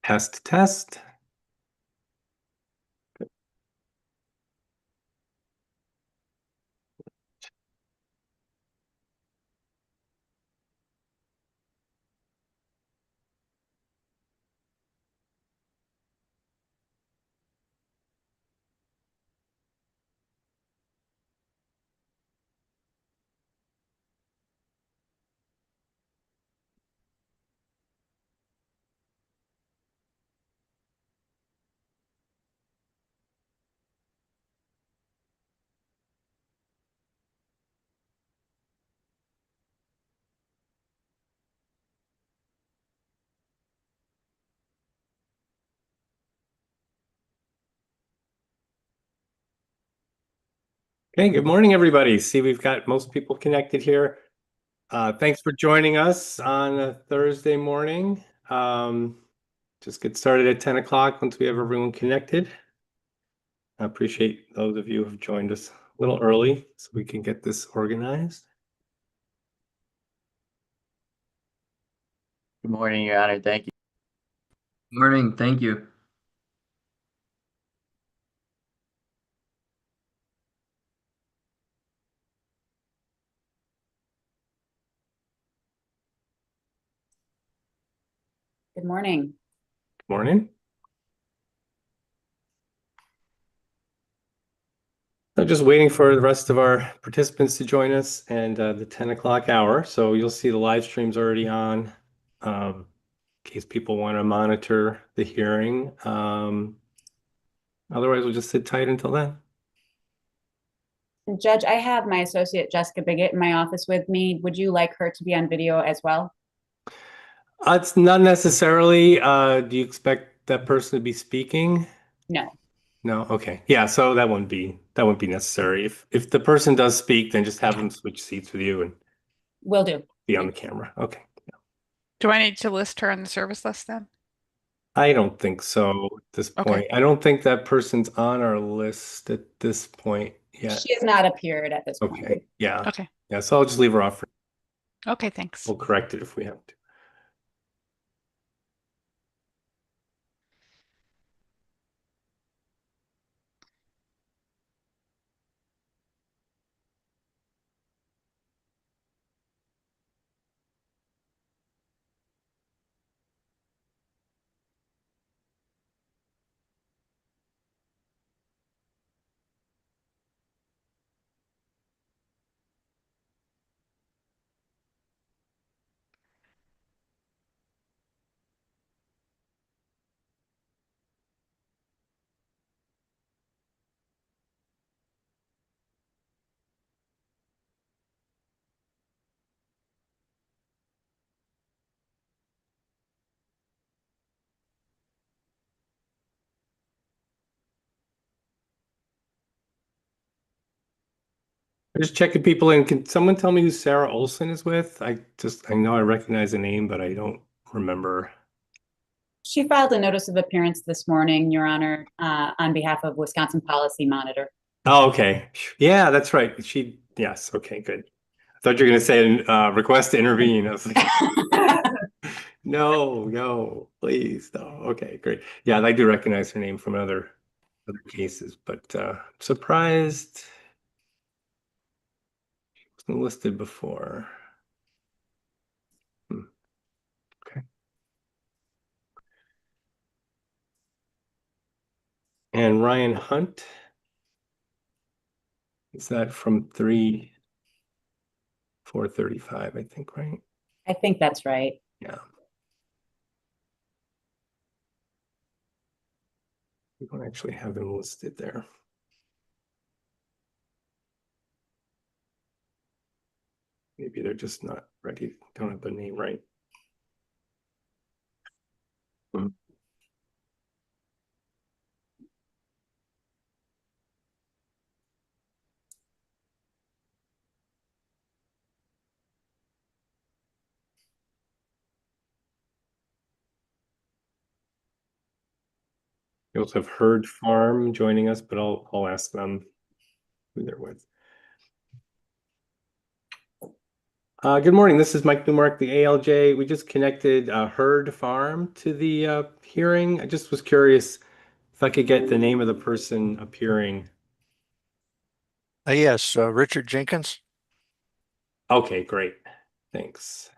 Test, test. Okay, good morning, everybody. See, we've got most people connected here. Thanks for joining us on a Thursday morning. Just get started at 10 o'clock once we have everyone connected. I appreciate those of you who have joined us a little early so we can get this organized. Good morning, Your Honor. Thank you. Morning, thank you. Good morning. Good morning. I'm just waiting for the rest of our participants to join us and the 10 o'clock hour. So you'll see the live stream's already on in case people want to monitor the hearing. Otherwise, we'll just sit tight until then. Judge, I have my associate Jessica Biggett in my office with me. Would you like her to be on video as well? It's not necessarily. Do you expect that person to be speaking? No. No? Okay. Yeah, so that wouldn't be necessary. If the person does speak, then just have them switch seats with you and Will do. be on the camera. Okay. Do I need to list her on the service list then? I don't think so at this point. I don't think that person's on our list at this point yet. She has not appeared at this point. Okay. Yeah. Okay. Yeah, so I'll just leave her off. Okay, thanks. We'll correct it if we have to. Just checking people in. Can someone tell me who Sarah Olson is with? I know I recognize the name, but I don't remember. She filed a notice of appearance this morning, Your Honor, on behalf of Wisconsin Policy Monitor. Oh, okay. Yeah, that's right. Yes, okay, good. I thought you were going to say request to intervene. I was like, no, please, no. Okay, great. Yeah, I do recognize her name from other cases, but surprised she wasn't listed before. Okay. And Ryan Hunt, is that from 435, I think, right? I think that's right. Yeah. We don't actually have them listed there. Maybe they're just not ready, don't have the name right. We also have Herd Farm joining us, but I'll ask them who they're with. Good morning. This is Mike Newmark, the ALJ. We just connected Herd Farm to the hearing. I just was curious if I could get the name of the person appearing. Yes, Richard Jenkins. Okay, great. Thanks.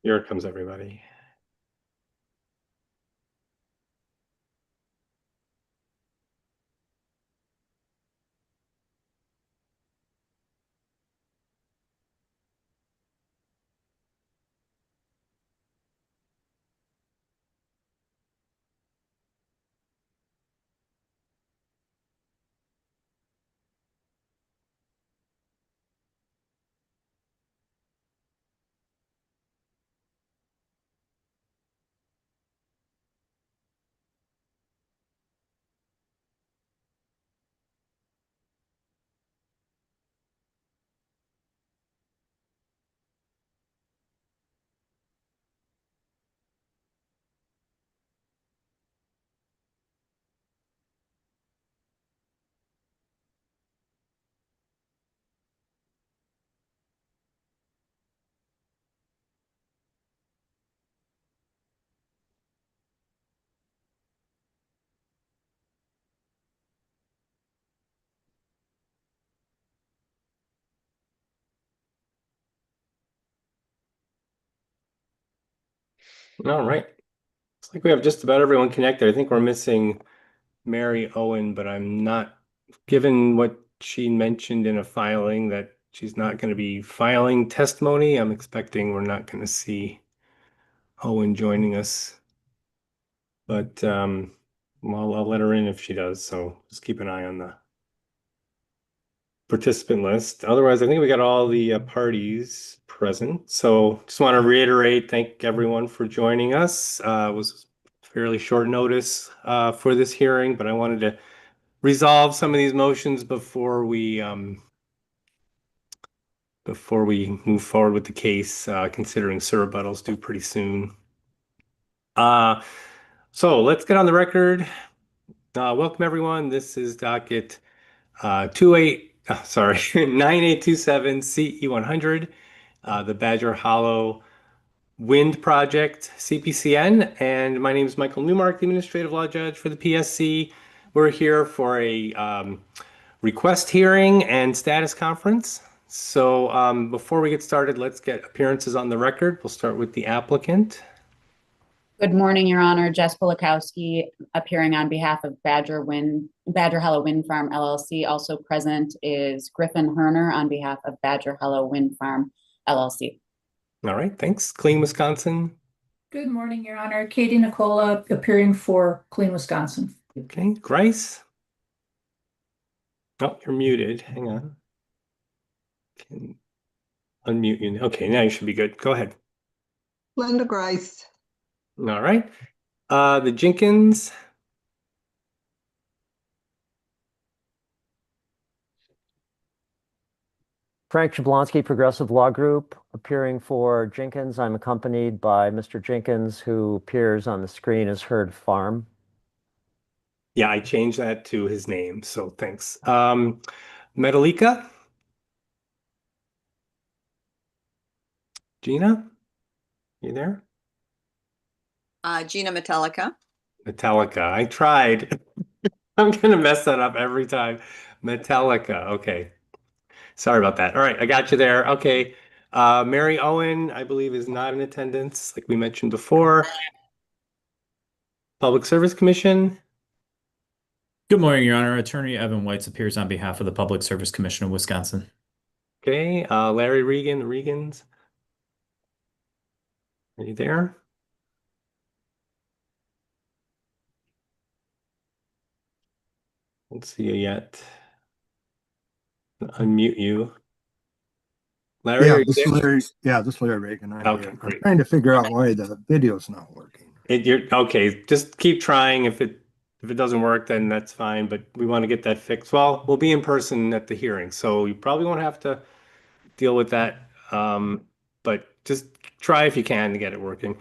Here it comes, everybody. All right. Looks like we have just about everyone connected. I think we're missing Mary Owen, but I'm not, given what she mentioned in a filing that she's not going to be filing testimony, I'm expecting we're not going to see Owen joining us. But well, I'll let her in if she does. So just keep an eye on the participant list. Otherwise, I think we got all the parties present. So just want to reiterate, thank everyone for joining us. It was fairly short notice for this hearing, but I wanted to resolve some of these motions before we move forward with the case, considering surrebuttals due pretty soon. So let's get on the record. Welcome everyone. This is docket 9827 CE100, the Badger Hollow Wind Project CPCN, and my name is Michael Newmark, the Administrative Law Judge for the PSC. We're here for a request hearing and status conference. So before we get started, let's get appearances on the record. We'll start with the applicant. Good morning, Your Honor. Jess Polakowski, appearing on behalf of Badger Hollow Wind Farm LLC. Also present is Griffin Herner on behalf of Badger Hollow Wind Farm LLC. All right, thanks. Clean Wisconsin. Good morning, Your Honor. Katie Nicola, appearing for Clean Wisconsin. Okay, Grice. Oh, you're muted. Hang on. Can unmute you. Okay, now you should be good. Go ahead. Linda Grice. All right. The Jenkins. Frank Jablonski, Progressive Law Group, appearing for Jenkins. I'm accompanied by Mr. Jenkins, who appears on the screen as Herd Farm. Yeah, I changed that to his name, so thanks. Metallica. Gina, you there? Gina Metallica. Metallica. I tried. I'm gonna mess that up every time. Metallica. Okay. Sorry about that. All right, I got you there. Okay. Mary Owen, I believe, is not in attendance, like we mentioned before. Public Service Commission. Good morning, Your Honor. Attorney Evan Whites appears on behalf of the Public Service Commission of Wisconsin. Okay. Larry Regan, the Regans. Are you there? Don't see you yet. Unmute you. Larry, are you there? This is Larry Reagan. Okay, I'm great. trying to figure out why the video's not working. You're okay. Just keep trying. If it doesn't work, then that's fine. But we want to get that fixed. Well, we'll be in person at the hearing, so you probably won't have to deal with that. But just try if you can to get it working.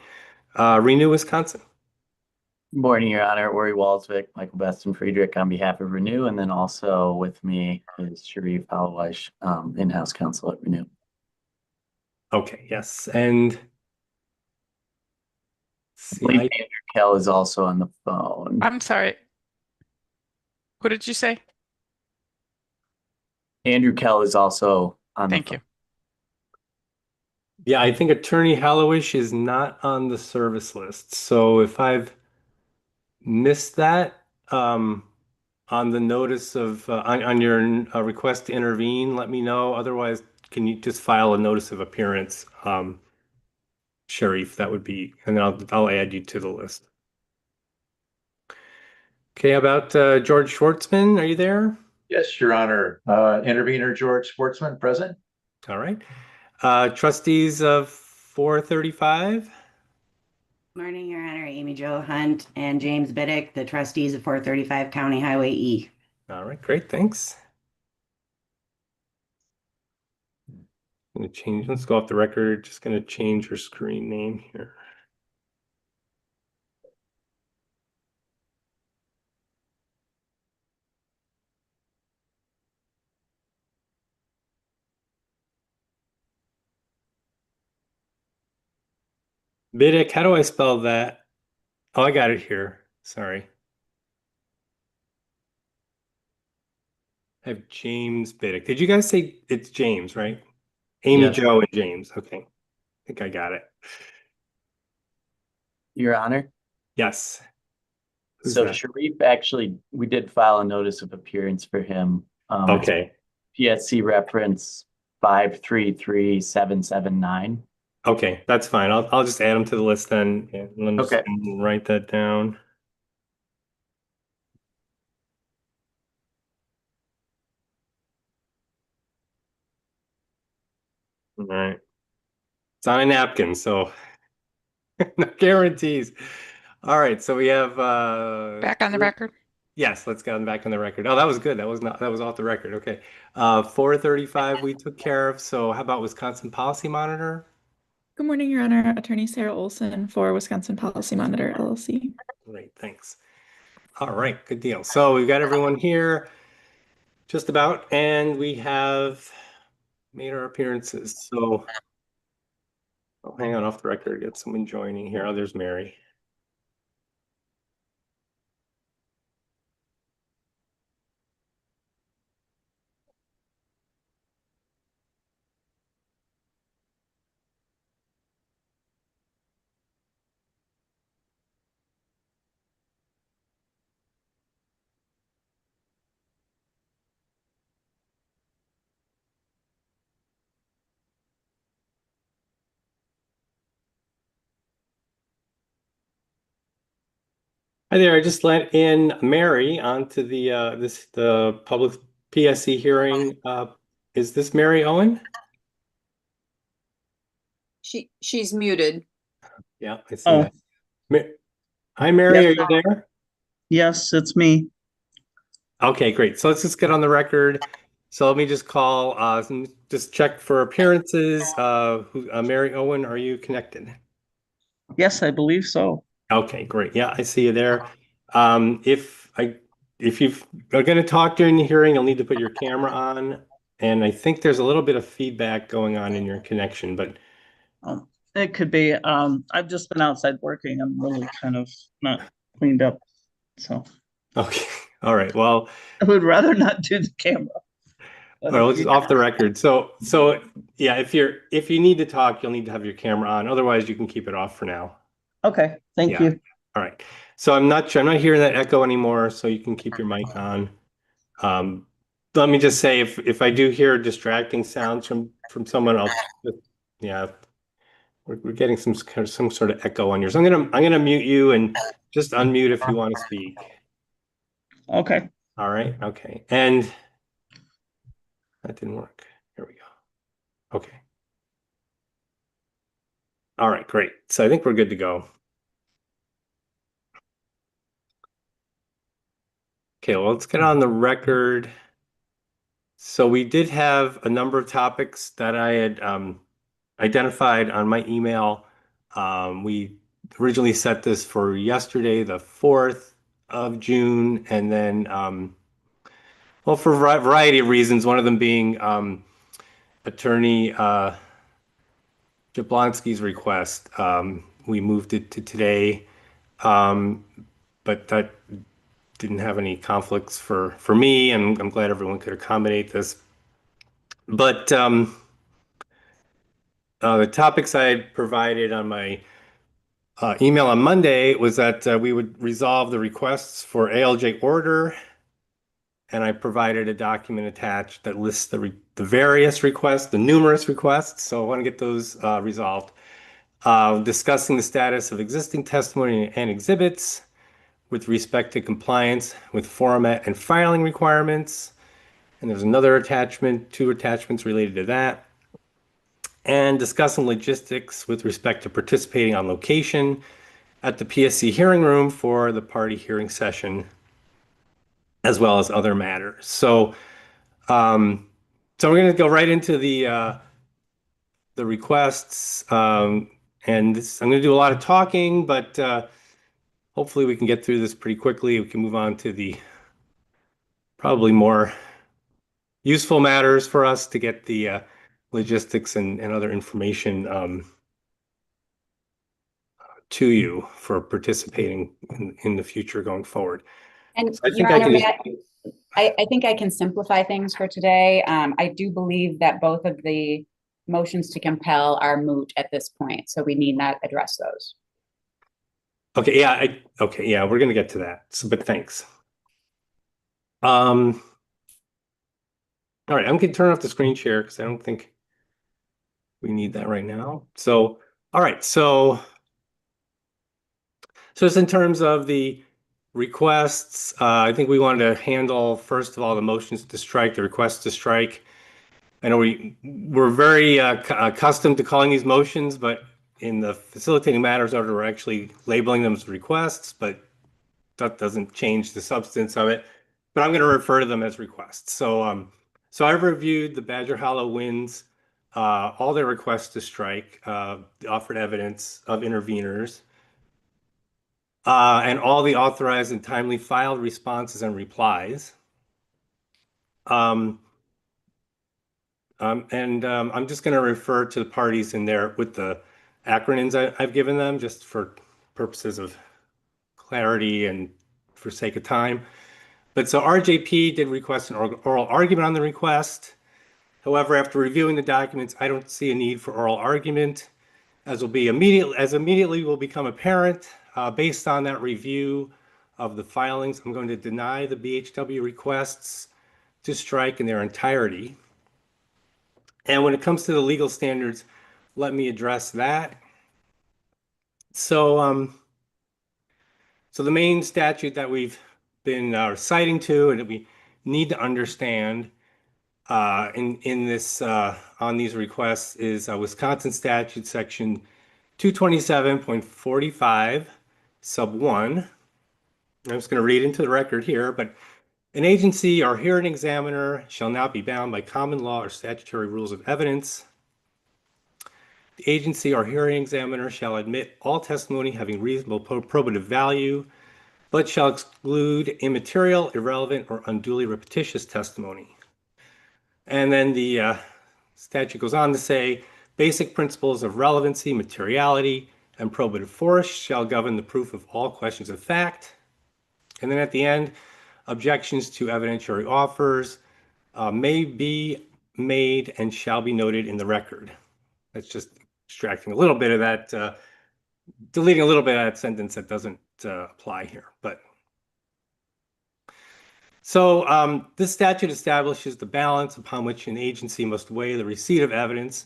Renew Wisconsin. Good morning, Your Honor. Rory Walsvik, Michael Beston Friedrich on behalf of Renew, and then also with me is Sharif Alawish, in-house counsel at Renew. Okay, yes. And I see, believe Andrew Kell is also on the phone. I'm sorry. What did you say? Andrew Kell is also on the Thank phone. you. yeah, I think Attorney Hallowish is not on the service list. So if I've missed that on the notice of on your request to intervene, let me know. Otherwise, can you just file a notice of appearance, Sharif? That would be, and then I'll add you to the list. Okay, how about George Schwartzman? Are you there? Yes, Your Honor. Intervener George Sportsman, present. All right. Trustees of 435. Morning, Your Honor. Amy Jo Hunt and James Biddick, the trustees of 435 County Highway E. All right, great, thanks. I'm gonna change, let's go off the record. Just gonna change your screen name here. Biddick, how do I spell that? Oh, I got it here. Sorry. I have James Biddick. Did you guys say it's James, right? Amy Yes. Jo and James. Okay. I think I got it. Your Honor. Yes. Who's So that? Sharif, actually, we did file a notice of appearance for him. Okay. PSC reference 533779. Okay, that's fine. I'll just add them to the list then. Yeah, let me just Okay. write that down. All right. It's on a napkin, so no guarantees. All right, so we have Back on the record. yes, let's get back on the record. Oh, that was good. That was off the record. Okay. 435 we took care of. So how about Wisconsin Policy Monitor? Good morning, Your Honor. Attorney Sarah Olson for Wisconsin Policy Monitor, LLC. Great, thanks. All right, good deal. So we've got everyone here just about, and we have made our appearances. So oh, hang on, off the record, get someone joining here. Oh, there's Mary. Hi there, I just let in Mary onto the the public PSC hearing. Is this Mary Owen? She's muted. Yeah, I see that. Hi, Mary, are you there? Yes, it's me. Okay, great. So let's just get on the record. So let me just call, just check for appearances. Mary Owen, are you connected? Yes, I believe so. Okay, great. Yeah, I see you there. If you are going to talk during the hearing, you'll need to put your camera on. And I think there's a little bit of feedback going on in your connection, but It could be. I've just been outside working. I'm really kind of not cleaned up. So okay. All right. Well, I would rather not do the camera. well, it's off the record. So yeah, if you need to talk, you'll need to have your camera on. Otherwise, you can keep it off for now. Okay, thank you. All right. So I'm not hearing that echo anymore, so you can keep your mic on. Let me just say, if I do hear distracting sounds from someone, I'll just, yeah, we're getting some sort of echo on yours. I'm gonna mute you and just unmute if you want to speak. Okay. All right. Okay. And That didn't work. Here we go. Okay. All right, great. So I think we're good to go. Okay, well, let's get on the record. So we did have a number of topics that I had identified on my email. We originally set this for yesterday, the 4th of June, and then, well, for a variety of reasons, one of them being Attorney Jablonski's request. We moved it to today, but that didn't have any conflicts for me, and I'm glad everyone could accommodate this. But the topics I had provided on my email on Monday was that we would resolve the requests for ALJ order, and I provided a document attached that lists the various requests, the numerous requests. So I want to get those resolved. Discussing the status of existing testimony and exhibits with respect to compliance with format and filing requirements. And there's another attachment, 2 attachments related to that. And discussing logistics with respect to participating on location at the PSC hearing room for the party hearing session, as well as other matters. So, we're going to go right into the requests. And I'm going to do a lot of talking, but hopefully we can get through this pretty quickly. We can move on to the probably more useful matters for us to get the logistics and other information to you for participating in the future going forward. And So I think Your I Honor, can may just, I think I can simplify things for today. I do believe that both of the motions to compel are moot at this point, so we need not address those. okay, yeah, okay, yeah, we're gonna get to that. So, but thanks. All right, I'm gonna turn off the screen share because I don't think we need that right now. So, all right, so just in terms of the requests, I think we wanted to handle, first of all, the motions to strike, the requests to strike. I know we're very accustomed to calling these motions, but in the facilitating matters order, we're actually labeling them as requests, but that doesn't change the substance of it. But I'm going to refer to them as requests. So, so I've reviewed the Badger Hollow Winds, all their requests to strike, the offered evidence of interveners, and all the authorized and timely filed responses and replies. I'm just going to refer to the parties in there with the acronyms I've given them, just for purposes of clarity and for sake of time. But so RJP did request an oral argument on the request. However, after reviewing the documents, I don't see a need for oral argument, as immediately will become apparent. Based on that review of the filings, I'm going to deny the BHW requests to strike in their entirety. And when it comes to the legal standards, let me address that. So, so the main statute that we've been citing to and that we need to understand in this on these requests is Wisconsin statute section 227.45 sub 1. I'm just going to read into the record here, but an agency or hearing examiner shall not be bound by common law or statutory rules of evidence. The agency or hearing examiner shall admit all testimony having reasonable probative value, but shall exclude immaterial, irrelevant, or unduly repetitious testimony. And then the statute goes on to say, basic principles of relevancy, materiality, and probative force shall govern the proof of all questions of fact. And then at the end, objections to evidentiary offers may be made and shall be noted in the record. That's just extracting a little bit of that, deleting a little bit of that sentence that doesn't apply here. But so this statute establishes the balance upon which an agency must weigh the receipt of evidence.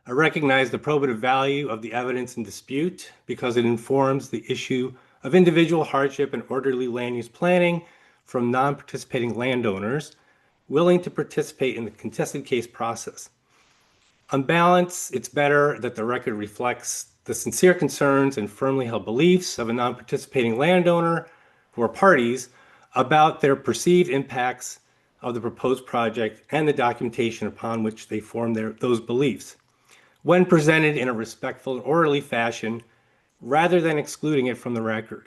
I recognize the probative value of the evidence in dispute because it informs the issue of individual hardship and orderly land use planning from non-participating landowners. willing to participate in the contested case process. On balance, it's better that the record reflects the sincere concerns and firmly held beliefs of a non-participating landowner who are parties about their perceived impacts of the proposed project and the documentation upon which they form those beliefs, when presented in a respectful and orderly fashion, rather than excluding it from the record.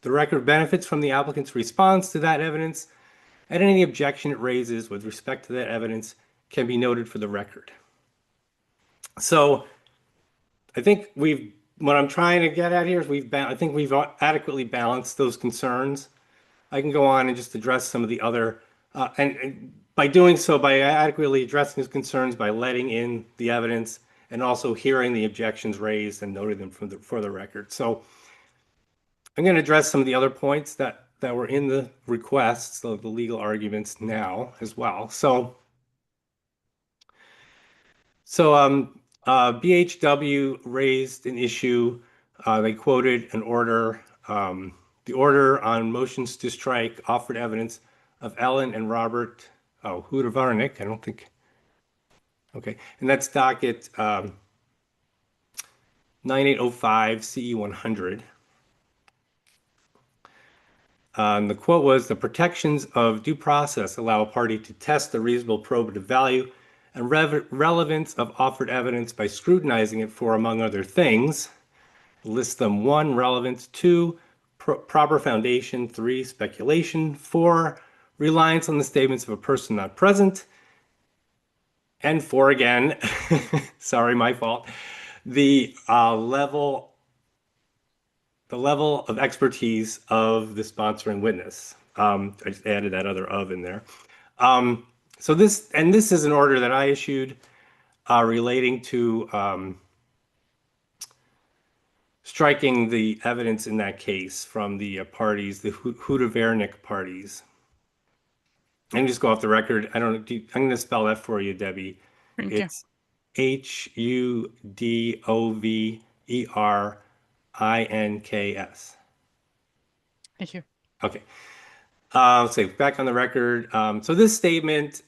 The record benefits from the applicant's response to that evidence, and any objection it raises with respect to that evidence can be noted for the record. So I think what I'm trying to get at here is I think we've adequately balanced those concerns. I can go on and just address some of the other, and by doing so, by adequately addressing those concerns, by letting in the evidence and also hearing the objections raised and noting them for the record. So I'm going to address some of the other points that were in the requests, so the legal arguments now as well. So BHW raised an issue. They quoted an order. The order on motions to strike offered evidence of Ellen and Robert Hudavarnik. I don't think. Okay, and that's docket 9805 CE 100. The quote was, "The protections of due process allow a party to test the reasonable probative value and relevance of offered evidence by scrutinizing it for, among other things, list them: 1, relevance; 2, proper foundation; 3, speculation; 4, reliance on the statements of a person not present; and 4 again, sorry, my fault, the level of expertise of the sponsoring witness." I just added that other "of" in there. So this is an order that I issued relating to striking the evidence in that case from the parties, the Hudavarnik parties. And just go off the record. I don't know. I'm going to spell that for you, Debbie. Thank you. It's HUDOVERINKS. Thank you. Okay. Let's say back on the record. So this statement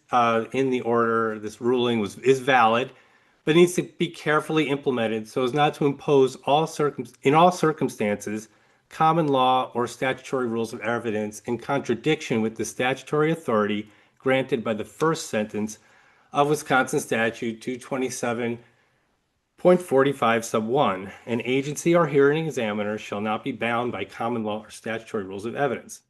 in the order, this ruling is valid, but needs to be carefully implemented so as not to impose in all circumstances common law or statutory rules of evidence in contradiction with the statutory authority granted by the first sentence of Wisconsin Statute 227.45 sub 1. An agency or hearing examiner shall not be bound by common law or statutory rules of evidence.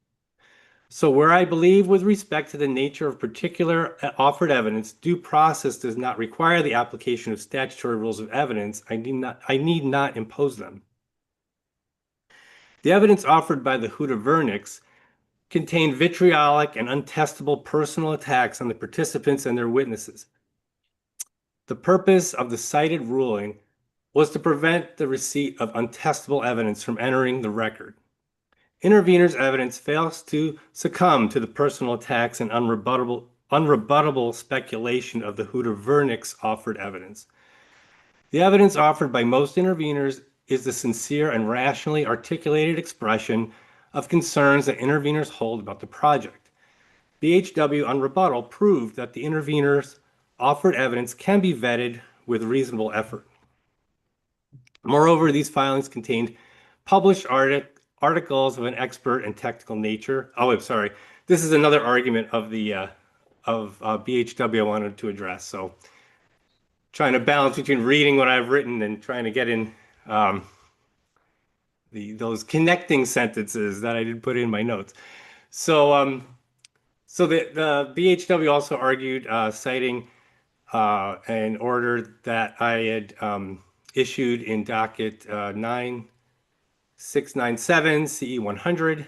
So where I believe with respect to the nature of particular offered evidence, due process does not require the application of statutory rules of evidence, I need not impose them. The evidence offered by the Hudavarniks contained vitriolic and untestable personal attacks on the participants and their witnesses. The purpose of the cited ruling was to prevent the receipt of untestable evidence from entering the record. Intervener's evidence fails to succumb to the personal attacks and unrebuttable speculation of the Hudavarniks' offered evidence. The evidence offered by most interveners is the sincere and rationally articulated expression of concerns that interveners hold about the project. BHW on rebuttal proved that the interveners' offered evidence can be vetted with reasonable effort. Moreover, these filings contained published articles of an expert and technical nature. Oh, I'm sorry. This is another argument of the BHW I wanted to address. So trying to balance between reading what I've written and trying to get in those connecting sentences that I didn't put in my notes. So the BHW also argued, citing an order that I had issued in docket 9697 CE 100. It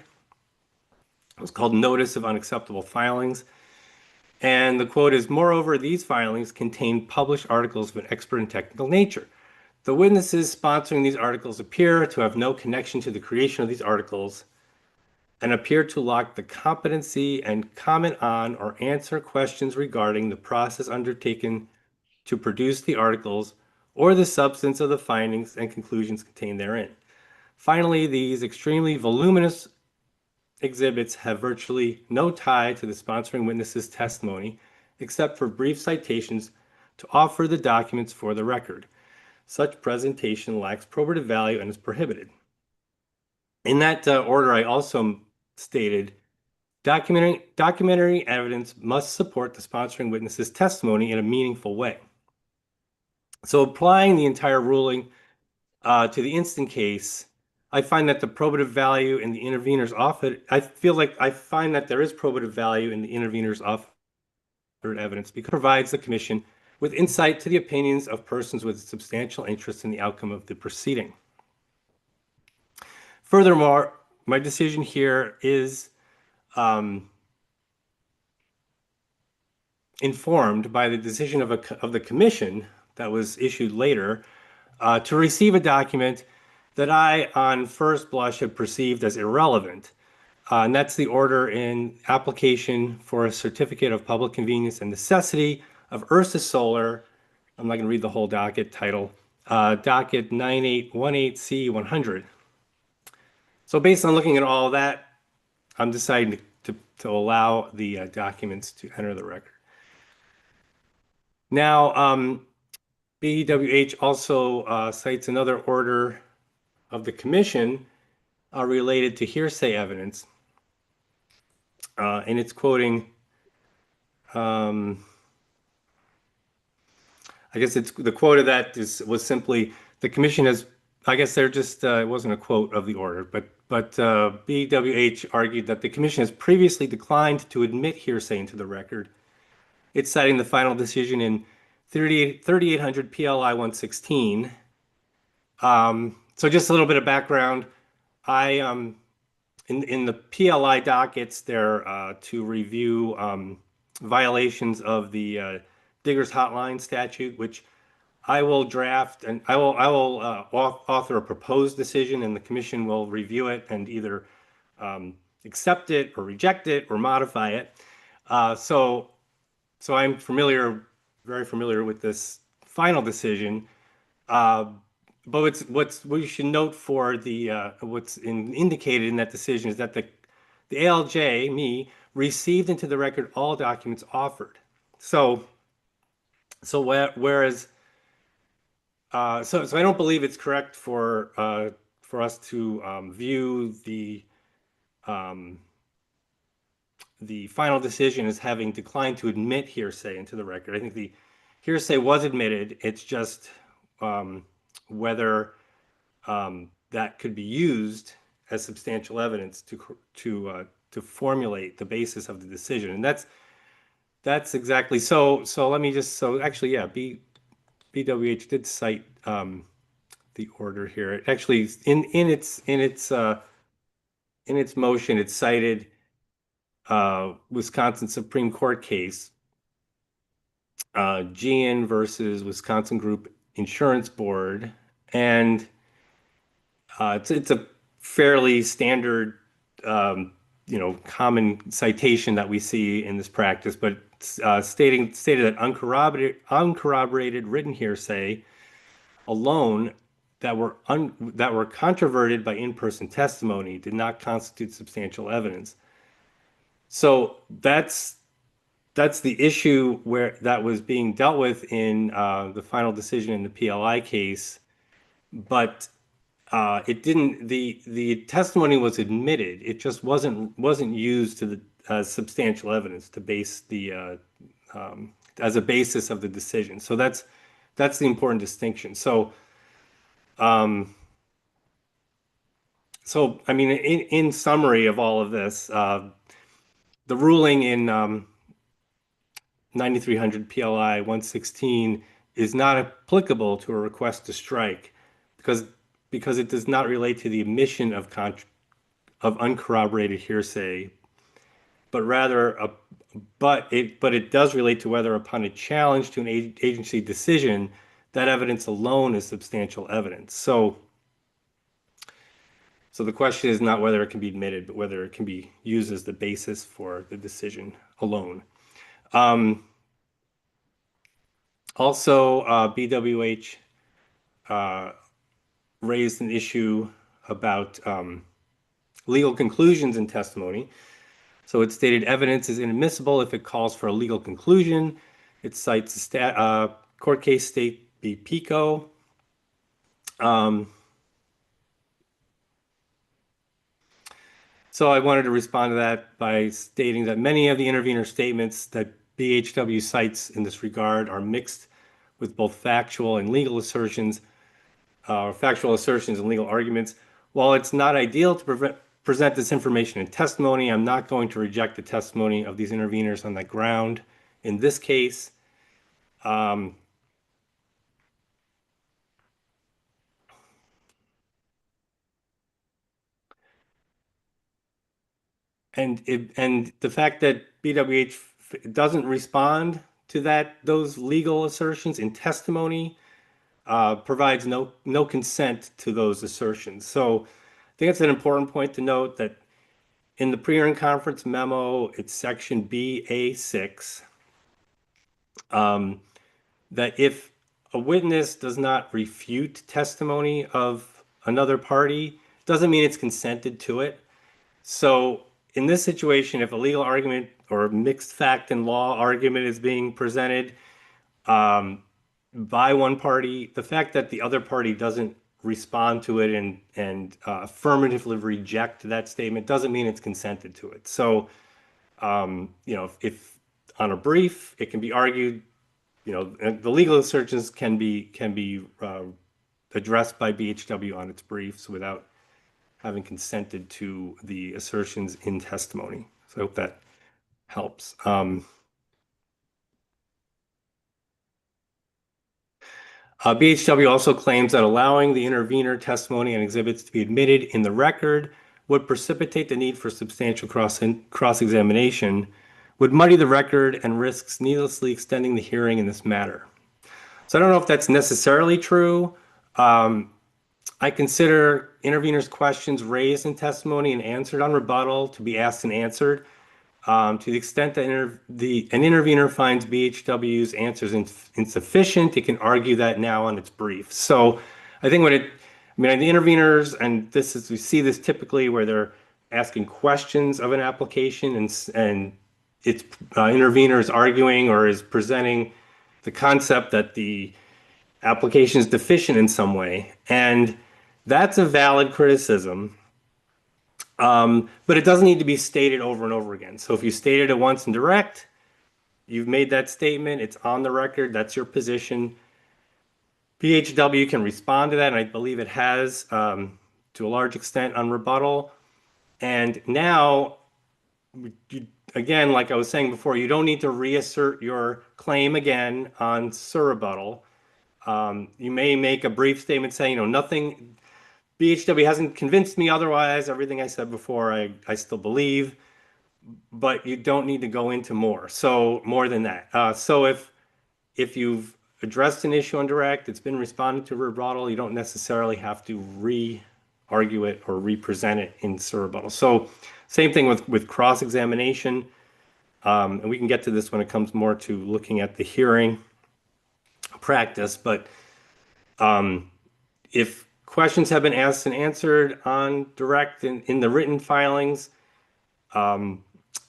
was called Notice of Unacceptable Filings. And the quote is, "Moreover, these filings contain published articles of an expert and technical nature. The witnesses sponsoring these articles appear to have no connection to the creation of these articles and appear to lack the competency and comment on or answer questions regarding the process undertaken to produce the articles or the substance of the findings and conclusions contained therein. Finally, these extremely voluminous exhibits have virtually no tie to the sponsoring witness's testimony, except for brief citations to offer the documents for the record. Such presentation lacks probative value and is prohibited. In that order, I also stated, documentary evidence must support the sponsoring witness's testimony in a meaningful way. So applying the entire ruling to the instant case, I find that the probative value in the intervener's offer, I find that there is probative value in the intervener's offered evidence because it provides the commission with insight to the opinions of persons with substantial interest in the outcome of the proceeding. Furthermore, my decision here is informed by the decision of the commission that was issued later to receive a document that I, on first blush, had perceived as irrelevant. And that's the order in application for a certificate of public convenience and necessity of Ursus Solar. I'm not going to read the whole docket title. Docket 9818C100. So based on looking at all of that, I'm deciding to allow the documents to enter the record. Now, BWH also cites another order of the commission related to hearsay evidence. And it's quoting, I guess it's the quote of that was simply, the commission has, I guess they're just, it wasn't a quote of the order, but BWH argued that the commission has previously declined to admit hearsay into the record. It's citing the final decision in 3800 PLI 116. So just a little bit of background. In the PLI dockets, they're to review violations of the Diggers Hotline statute, which I will draft, and I will author a proposed decision, and the commission will review it and either accept it or reject it or modify it. So I'm very familiar with this final decision. But what we should note for the what's indicated in that decision is that the ALJ, me, received into the record all documents offered. So whereas so I don't believe it's correct for us to view the final decision as having declined to admit hearsay into the record. I think the hearsay was admitted. It's just whether that could be used as substantial evidence to formulate the basis of the decision, and that's exactly so. Let me just actually, yeah, BWH did cite the order here. It actually in its motion, it cited Wisconsin Supreme Court case, Gian versus Wisconsin Group Insurance Board, and it's a fairly standard, common citation that we see in this practice, but stated that uncorroborated written hearsay alone that were controverted by in-person testimony did not constitute substantial evidence. So that's the issue that was being dealt with in the final decision in the PLI case, but it didn't. The testimony was admitted. It just wasn't used to as substantial evidence to base the as a basis of the decision. So that's the important distinction. So I mean, in summary of all of this, the ruling in 9300 PLI 116 is not applicable to a request to strike because it does not relate to the admission of uncorroborated hearsay, but rather it does relate to whether upon a challenge to an agency decision, that evidence alone is substantial evidence. So the question is not whether it can be admitted, but whether it can be used as the basis for the decision alone. Also, BWH raised an issue about legal conclusions in testimony. So it stated evidence is inadmissible if it calls for a legal conclusion. It cites a court case, State v. Pico. So I wanted to respond to that by stating that many of the intervener statements that BHW cites in this regard are mixed with both factual and legal assertions, and legal arguments. While it's not ideal to present this information in testimony, I'm not going to reject the testimony of these interveners on that ground. In this case, and the fact that BWH doesn't respond to those legal assertions in testimony provides no consent to those assertions. So I think it's an important point to note that in the pre-hearing conference memo, it's section BA6, that if a witness does not refute testimony of another party, doesn't mean it's consented to it. So in this situation, if a legal argument or a mixed fact and law argument is being presented by one party, the fact that the other party doesn't respond to it and affirmatively reject that statement doesn't mean it's consented to it. So, if on a brief, it can be argued, the legal assertions can be addressed by BHW on its briefs without having consented to the assertions in testimony. So I hope that helps. BHW also claims that allowing the intervener testimony and exhibits to be admitted in the record would precipitate the need for substantial cross-examination, would muddy the record, and risks needlessly extending the hearing in this matter. So I don't know if that's necessarily true. I consider interveners' questions raised in testimony and answered on rebuttal to be asked and answered. To the extent that an intervener finds BHW's answers insufficient, it can argue that now on its brief. So I think the interveners, and we see this typically where they're asking questions of an application and its intervener is arguing or is presenting the concept that the application is deficient in some way. And that's a valid criticism. But it doesn't need to be stated over and over again. So if you stated it once in direct, you've made that statement, it's on the record, that's your position. BHW can respond to that, and I believe it has to a large extent on rebuttal. And now, again, like I was saying before, you don't need to reassert your claim again on surrebuttal. You may make a brief statement saying, nothing. BHW hasn't convinced me otherwise. Everything I said before, I still believe, but you don't need to go into more than that. So if you've addressed an issue on direct, it's been responded to rebuttal, you don't necessarily have to re-argue it or re-present it in surrebuttal. So same thing with cross-examination, and we can get to this when it comes more to looking at the hearing practice, but if questions have been asked and answered on direct in the written filings,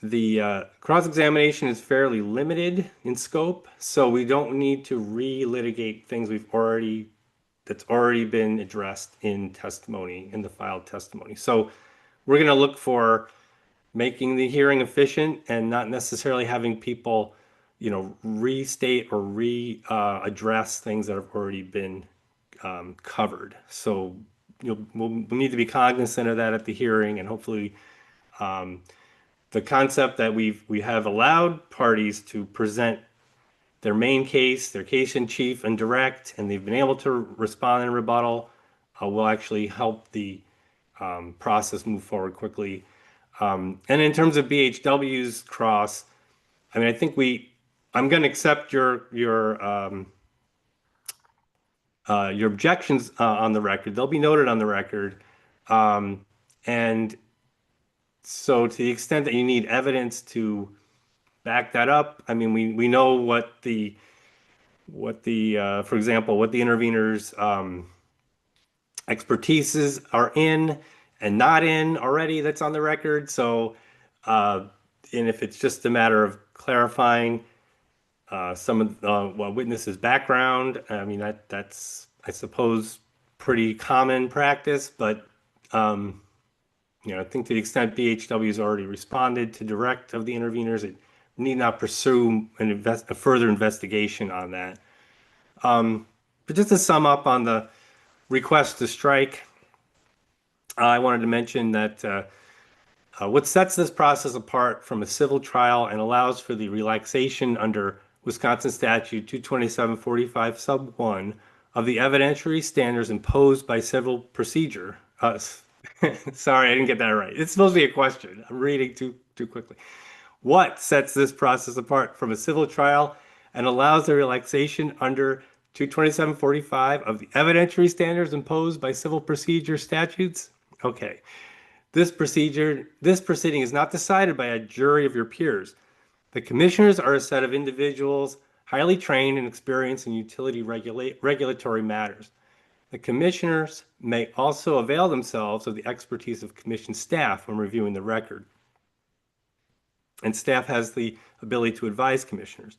the cross-examination is fairly limited in scope, so we don't need to re-litigate things that's already been addressed in testimony, in the filed testimony. So we're going to look for making the hearing efficient and not necessarily having people, restate or address things that have already been covered. So we'll need to be cognizant of that at the hearing, and hopefully the concept that we have allowed parties to present their main case, their case in chief and direct, and they've been able to respond in rebuttal, will actually help the process move forward quickly. And in terms of BHW's cross, I think I'm going to accept your objections on the record. They'll be noted on the record. And so to the extent that you need evidence to back that up, we know what the for example, what the interveners' expertises are in, and not in already that's on the record. So, and if it's just a matter of clarifying some of the witness's background, I mean, that's, I suppose, pretty common practice, but I think to the extent BHW has already responded to direct of the interveners, it need not pursue a further investigation on that. But just to sum up on the request to strike, I wanted to mention that what sets this process apart from a civil trial and allows for the relaxation under Wisconsin Statute 22745 sub 1 of the evidentiary standards imposed by civil procedure. Sorry, I didn't get that right. It's supposed to be a question. I'm reading too quickly. What sets this process apart from a civil trial and allows the relaxation under 22745 of the evidentiary standards imposed by civil procedure statutes? Okay. This proceeding is not decided by a jury of your peers. The commissioners are a set of individuals highly trained and experienced in utility regulatory matters. The commissioners may also avail themselves of the expertise of commission staff when reviewing the record. And staff has the ability to advise commissioners.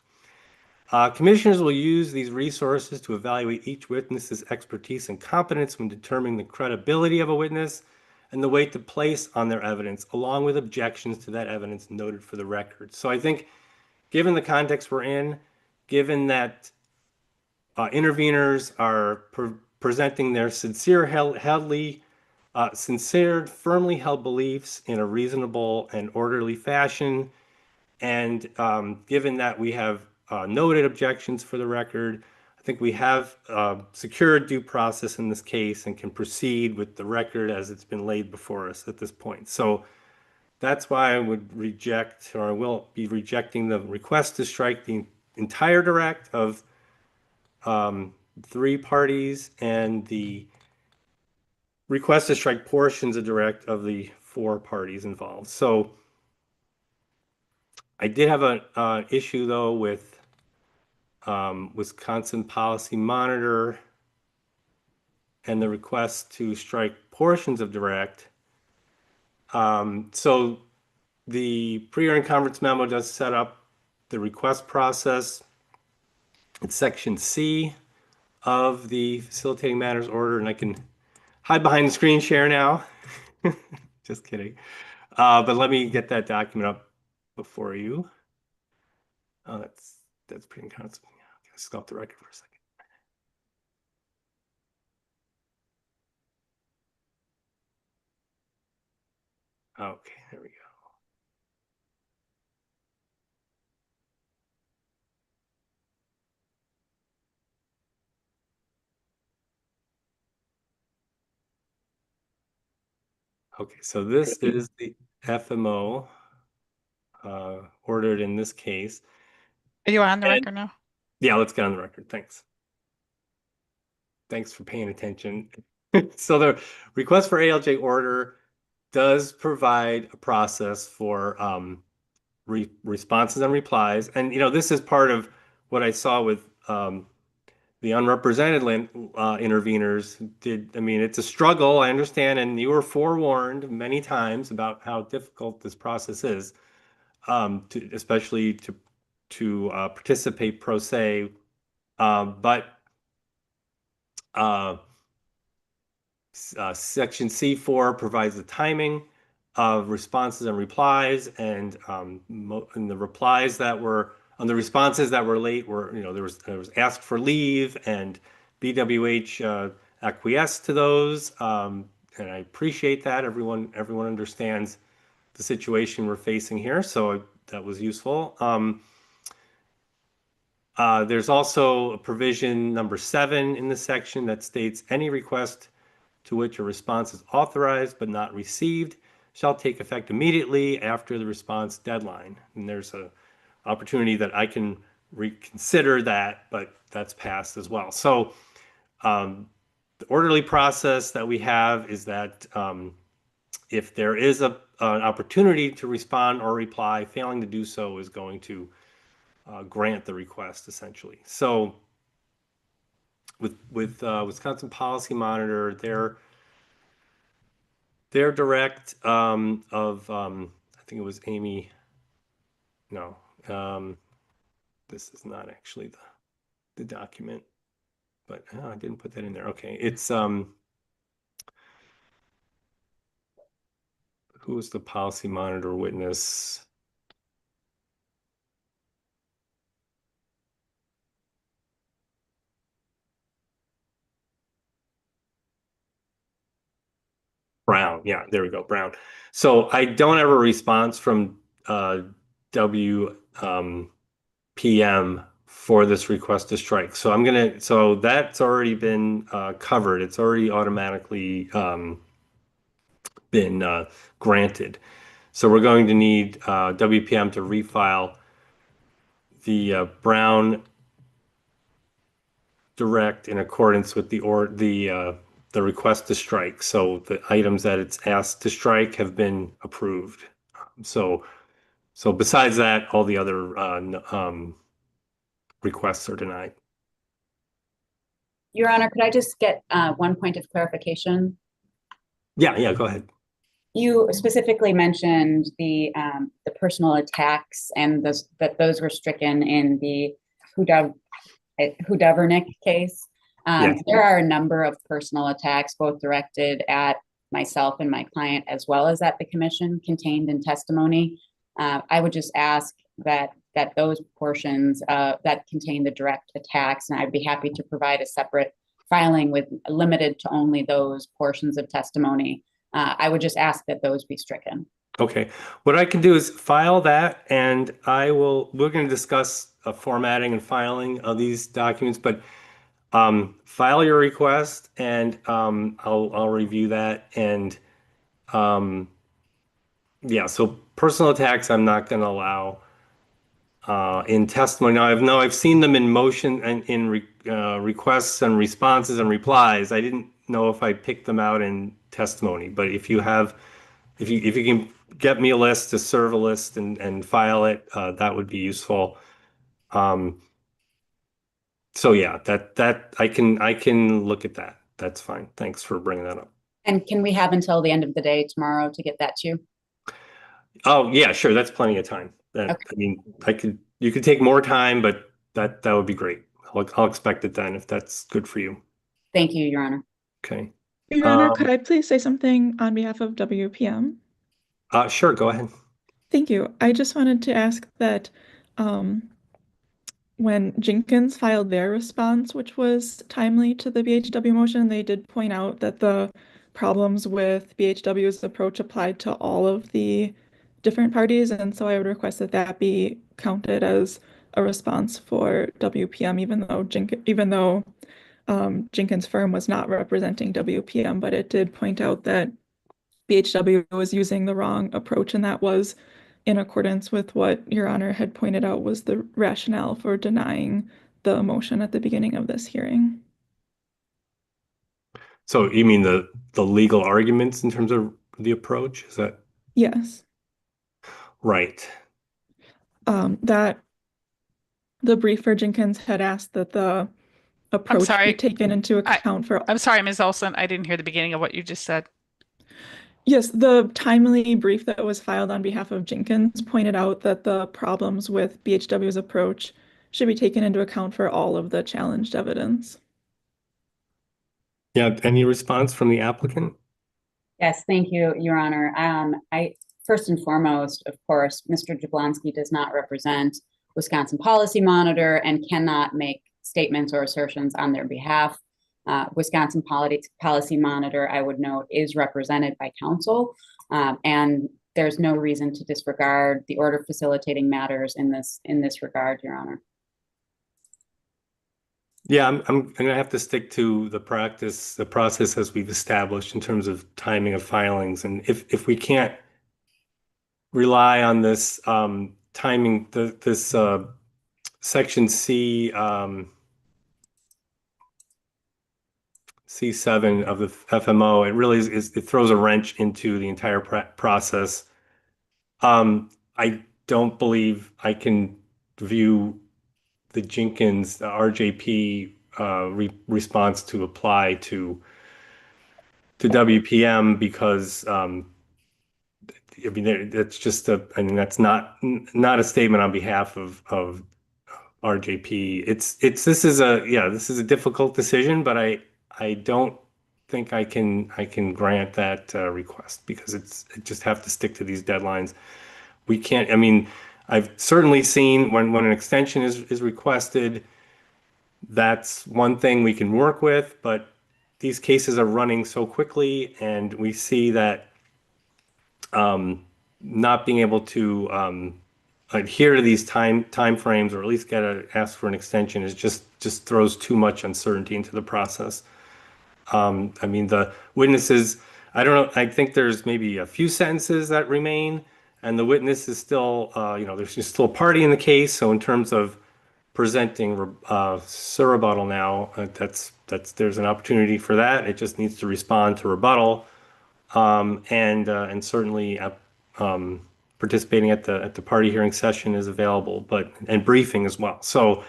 Commissioners will use these resources to evaluate each witness's expertise and competence when determining the credibility of a witness and the weight to place on their evidence, along with objections to that evidence noted for the record. So I think, given the context we're in, given that interveners are presenting their firmly held beliefs in a reasonable and orderly fashion, and given that we have noted objections for the record, I think we have secured due process in this case and can proceed with the record as it's been laid before us at this point. So that's why I would reject, or I will be rejecting, the request to strike the entire direct of 3 parties and the request to strike portions of direct of the 4 parties involved. So I did have an issue, though, with Wisconsin Policy Monitor and the request to strike portions of direct. So the pre-hearing conference memo does set up the request process. It's section C of the facilitating matters order, and I can hide behind the screen share now. Just kidding. But let me get that document up before you. Oh, that's pretty constant. Let's go off the record for a second. Okay, there we go. Okay, so this is the FMO ordered in this case. Are you on the record now? Yeah, let's get on the record. Thanks. Thanks for paying attention. So the request for ALJ order does provide a process for responses and replies. And, this is part of what I saw with the unrepresented interveners did. I mean, it's a struggle, I understand, and you were forewarned many times about how difficult this process is, especially to participate pro se. But Section C4 provides the timing of responses and replies, and the replies that were on the responses that were late were, there was asked for leave, and BWH acquiesced to those, and I appreciate that. Everyone understands the situation we're facing here, so that was useful. There's also a provision number 7 in this section that states any request to which a response is authorized but not received shall take effect immediately after the response deadline. And there's an opportunity that I can reconsider that, but that's passed as well. So the orderly process that we have is that if there is an opportunity to respond or reply, failing to do so is going to grant the request, essentially. So with Wisconsin Policy Monitor, their their direct I think it was Amy. No, this is not actually the document, but I didn't put that in there. Okay, it's who was the policy monitor witness? Brown. Yeah, there we go, Brown. So I don't have a response from PM for this request to strike. So so that's already been covered. It's already automatically been granted. So we're going to need WPM to refile the Brown direct in accordance with the request to strike. So the items that it's asked to strike have been approved. So besides that, all the other requests are denied. Your Honor, could I just get one point of clarification? Yeah, go ahead. You specifically mentioned the personal attacks and that those were stricken in the Hudavernick case. Yes. There are a number of personal attacks, both directed at myself and my client, as well as at the commission, contained in testimony. I would just ask that those portions that contain the direct attacks, and I'd be happy to provide a separate filing with limited to only those portions of testimony. I would just ask that those be stricken. Okay. What I can do is file that, and we're going to discuss formatting and filing of these documents, but file your request, and I'll review that. And yeah, so personal attacks I'm not going to allow in testimony. Now I've seen them in motion and in requests and responses and replies. I didn't know if I picked them out in testimony, but if you can get me a list to serve a list and file it, that would be useful. So yeah, that I can look at that. That's fine. Thanks for bringing that up. And can we have until the end of the day tomorrow to get that to you? Oh yeah, sure. That's plenty of time. Okay. I mean, you could take more time, but that would be great. I'll expect it then if that's good for you. Thank you, Your Honor. Okay. Your Honor, could I please say something on behalf of WPM? Sure, go ahead. Thank you. I just wanted to ask that when Jenkins filed their response, which was timely to the BHW motion, they did point out that the problems with BHW's approach applied to all of the different parties, and so I would request that that be counted as a response for WPM, even though Jenkins' firm was not representing WPM, but it did point out that BHW was using the wrong approach, and that was in accordance with what Your Honor had pointed out was the rationale for denying the motion at the beginning of this hearing. So you mean the legal arguments in terms of the approach? Is that? Yes. Right. That the brief for Jenkins had asked that the approach be taken into account for. I'm sorry, Ms. Olson. I didn't hear the beginning of what you just said. Yes, the timely brief that was filed on behalf of Jenkins pointed out that the problems with BHW's approach should be taken into account for all of the challenged evidence. Yeah, any response from the applicant? Yes, thank you, Your Honor. First and foremost, of course, Mr. Jablonski does not represent Wisconsin Policy Monitor and cannot make statements or assertions on their behalf. Wisconsin Policy Monitor, I would note, is represented by counsel, and there's no reason to disregard the order facilitating matters in this regard, Your Honor. Yeah, I'm gonna have to stick to the process as we've established in terms of timing of filings, and if we can't rely on this timing, this section C7 of the FMO, it really it throws a wrench into the entire process. I don't believe I can view the Jenkins RJP response to apply to to WPM because I mean that's just I mean that's not a statement on behalf of RJP. This is a difficult decision, but I don't think I can grant that request because it just have to stick to these deadlines. We can't. I mean, I've certainly seen when an extension is requested, that's one thing we can work with, but these cases are running so quickly, and we see that not being able to adhere to these time frames, or at least ask for an extension, is just throws too much uncertainty into the process. I mean, the witnesses, I don't know, I think there's maybe a few sentences that remain, and the witness is still, there's just still a party in the case. So in terms of presenting surrebuttal now, there's an opportunity for that. It just needs to respond to rebuttal, and certainly participating at the party hearing session is available, and briefing as well. So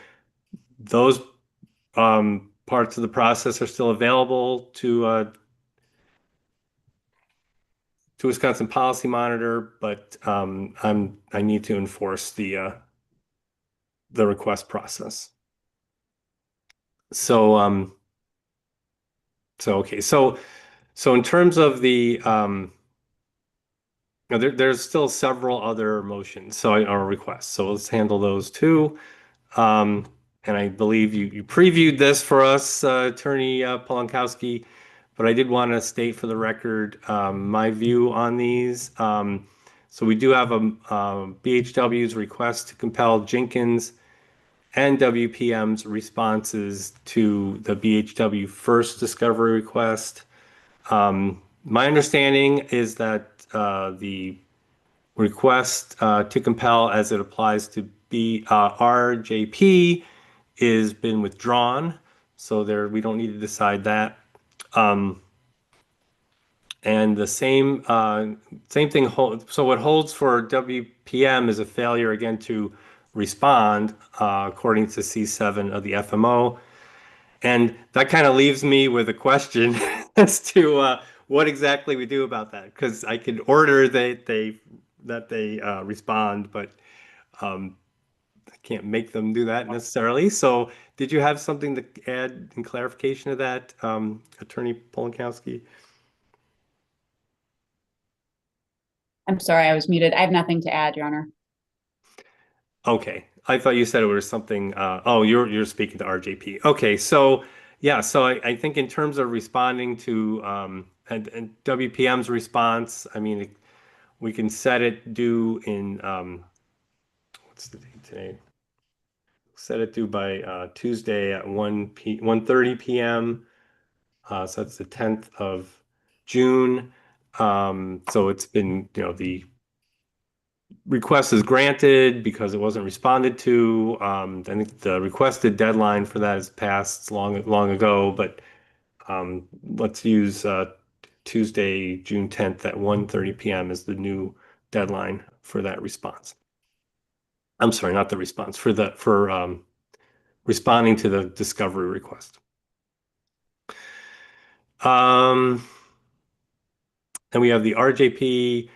those parts of the process are still available to Wisconsin Policy Monitor, but I need to enforce the request process. So okay, so in terms of the there's still several other motions or requests, so let's handle those too. And I believe you previewed this for us, Attorney Polankowski, but I did want to state for the record my view on these. So we do have a BHW's request to compel Jenkins and WPM's responses to the BHW first discovery request. My understanding is that the request to compel as it applies to RJP is been withdrawn, so we don't need to decide that. And the same thing holds. So what holds for WPM is a failure again to respond according to C7 of the FMO. And that kind of leaves me with a question as to what exactly we do about that, because I could order that they respond, but I can't make them do that necessarily. So did you have something to add in clarification of that, Attorney Polankowski? I'm sorry, I was muted. I have nothing to add, Your Honor. Okay, I thought you said it was something. Oh, you're speaking to RJP. Okay, so yeah, so I think in terms of responding to and WPM's response, I mean, we can set it due in what's the date today? Set it due by Tuesday at 1:30 p.m. So that's the 10th of June. So it's been, the request is granted because it wasn't responded to. I think the requested deadline for that is passed long ago, but let's use Tuesday, June 10th at 1:30 p.m. is the new deadline for that response. I'm sorry, not the response, for responding to the discovery request. And we have the RJP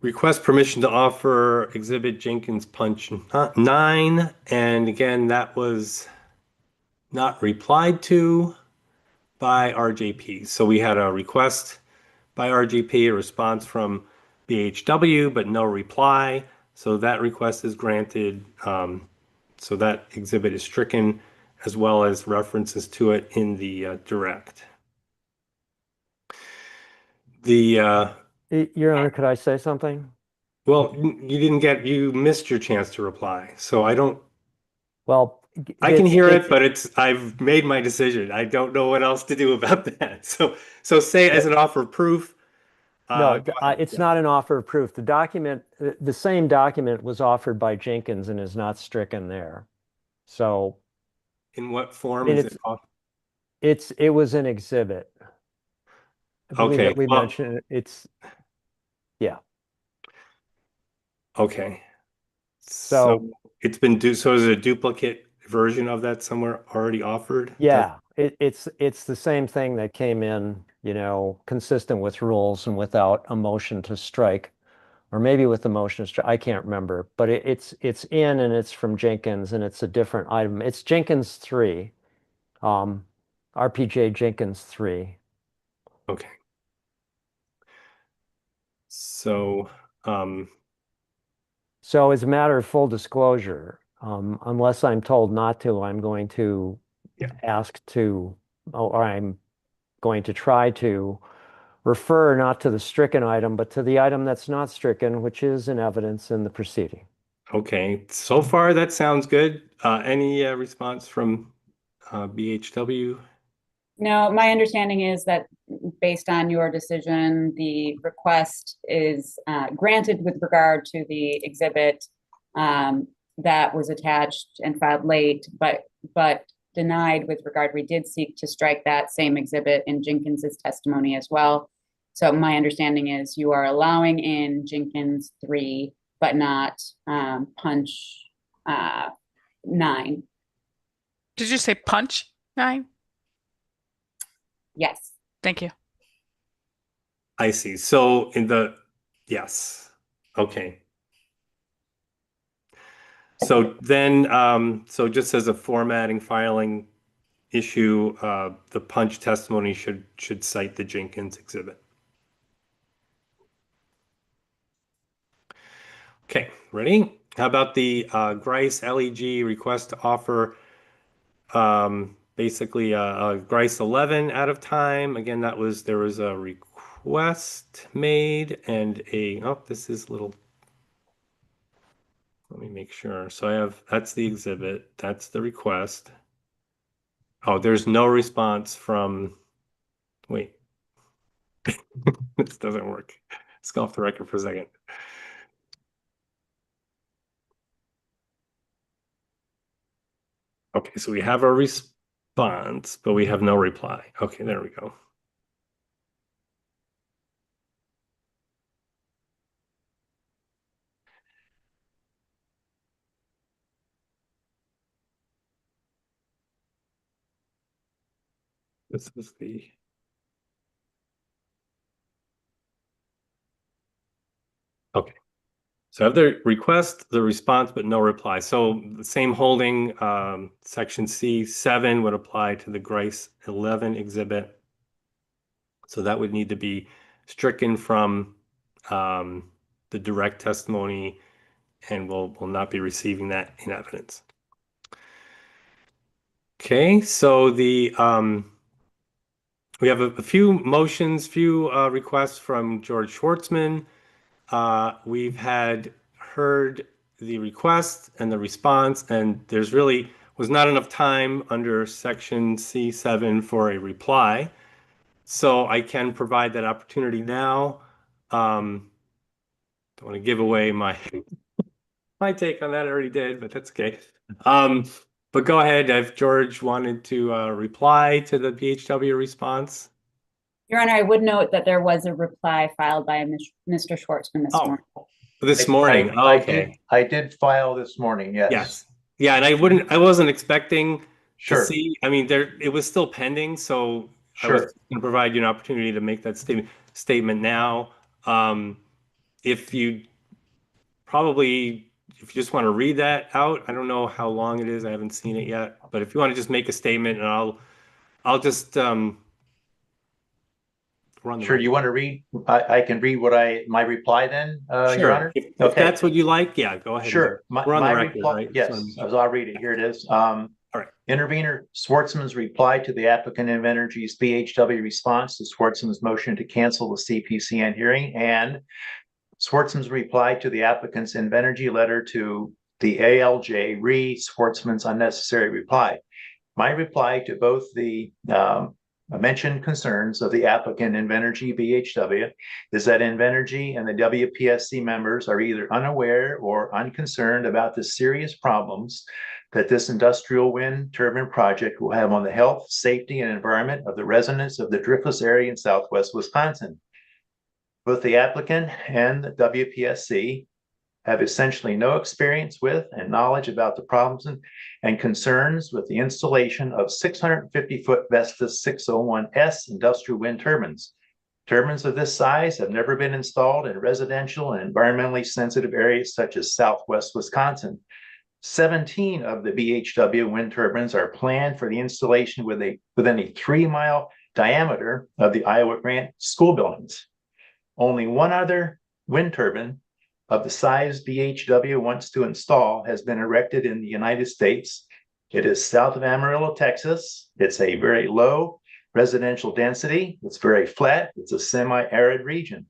request permission to offer Exhibit Jenkins Punch 9. And again, that was not replied to by RJP. So we had a request by RJP, a response from BHW, but no reply. So that request is granted. So that exhibit is stricken, as well as references to it in the direct. Your Honor, could I say something? Well, you missed your chance to reply. So I don't. Well, I can hear it, but I've made my decision. I don't know what else to do about that. So say as an offer of proof. No, it's not an offer of proof. The document, the same document was offered by Jenkins and is not stricken there. So in what form is it offered? It was an exhibit. I believe that we mentioned it's, yeah. Okay. So it's been so is it a duplicate version of that somewhere already offered? Yeah, it's the same thing that came in consistent with rules and without a motion to strike, or maybe with the motion to strike, I can't remember, but it's in and it's from Jenkins and it's a different item. It's Jenkins 3, RPJ Jenkins 3. Okay. So, So as a matter of full disclosure, unless I'm told not to, I'm going to ask to, or I'm going to try to refer not to the stricken item, but to the item that's not stricken, which is in evidence in the proceeding. okay, so far that sounds good. Any response from BHW? No, my understanding is that based on your decision, the request is granted with regard to the exhibit that was attached and filed late, but denied with regard. We did seek to strike that same exhibit in Jenkins's testimony as well. So my understanding is you are allowing in Jenkins 3, but not punch 9. Did you say punch 9? Yes. Thank you. I see. So yes. Okay. So then, so just as a formatting filing issue, the punch testimony should cite the Jenkins exhibit. Okay, ready? How about the Grice LEG request to offer basically a Grice 11 out of time? Again, there was a request made and this is little. Let me make sure. So that's the exhibit, that's the request. Oh, there's no response from, wait, this doesn't work. Let's go off the record for a second. Okay, so we have a response, but we have no reply. Okay, there we go. This is the. Okay. So I have the request, the response, but no reply. So the same holding, section C7 would apply to the Grice 11 exhibit. So that would need to be stricken from the direct testimony, and we'll not be receiving that in evidence. Okay, so we have a few motions, requests from George Schwartzman. We've heard the request and the response, and there's really was not enough time under section C7 for a reply. So I can provide that opportunity now. Don't want to give away my take on that. I already did, but that's okay. But go ahead if George wanted to reply to the BHW response. Your Honor, I would note that there was a reply filed by Mr. Schwartzman this morning. This morning. Okay. I did file this morning. Yes. Yes. Yeah, and I wasn't expecting to Sure. see. I mean, it was still pending, so I was Sure. going to provide you an opportunity to make that statement now. If you just want to read that out, I don't know how long it is. I haven't seen it yet, but if you want to just make a statement, and I'll just run the Sure. You want to read? I can read my reply then, Your Honor? If that's what you like, yeah, go ahead. Sure. We're on the record, reply, right? yes, I'll read it. Here it is. All right. Intervener Schwartzman's reply to the applicant Invenergy's BHW response to Schwartzman's motion to cancel the CPCN hearing, and Schwartzman's reply to the applicant's Invenergy letter to the ALJ re Schwartzman's unnecessary reply. My reply to both the mentioned concerns of the applicant Invenergy BHW is that Invenergy and the WPSC members are either unaware or unconcerned about the serious problems that this industrial wind turbine project will have on the health, safety, and environment of the residents of the Driftless area in Southwest Wisconsin. Both the applicant and the WPSC have essentially no experience with and knowledge about the problems and concerns with the installation of 650-foot Vestas 601S industrial wind turbines. Turbines of this size have never been installed in residential and environmentally sensitive areas such as Southwest Wisconsin. 17 of the BHW wind turbines are planned for the installation within a 3-mile diameter of the Iowa Grant school buildings. Only one other wind turbine of the size BHW wants to install has been erected in the United States. It is south of Amarillo, Texas. It's a very low residential density. It's very flat. It's a semi-arid region.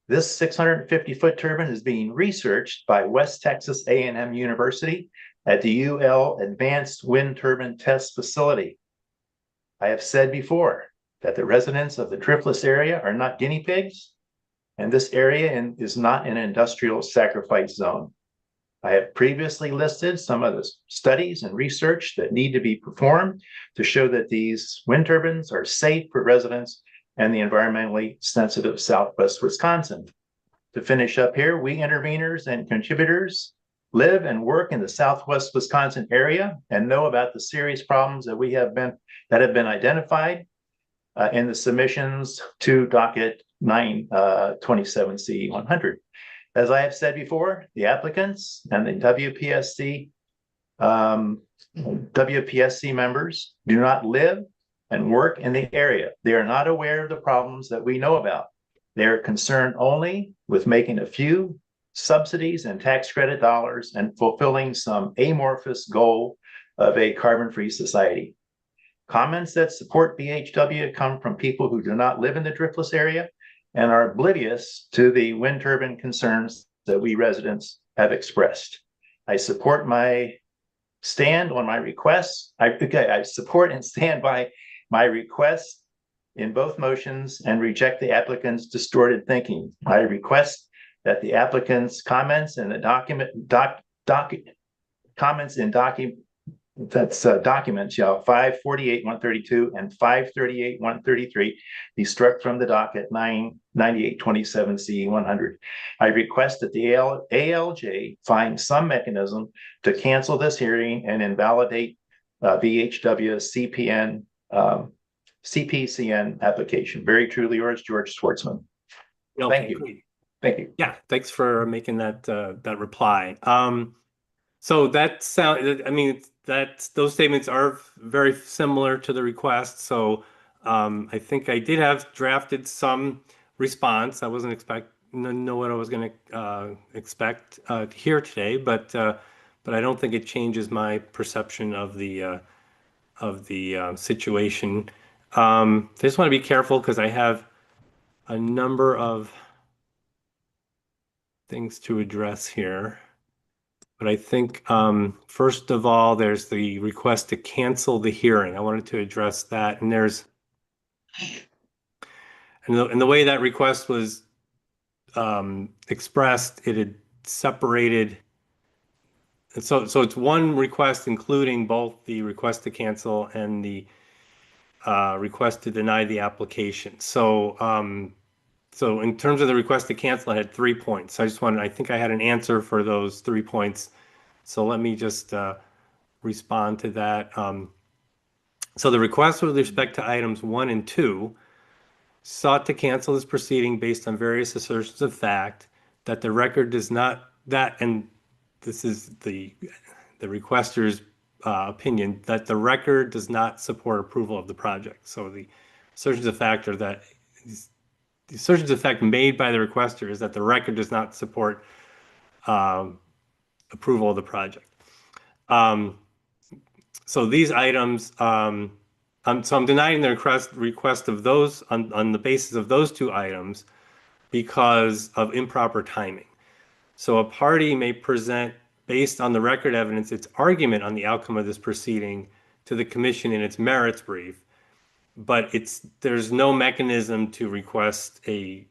This 650-foot turbine is being researched by West Texas A&M University at the UL Advanced Wind Turbine Test Facility. I have said before that the residents of the Driftless area are not guinea pigs, and this area is not an industrial sacrifice zone. I have previously listed some of the studies and research that need to be performed to show that these wind turbines are safe for residents and the environmentally sensitive Southwest Wisconsin. To finish up here, we interveners and contributors live and work in the Southwest Wisconsin area and know about the serious problems that have been identified in the submissions to Docket 927C100. As I have said before, the applicants and the WPSC members do not live and work in the area. They are not aware of the problems that we know about. They are concerned only with making a few subsidies and tax credit dollars and fulfilling some amorphous goal of a carbon-free society. Comments that support BHW come from people who do not live in the Driftless area and are oblivious to the wind turbine concerns that we residents have expressed. I support my stand on my requests. I support and stand by my requests in both motions and reject the applicant's distorted thinking. I request that the applicant's comments in the documents 548-132 and 538-133 be struck from the docket 998-27C100. I request that the ALJ find some mechanism to cancel this hearing and invalidate BHW's CPCN application. Very truly yours, George Schwartzman. Okay, Thank you. great. Thank you. Yeah, thanks for making that reply. So that sound, I mean, those statements are very similar to the request. So I think I did have drafted some response. I wasn't know what I was going to expect here today, but I don't think it changes my perception of the situation. I just want to be careful because I have a number of things to address here. But I think, first of all, there's the request to cancel the hearing. I wanted to address that. And the way that request was expressed, it had separated. So it's one request, including both the request to cancel and the request to deny the application. So in terms of the request to cancel, I had 3 points. I think I had an answer for those 3 points. So let me just respond to that. So the request with respect to items 1 and 2 sought to cancel this proceeding based on various assertions of fact that the record does not, and this is the requester's opinion, that the record does not support approval of the project. So the assertions of fact are that the assertions of fact made by the requester is that the record does not support approval of the project. So these items, so I'm denying the request of those on the basis of those 2 items because of improper timing. So a party may present, based on the record evidence, its argument on the outcome of this proceeding to the commission in its merits brief, but there's no mechanism to request a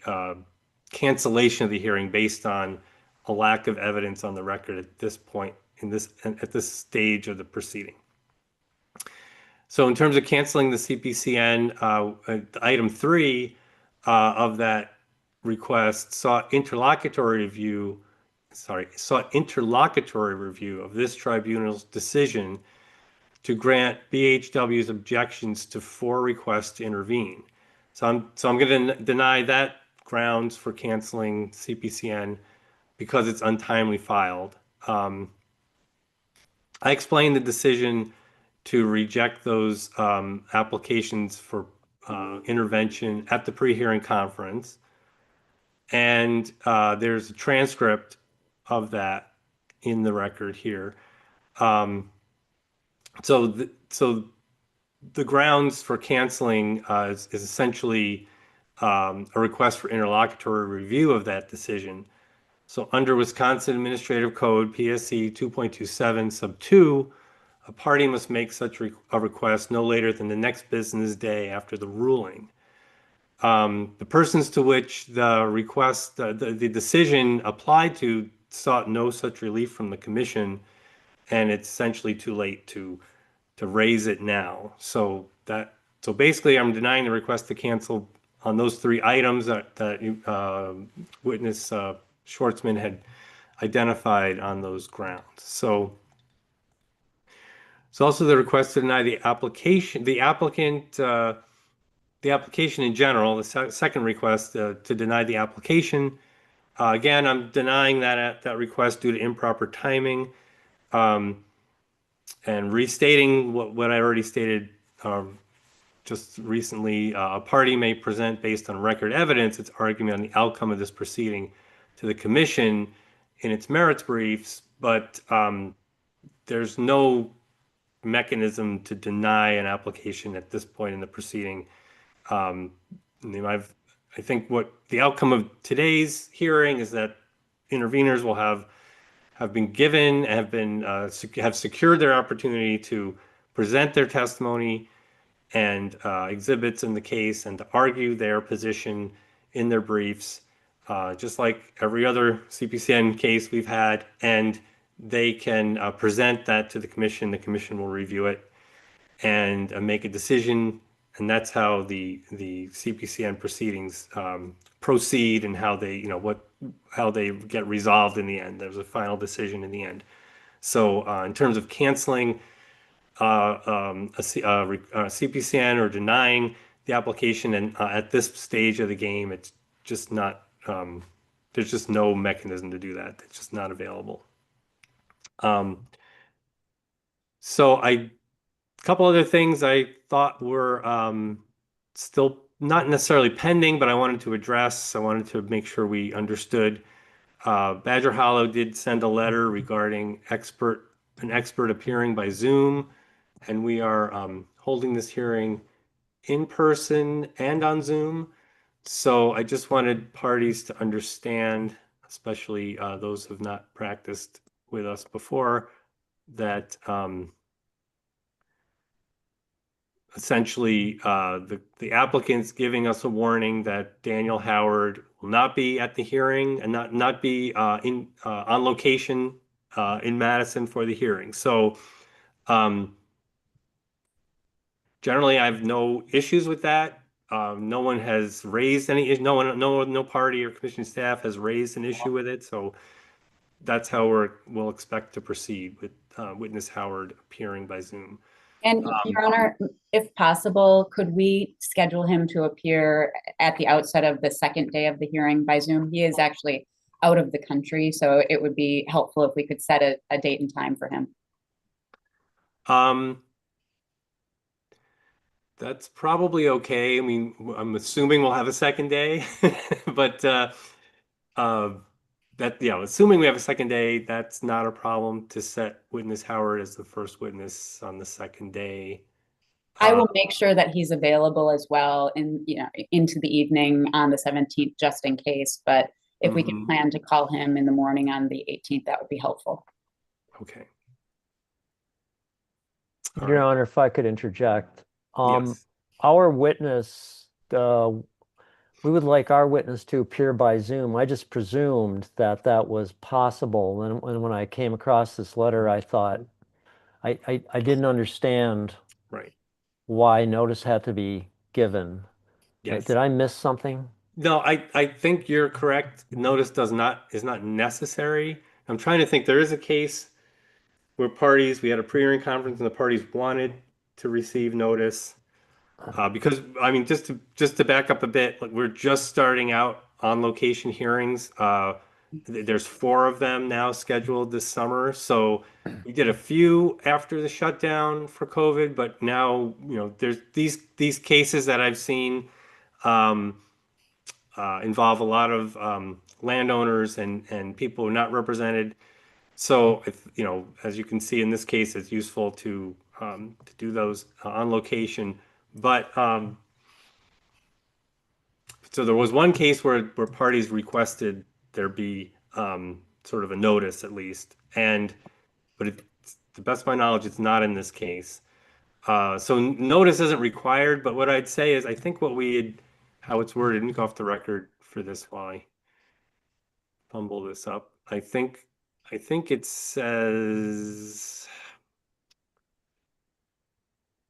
cancellation of the hearing based on a lack of evidence on the record at this point at this stage of the proceeding. So in terms of canceling the CPCN, item 3 of that request sought interlocutory review sought interlocutory review of this tribunal's decision to grant BHW's objections to 4 requests to intervene. So I'm going to deny that grounds for canceling CPCN because it's untimely filed. I explained the decision to reject those applications for intervention at the pre-hearing conference. And there's a transcript of that in the record here. So the grounds for canceling is essentially a request for interlocutory review of that decision. So under Wisconsin Administrative Code, PSC 2.27 sub 2, a party must make such a request no later than the next business day after the ruling. The persons to which the request, the decision applied to sought no such relief from the commission, and it's essentially too late to raise it now. So basically I'm denying the request to cancel on those 3 items that witness Schwartzman had identified on those grounds. So it's also the request to deny the application, the application in general, the second request to deny the application. Again, I'm denying that request due to improper timing, and restating what I already stated just recently. A party may present based on record evidence its argument on the outcome of this proceeding to the commission in its merits briefs, but there's no mechanism to deny an application at this point in the proceeding. I think what the outcome of today's hearing is that interveners will have been given, have secured their opportunity to present their testimony and exhibits in the case and to argue their position in their briefs, just like every other CPCN case we've had, and they can present that to the commission. The commission will review it and make a decision, and that's how the CPCN proceedings proceed, and how they how they get resolved in the end. There's a final decision in the end. So in terms of canceling a CPCN or denying the application, and at this stage of the game, it's just not, there's just no mechanism to do that. It's just not available. So a couple other things I thought were still not necessarily pending, but I wanted to address. I wanted to make sure we understood. Badger Hollow did send a letter regarding an expert appearing by Zoom, and we are holding this hearing in person and on Zoom. So I just wanted parties to understand, especially those who have not practiced with us before, that essentially the applicant's giving us a warning that Daniel Howard will not be at the hearing and not be on location in Madison for the hearing. So generally, I have no issues with that. No one has raised any. No party or commission staff has raised an issue with it. So that's how we'll expect to proceed with witness Howard appearing by Zoom. And Your Honor, if possible, could we schedule him to appear at the outset of the second day of the hearing by Zoom? He is actually out of the country, so it would be helpful if we could set a date and time for him. That's probably okay. I mean, I'm assuming we'll have a second day, but assuming we have a second day, that's not a problem to set witness Howard as the first witness on the second day. I will make sure that he's available as well into the evening on the 17th, just in case. But if we can plan to call him in the morning on the 18th, that would be helpful. Okay. Your Honor, if I could interject. Yes. Our witness, we would like our witness to appear by Zoom. I just presumed that was possible. And when I came across this letter, I thought, I didn't understand right. why notice had to be given. Yes. Did I miss something? No, I think you're correct. Notice is not necessary. I'm trying to think. There is a case where we had a pre-hearing conference and the parties wanted to receive notice. Because I mean, just to back up a bit, like we're just starting out on location hearings. There's 4 of them now scheduled this summer. So we did a few after the shutdown for COVID, but now, there's these cases that I've seen involve a lot of landowners and people who are not represented. So if, as you can see in this case, it's useful to do those on location. But so there was one case where parties requested there be sort of a notice at least, but to the best of my knowledge, it's not in this case. So notice isn't required, but what I'd say is I think how it's worded, didn't go off the record for this while I fumble this up. I think it says,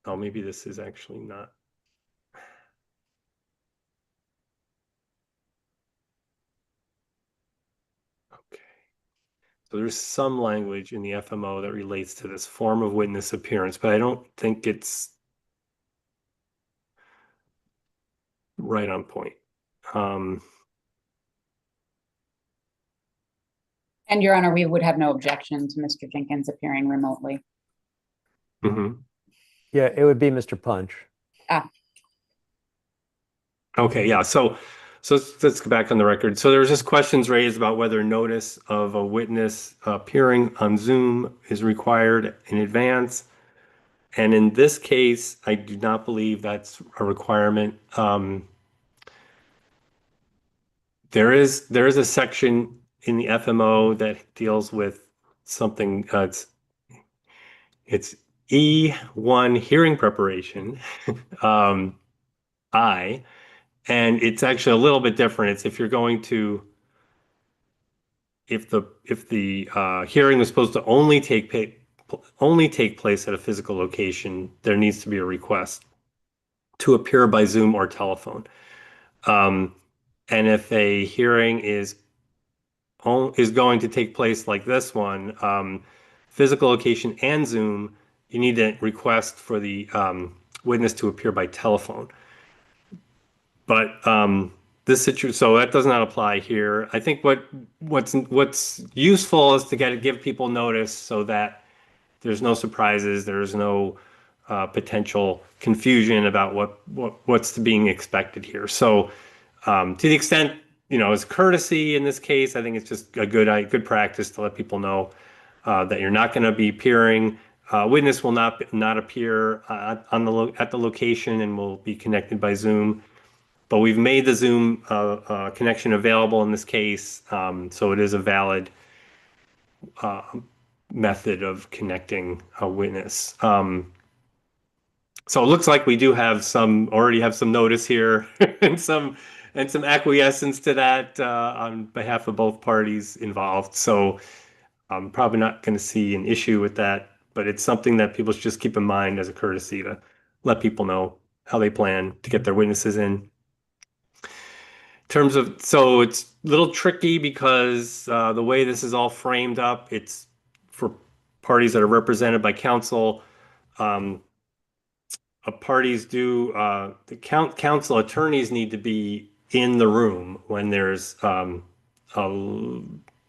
oh, maybe this is actually not. Okay. So there's some language in the FMO that relates to this form of witness appearance, but I don't think it's right on point. And Your Honor, we would have no objection to Mr. Jenkins appearing remotely. Yeah, it would be Mr. Punch. Okay, yeah. So let's go back on the record. So there was just questions raised about whether notice of a witness appearing on Zoom is required in advance. And in this case, I do not believe that's a requirement. There is a section in the FMO that deals with something. It's E1 hearing preparation. And it's actually a little bit different. It's if you're going to, if the hearing was supposed to only take place at a physical location, there needs to be a request to appear by Zoom or telephone. And if a hearing is going to take place like this one, physical location and Zoom, you need to request for the witness to appear by telephone. But so that does not apply here. I think what's useful is to give people notice so that there's no surprises, there's no potential confusion about what's being expected here. So to the extent, as courtesy in this case, I think it's just a good practice to let people know that you're not going to be appearing. Witness will not appear at the location and will be connected by Zoom. But we've made the Zoom connection available in this case, so it is a valid method of connecting a witness. So it looks like we do already have some notice here and some acquiescence to that on behalf of both parties involved. So I'm probably not going to see an issue with that, but it's something that people should just keep in mind as a courtesy to let people know how they plan to get their witnesses in. So it's a little tricky because the way this is all framed up, it's for parties that are represented by counsel. Counsel attorneys need to be in the room when there's a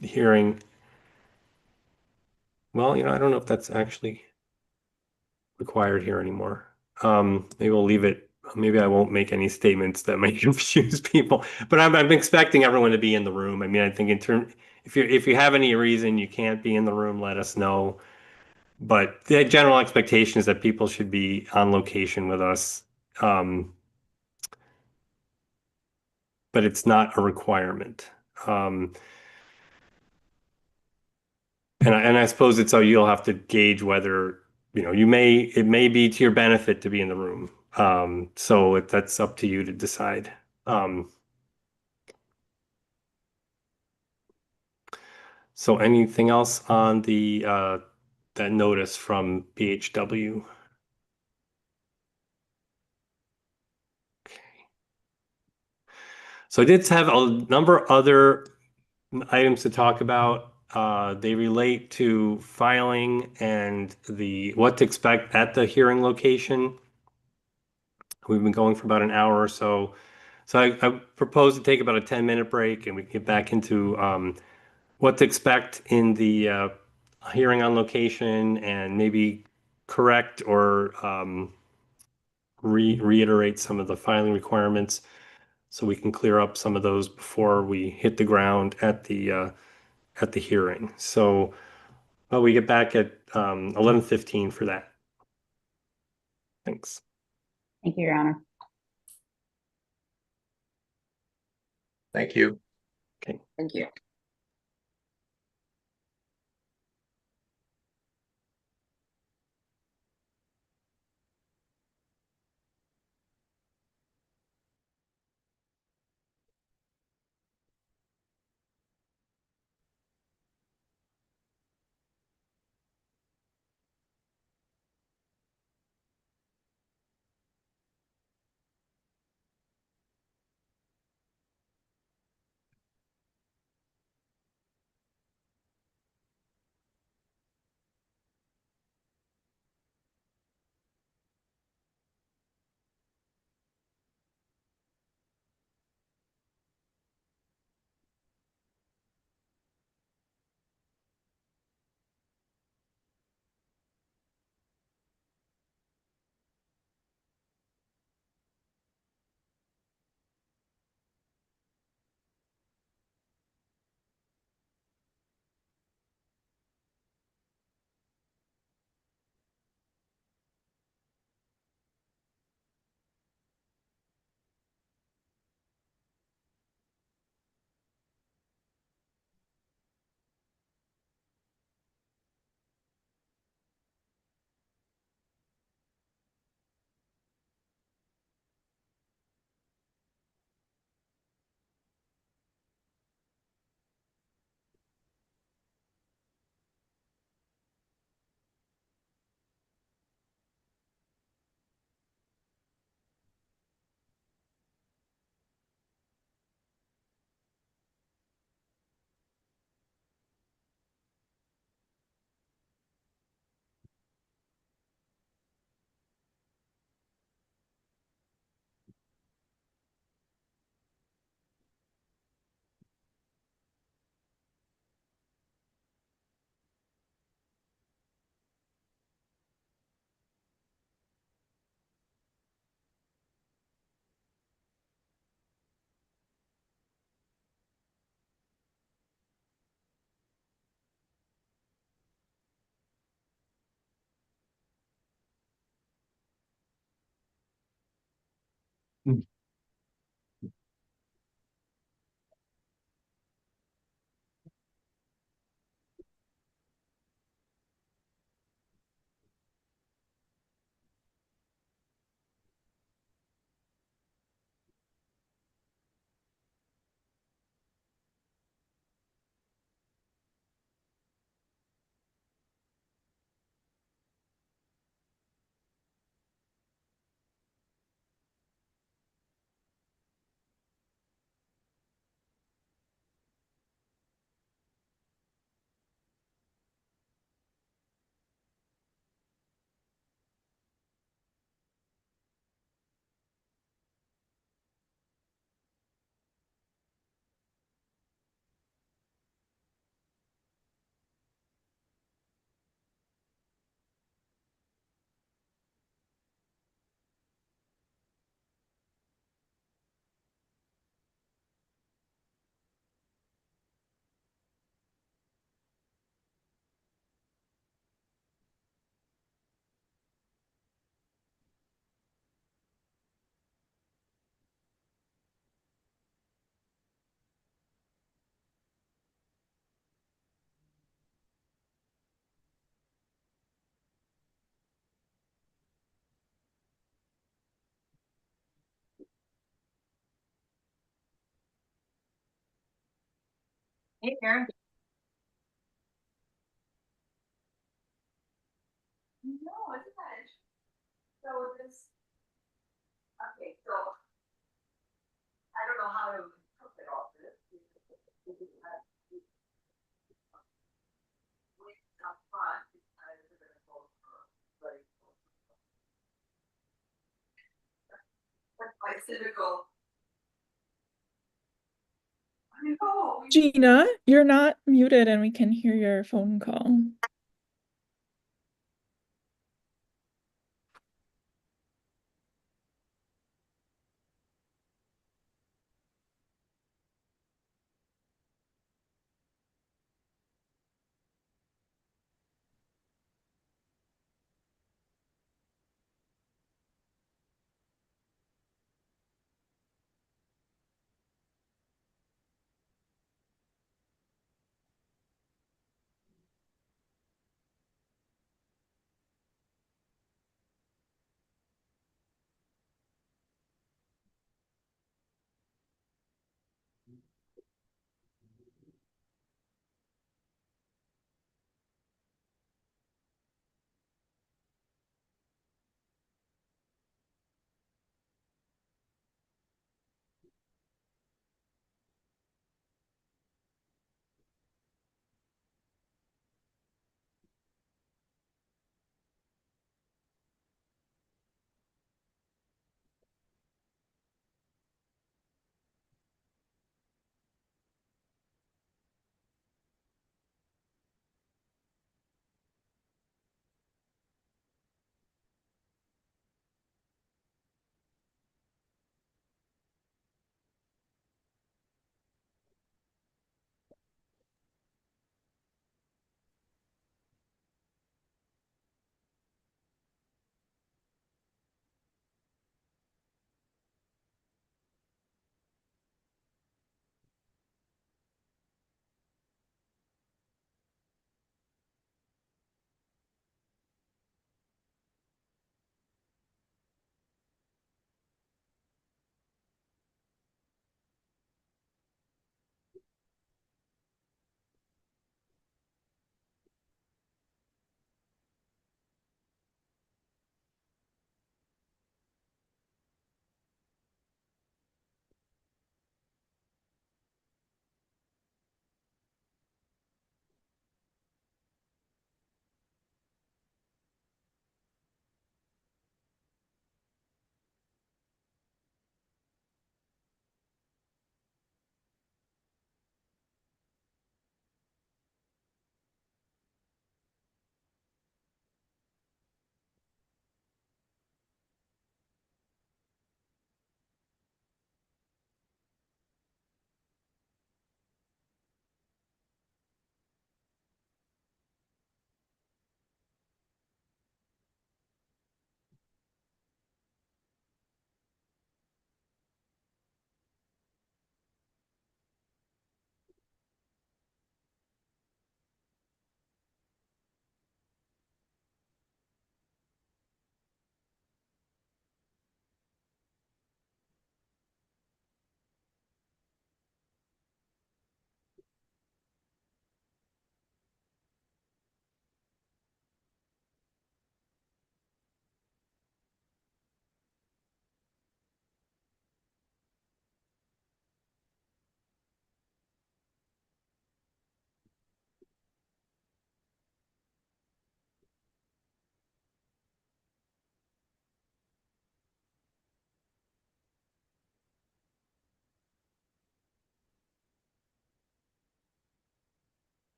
hearing. Well, I don't know if that's actually required here anymore. Maybe we'll leave it. Maybe I won't make any statements that might confuse people, but I'm expecting everyone to be in the room. I mean, I think if you have any reason you can't be in the room, let us know. But the general expectation is that people should be on location with us. But it's not a requirement. And I suppose it's so you'll have to gauge whether, it may be to your benefit to be in the room. So that's up to you to decide. So anything else on that notice from BHW? So I did have a number of other items to talk about. They relate to filing and what to expect at the hearing location. We've been going for about an hour or so. So I propose to take about a 10-minute break and we can get back into what to expect in the hearing on location and maybe correct or reiterate some of the filing requirements so we can clear up some of those before we hit the ground at the hearing. So we get back at 11:15 for that. Thanks. Thank you, Your Honor. Thank you. Okay. Thank you. Hey, Karen. No, it's a hedge. So this, okay, so I don't know how to Gina, you're not muted and we can hear your phone call.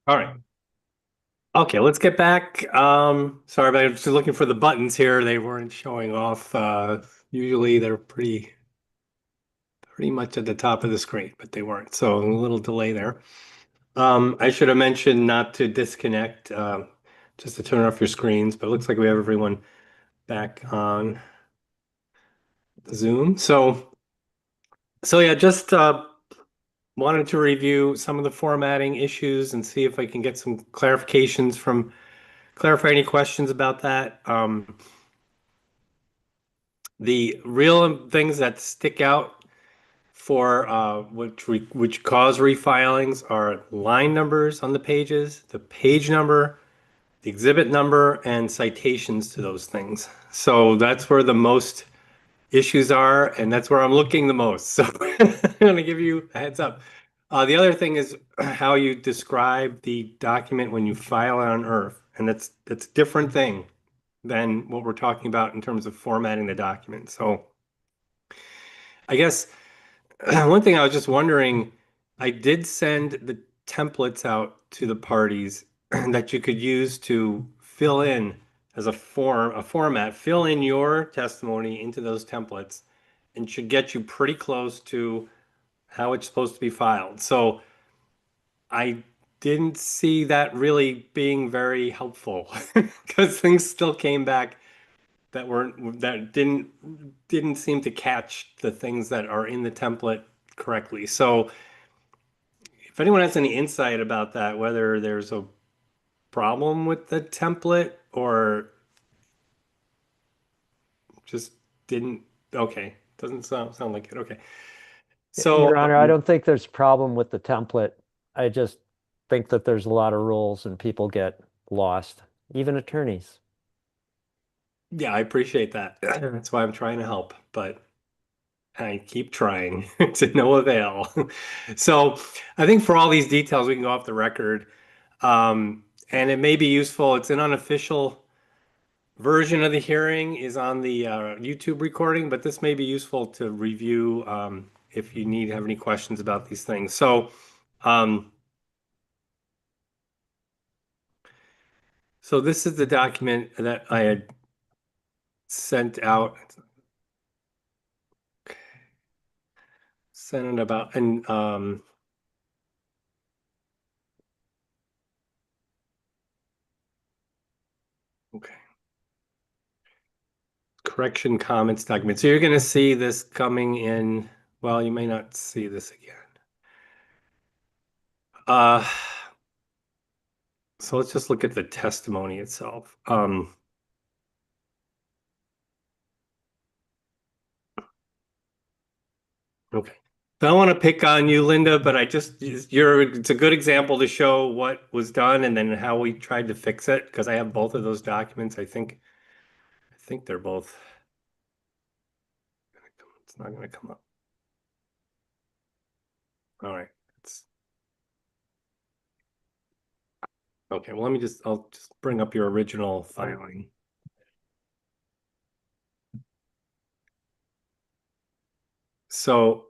All right. Okay, let's get back. Sorry, but I'm just looking for the buttons here. They weren't showing off. Usually they're pretty much at the top of the screen, but they weren't. So a little delay there. I should have mentioned not to disconnect, just to turn off your screens, but it looks like we have everyone back on Zoom. So yeah, just wanted to review some of the formatting issues and see if I can get some clarifications from clarify any questions about that. The real things that stick out for which cause refilings are line numbers on the pages, the page number, the exhibit number, and citations to those things. So that's where the most issues are, and that's where I'm looking the most. So I'm going to give you a heads up. The other thing is how you describe the document when you file it on Earth, and that's a different thing than what we're talking about in terms of formatting the document. So I guess one thing I was just wondering, I did send the templates out to the parties that you could use to fill in as a format, fill in your testimony into those templates, and should get you pretty close to how it's supposed to be filed. So I didn't see that really being very helpful because things still came back that didn't seem to catch the things that are in the template correctly. So if anyone has any insight about that, whether there's a problem with the template or just didn't, okay, doesn't sound like it. Okay. So Your Honor, I don't think there's a problem with the template. I just think that there's a lot of rules and people get lost, even attorneys. yeah, I appreciate that. That's why I'm trying to help, but I keep trying to no avail. So I think for all these details, we can go off the record. And it may be useful. It's an unofficial version of the hearing is on the YouTube recording, but this may be useful to review if you have any questions about these things. So this is the document that I had sent out. Sent it about, and okay. Correction comments document. So you're going to see this coming in. Well, you may not see this again. So let's just look at the testimony itself. Okay. So I don't want to pick on you, Linda, but it's a good example to show what was done and then how we tried to fix it, because I have both of those documents. I think they're both. It's not going to come up. All right. Okay. Well, I'll just bring up your original filing. So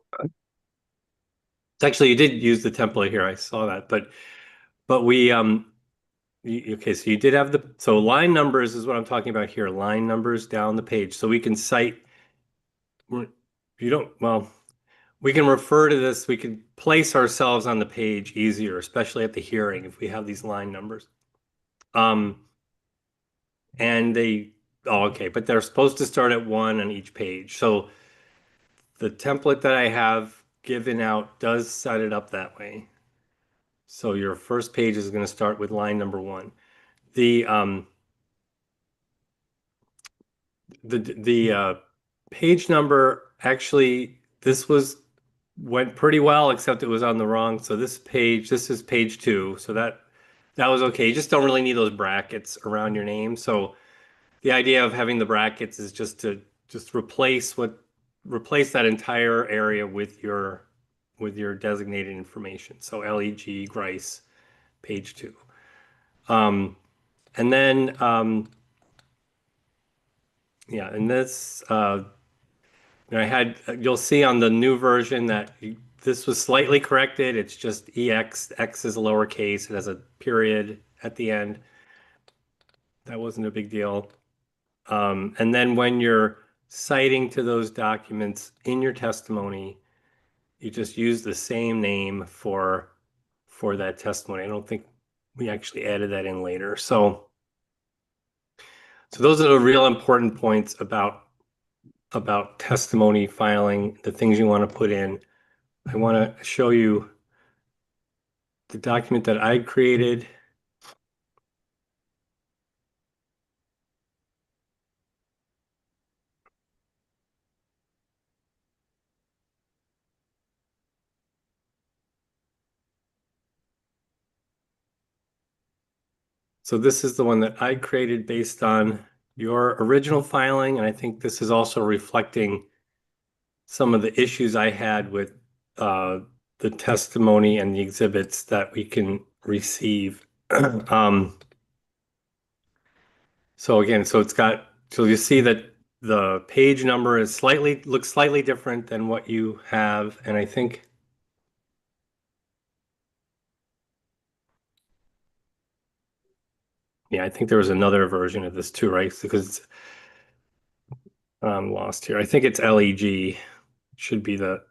actually, you did use the template here. I saw that, but we okay. So you did have so line numbers is what I'm talking about here. Line numbers down the page, so we can cite. We can refer to this. We can place ourselves on the page easier, especially at the hearing if we have these line numbers. And okay, but they're supposed to start at 1 on each page. So the template that I have given out does set it up that way. So your first page is going to start with line number 1. The page number, actually, this went pretty well, except it was on the wrong. So this is page 2. So that was okay. You just don't really need those brackets around your name. So the idea of having the brackets is just to replace that entire area with your designated information. So LEG Grice, page 2. And then yeah, and this you'll see on the new version that this was slightly corrected. It's just EX, X is lowercase, it has a period at the end. That wasn't a big deal. And then when you're citing to those documents in your testimony, you just use the same name for that testimony. I don't think we actually added that in later. So those are the real important points about testimony filing, the things you want to put in. I want to show you the document that I created. So this is the one that I created based on your original filing, and I think this is also reflecting some of the issues I had with the testimony and the exhibits that we can receive. So again, so you see that the page number is looks slightly different than what you have, and I think I think there was another version of this too, right? Because I'm lost here. I think it's LEG should be the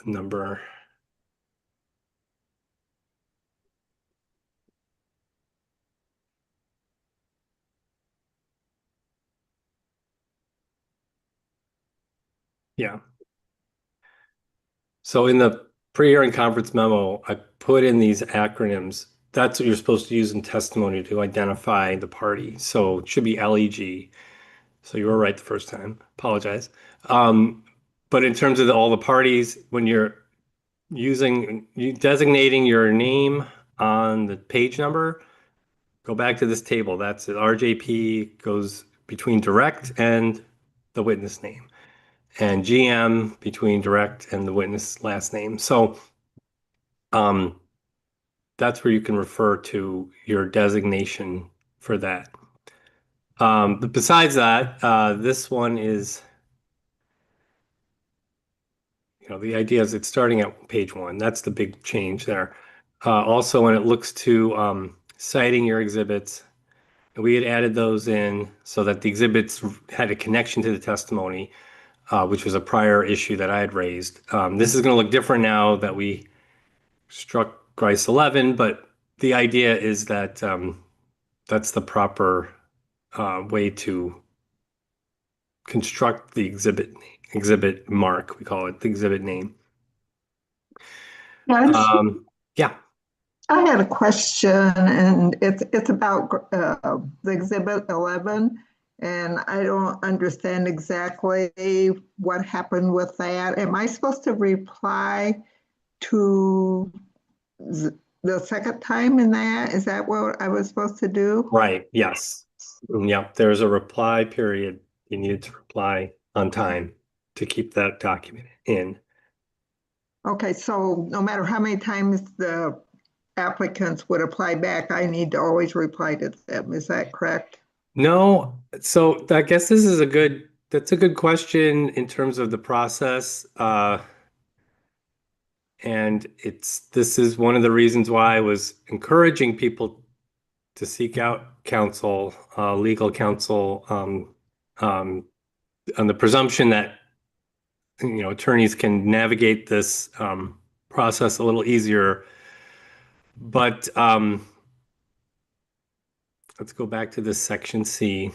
number. Yeah. So in the pre-hearing conference memo, I put in these acronyms. That's what you're supposed to use in testimony to identify the party. So it should be LEG. So you were right the first time. Apologize. But in terms of all the parties, when you're designating your name on the page number, go back to this table. That's it. RJP goes between direct and the witness name, and GM between direct and the witness last name. So that's where you can refer to your designation for that. But besides that, this one is, the idea is it's starting at page 1. That's the big change there. Also, when it looks to citing your exhibits, we had added those in so that the exhibits had a connection to the testimony, which was a prior issue that I had raised. This is going to look different now that we struck Grice 11, but the idea is that that's the proper way to construct the exhibit mark. We call it the exhibit name. Yeah. I had a question, and it's about the exhibit 11, and I don't understand exactly what happened with that. Am I supposed to reply to the second time in that? Is that what I was supposed to do? Right. Yes. Yep. There's a reply period. You needed to reply on time to keep that document in. Okay, so no matter how many times the applicants would apply back, I need to always reply to them. Is that correct? No. So I guess that's a good question in terms of the process. And this is one of the reasons why I was encouraging people to seek out counsel, legal counsel, on the presumption that attorneys can navigate this process a little easier. But let's go back to this section C.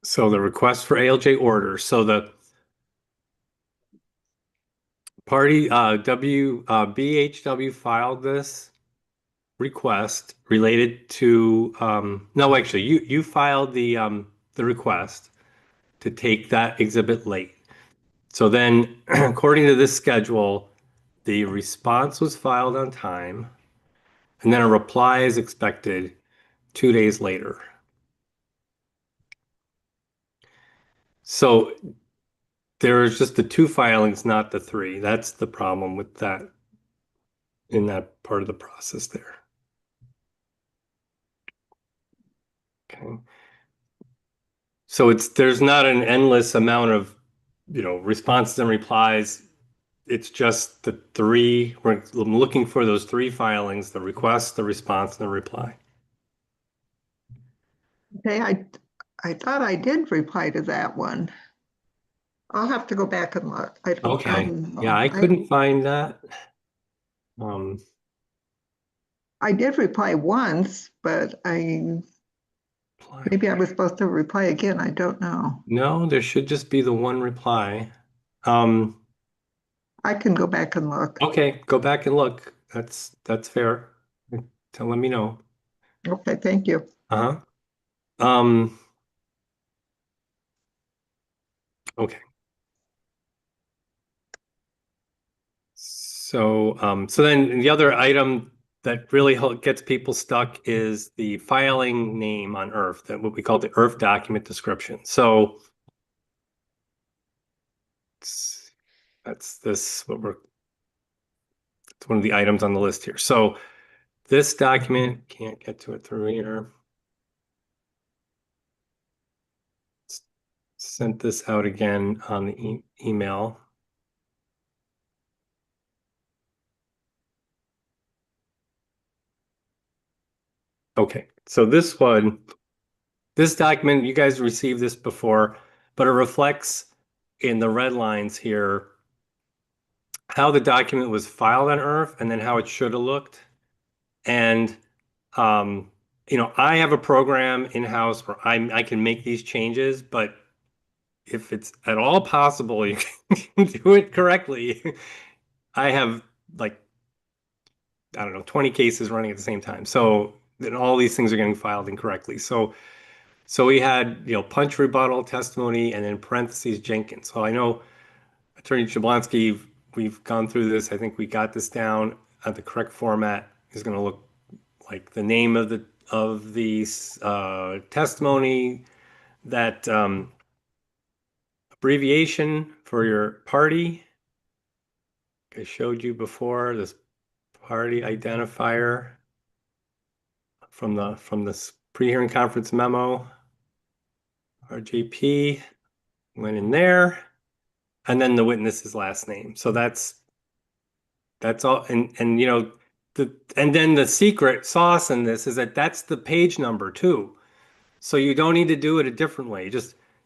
So the request for ALJ order. So the party BHW filed this request related to no, actually you filed the request to take that exhibit late. So then according to this schedule, the response was filed on time, and then a reply is expected 2 days later. So there's just the 2 filings, not the 3. That's the problem with that in that part of the process there. Okay. So there's not an endless amount of responses and replies. It's just the three, we're looking for those three filings, the request, the response, and the reply. Okay, I thought I did reply to that one. I'll have to go back and look. I don't know. Yeah, I couldn't find that. I did reply once, but maybe I was supposed to reply again. I don't know. No, there should just be the one reply. I can go back and look. Okay, go back and look. That's fair. Let me know. Okay, thank you. Uh-huh. Okay. So then the other item that really gets people stuck is the filing name on IRF, that what we call the IRF document description. So that's it's one of the items on the list here. So this document, can't get to it through here. Sent this out again on the email. Okay, so this document, you guys received this before, but it reflects in the red lines here how the document was filed on IRF and then how it should have looked. And I have a program in-house where I can make these changes, but if it's at all possible, you can do it correctly. I have like, I don't know, 20 cases running at the same time. So then all these things are getting filed incorrectly. So we had, punch rebuttal, testimony, and then parentheses Jenkins. So I know Attorney Jablonski, we've gone through this. I think we got this down. The correct format is going to look like the name of the testimony, that abbreviation for your party. I showed you before, this party identifier from this pre-hearing conference memo. RJP went in there, and then the witness's last name. So that's all. And then the secret sauce in this is that that's the page number too. So you don't need to do it a different way.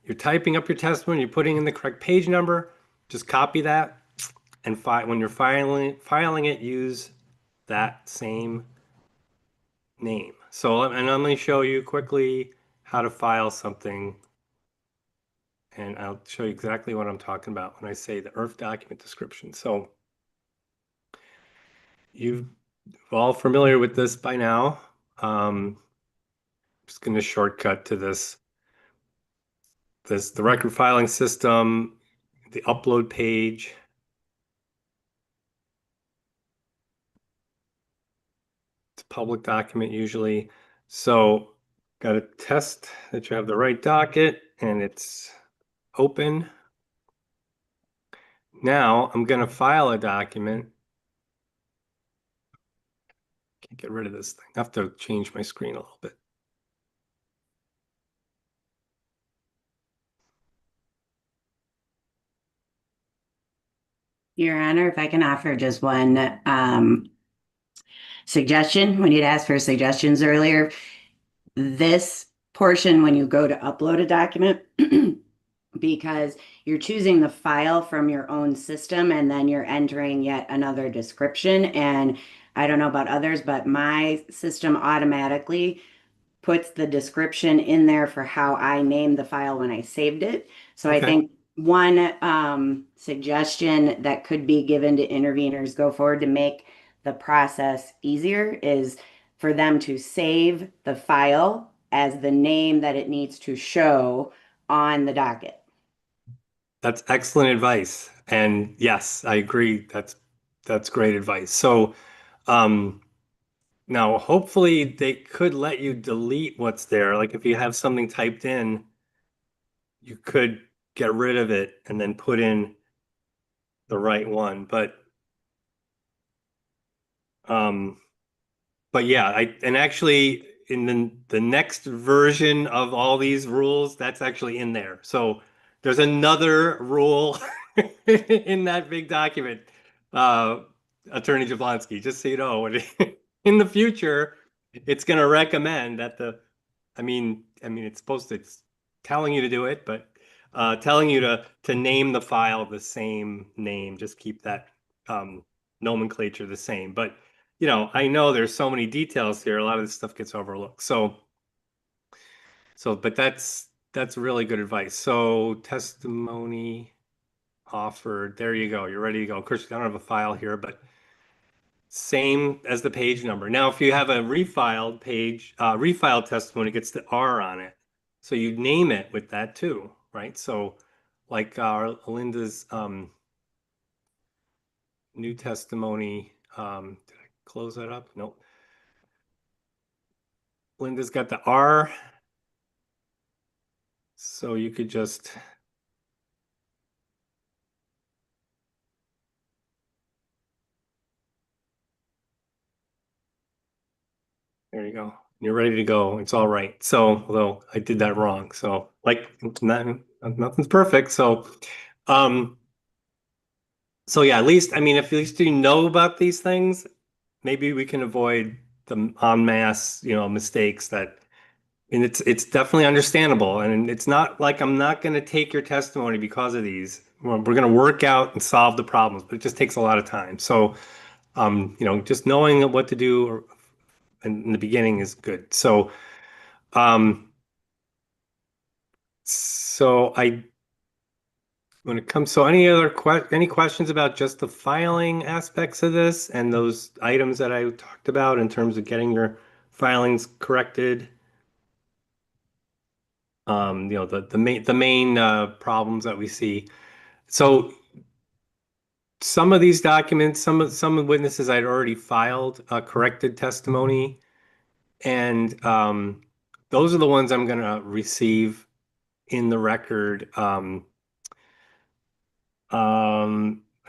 You're typing up your testimony, you're putting in the correct page number, just copy that, and when you're filing it, use that same name. So, and let me show you quickly how to file something, and I'll show you exactly what I'm talking about when I say the IRF document description. So you're all familiar with this by now. I'm just going to shortcut to the record filing system, the upload page. It's a public document usually. So got to test that you have the right docket and it's open. Now I'm going to file a document. Can't get rid of this thing. I have to change my screen a little bit. Your Honor, if I can offer just one suggestion, when you'd asked for suggestions earlier, this portion, when you go to upload a document, because you're choosing the file from your own system and then you're entering yet another description. And I don't know about others, but my system automatically puts the description in there for how I named the file when I saved it. So I think one suggestion that could be given to interveners go forward to make the process easier is for them to save the file as the name that it needs to show on the docket. That's excellent advice. And yes, I agree. That's great advice. So now hopefully they could let you delete what's there. Like if you have something typed in, you could get rid of it and then put in the right one. But yeah, and actually in the next version of all these rules, that's actually in there. So there's another rule in that big document, Attorney Jablonski, just so you know, in the future, it's going to recommend that I mean, it's supposed to, it's telling you to do it, but telling you to name the file the same name, just keep that nomenclature the same. But, you know, I know there's so many details here. A lot of this stuff gets overlooked. But that's really good advice. So testimony offered, there you go. You're ready to go. Of course, I don't have a file here, but same as the page number. Now, if you have a refiled page, refiled testimony, it gets the R on it. So you name it with that too, right? So like Linda's new testimony, did I close that up? Nope. Linda's got the R. So you could just there you go. You're ready to go. It's all right. So, although I did that wrong. So, like, nothing's perfect. So, so yeah, at least, I mean, if at least you know about these things, maybe we can avoid the en masse, you know, mistakes that, and it's definitely understandable. And it's not like I'm not going to take your testimony because of these. We're going to work out and solve the problems, but it just takes a lot of time. So, you know, just knowing what to do in the beginning is good. So, when it comes, so any questions about just the filing aspects of this and those items that I talked about in terms of getting your filings corrected? You know, the main problems that we see. So some of these documents, some of the witnesses I'd already filed corrected testimony, and those are the ones I'm going to receive in the record. I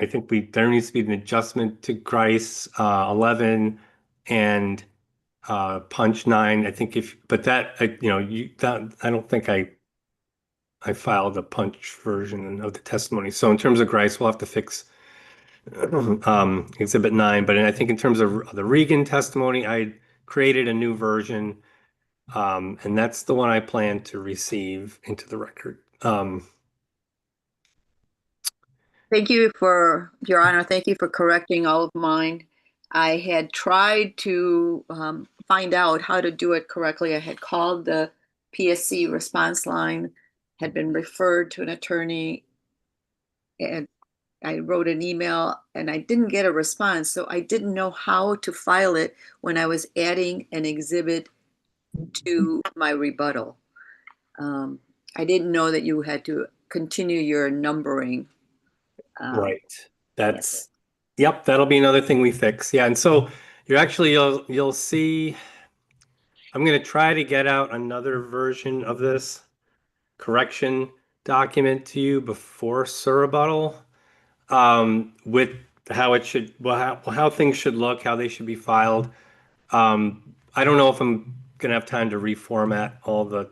think there needs to be an adjustment to Grice 11 and Punch 9. I think but that you know, I don't think I filed a Punch version of the testimony. So in terms of Grice, we'll have to fix Exhibit 9. But I think in terms of the Regan testimony, I created a new version, and that's the one I plan to receive into the record. Thank you for, Your Honor, thank you for correcting all of mine. I had tried to find out how to do it correctly. I had called the PSC response line, had been referred to an attorney, and I wrote an email and I didn't get a response. So I didn't know how to file it when I was adding an exhibit to my rebuttal. I didn't know that you had to continue your numbering. Right. Yep, that'll be another thing we fix. Yeah, and so you'll see, I'm going to try to get out another version of this correction document to you before surrebuttal, with how it should, how things should look, how they should be filed. I don't know if I'm going to have time to reformat all the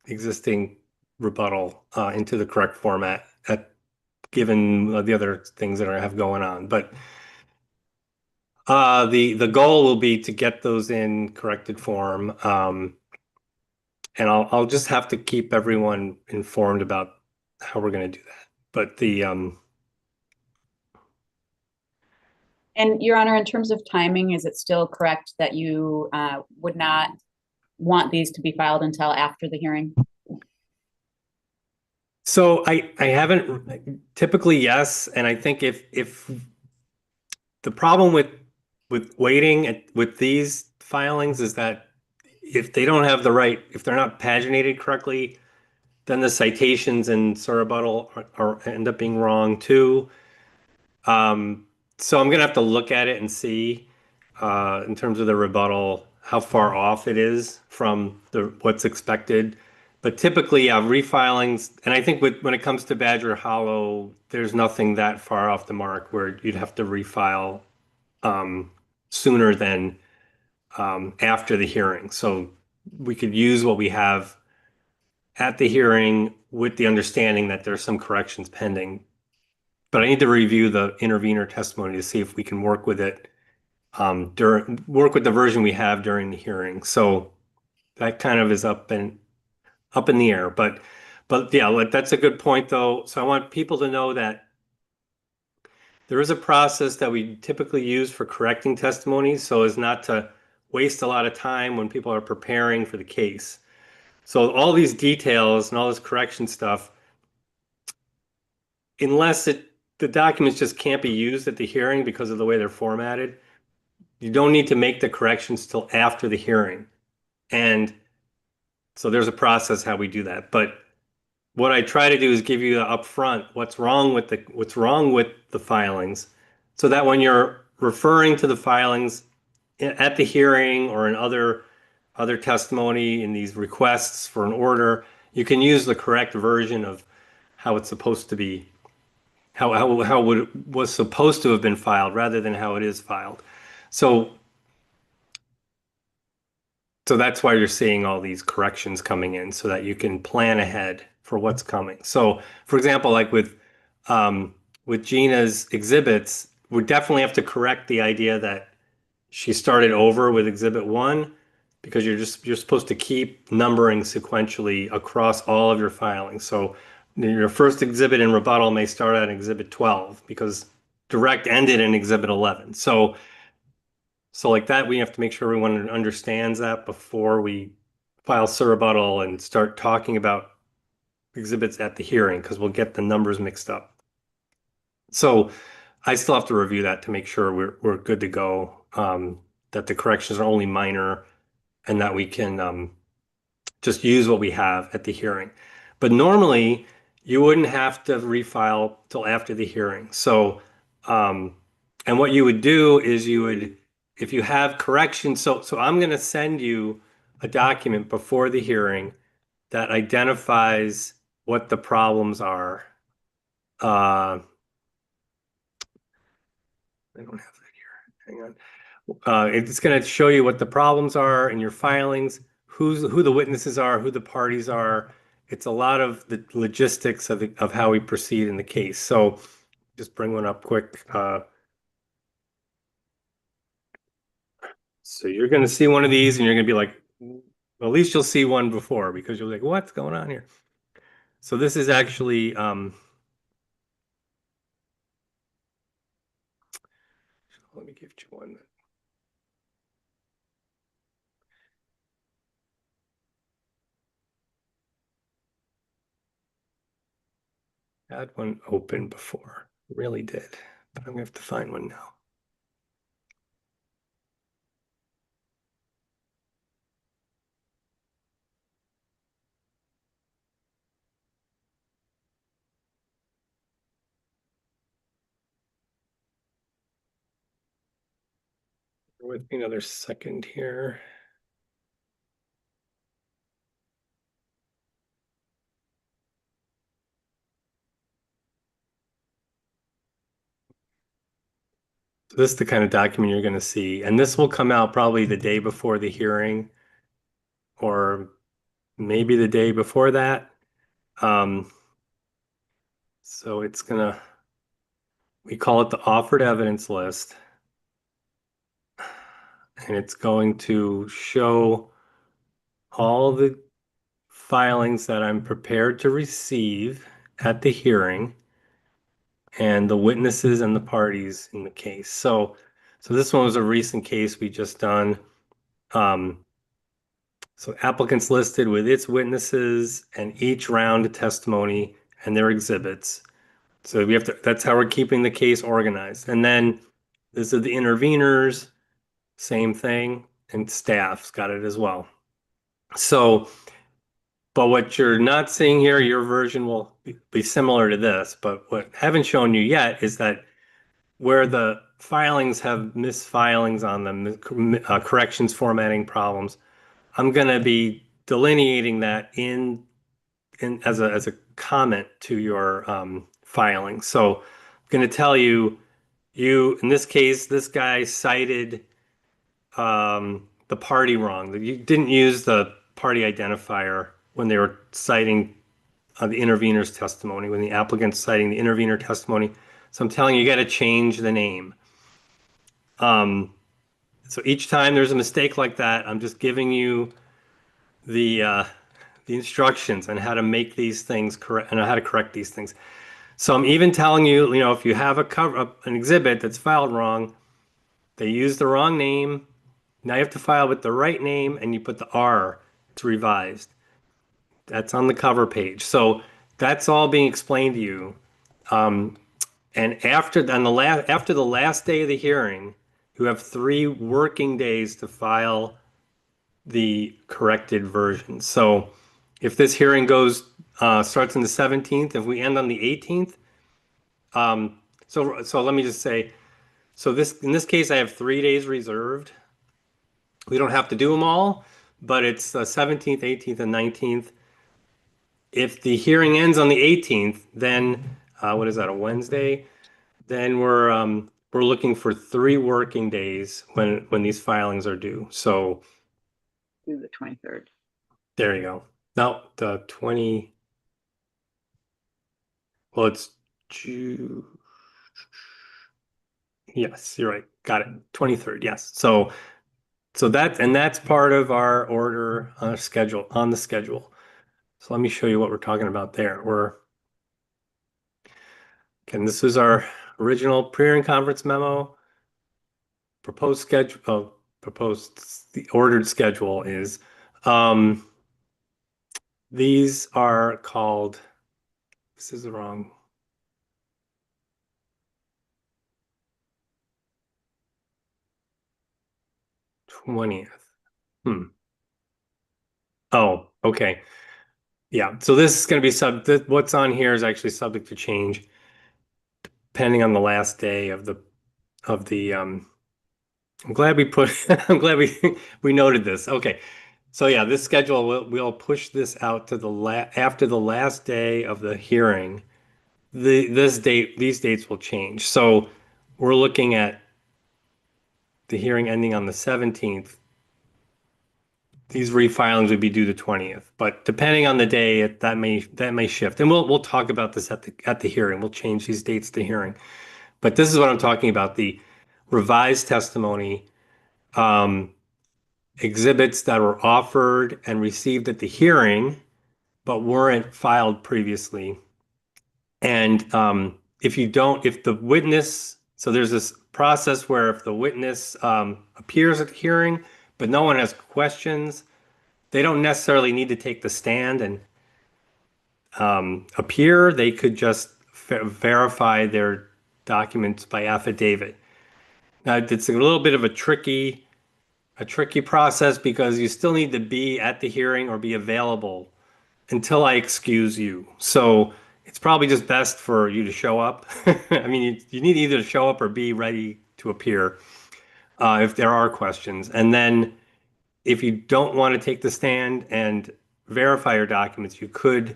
existing rebuttal into the correct format given the other things that I have going on. But the goal will be to get those in corrected form. And I'll just have to keep everyone informed about how we're going to do that. But And Your Honor, in terms of timing, is it still correct that you would not want these to be filed until after the hearing? So I haven't, typically yes, and I think if the problem with waiting with these filings is that if they don't have if they're not paginated correctly, then the citations and surrebuttal end up being wrong too. So I'm gonna have to look at it and see in terms of the rebuttal how far off it is from what's expected. But typically, refilings, and I think when it comes to Badger Hollow, there's nothing that far off the mark where you'd have to refile sooner than after the hearing. So we could use what we have at the hearing with the understanding that there's some corrections pending. But I need to review the intervener testimony to see if we can work with it work with the version we have during the hearing. So that kind of is up in the air. But yeah, that's a good point though. So I want people to know that there is a process that we typically use for correcting testimonies so as not to waste a lot of time when people are preparing for the case. So all these details and all this correction stuff, unless the documents just can't be used at the hearing because of the way they're formatted, you don't need to make the corrections till after the hearing. And so there's a process how we do that. But what I try to do is give you up front what's wrong with the filings, so that when you're referring to the filings at the hearing or in other testimony in these requests for an order, you can use the correct version of how it's supposed to be, how it was supposed to have been filed rather than how it is filed. So that's why you're seeing all these corrections coming in so that you can plan ahead for what's coming. So for example, like with Gina's exhibits, we definitely have to correct the idea that she started over with exhibit 1, because you're supposed to keep numbering sequentially across all of your filings. So your first exhibit in rebuttal may start at exhibit 12 because direct ended in exhibit 11. So like that, we have to make sure everyone understands that before we file surrebuttal and start talking about exhibits at the hearing, because we'll get the numbers mixed up. So I still have to review that to make sure we're good to go, that the corrections are only minor and that we can just use what we have at the hearing. But normally you wouldn't have to refile till after the hearing. So, and what you would do is if you have corrections, so I'm going to send you a document before the hearing that identifies what the problems are. I don't have that here. Hang on. It's going to show you what the problems are in your filings, who the witnesses are, who the parties are. It's a lot of the logistics of how we proceed in the case. So just bring one up quick. So you're going to see one of these and you're going to be like, well, at least you'll see one before, because you're like, what's going on here? So this is actually, let me give you one. I had one open before, really did, but I'm going to have to find one now. Bear with me another second here. So this is the kind of document you're going to see, and this will come out probably the day before the hearing, or maybe the day before that. So it's gonna, we call it the offered evidence list, and it's going to show all the filings that I'm prepared to receive at the hearing and the witnesses and the parties in the case. So this one was a recent case we just done. So applicants listed with its witnesses and each round of testimony and their exhibits. So we have to, that's how we're keeping the case organized. And then this is the interveners, same thing, and staff's got it as well. So, but what you're not seeing here, your version will be similar to this, but what I haven't shown you yet is that where the filings have misfilings on them, corrections, formatting problems, I'm going to be delineating that in as a comment to your filing. So I'm going to tell you, in this case, this guy cited the party wrong. You didn't use the party identifier when they were citing the intervener's testimony, when the applicant's citing the intervener testimony. So I'm telling you, you got to change the name. So each time there's a mistake like that, I'm just giving you the instructions on how to make these things correct and how to correct these things. So I'm even telling you, if you have an exhibit that's filed wrong, they use the wrong name. Now you have to file with the right name, and you put the R. It's revised. That's on the cover page. So that's all being explained to you. And after the last day of the hearing, you have 3 working days to file the corrected version. So if this hearing starts on the 17th, if we end on the 18th, so let me just say, so in this case, I have 3 days reserved. We don't have to do them all, but it's the 17th, 18th, and 19th. If the hearing ends on the 18th, then what is that, a Wednesday? Then we're looking for 3 working days when these filings are due. So Do the 23rd. there you go. No, the 20. Well, it's June. Yes, you're right. Got it. 23rd. Yes. So that's part of our order on the schedule. So let me show you what we're talking about there. This is our original pre-hearing conference memo. Proposed schedule. The ordered schedule is. These are called. This is the wrong. '20th. Oh, okay. Yeah. So this is going to be what's on here is actually subject to change depending on the last day of the. I'm glad we I'm glad we noted this. Okay. So yeah, this schedule we'll push this out to after the last day of the hearing. These dates will change. So we're looking at the hearing ending on the 17th. These refilings would be due the 20th, but depending on the day, that may shift. And we'll talk about this at the hearing. We'll change these dates to hearing. But this is what I'm talking about, the revised testimony, exhibits that were offered and received at the hearing, but weren't filed previously. And if the witness, so there's this process where if the witness appears at the hearing, but no one has questions, they don't necessarily need to take the stand and appear. They could just verify their documents by affidavit. Now, it's a little bit of a tricky process because you still need to be at the hearing or be available until I excuse you. So it's probably just best for you to show up. I mean, you need either to show up or be ready to appear if there are questions. And then if you don't want to take the stand and verify your documents, you could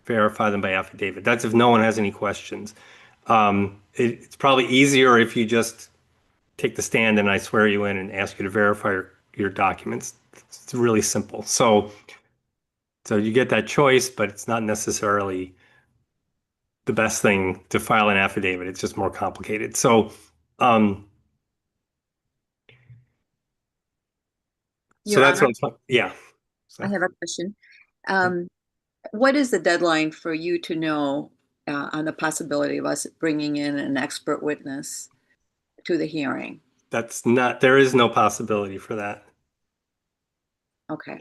verify them by affidavit. That's if no one has any questions. It's probably easier if you just take the stand and I swear you in and ask you to verify your documents. It's really simple. So you get that choice, but it's not necessarily the best thing to file an affidavit. It's just more complicated. So that's what I'm talking. Yeah. I have a question. What is the deadline for you to know on the possibility of us bringing in an expert witness to the hearing? There is no possibility for that. Okay.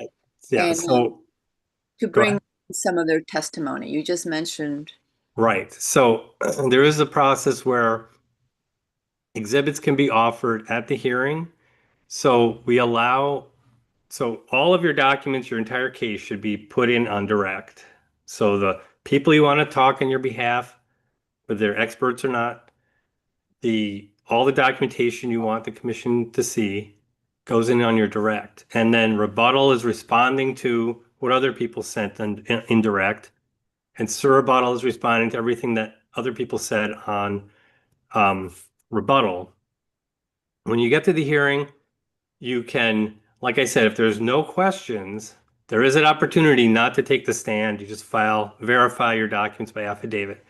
Yeah. And, So to bring some of their testimony, you just mentioned. Right. So there is a process where exhibits can be offered at the hearing. So all of your documents, your entire case should be put in on direct. So the people you want to talk on your behalf, whether they're experts or not, all the documentation you want the commission to see goes in on your direct. And then rebuttal is responding to what other people sent in direct. And surrebuttal is responding to everything that other people said on rebuttal. When you get to the hearing, you can, like I said, if there's no questions, There is an opportunity not to take the stand. You just verify your documents by affidavit.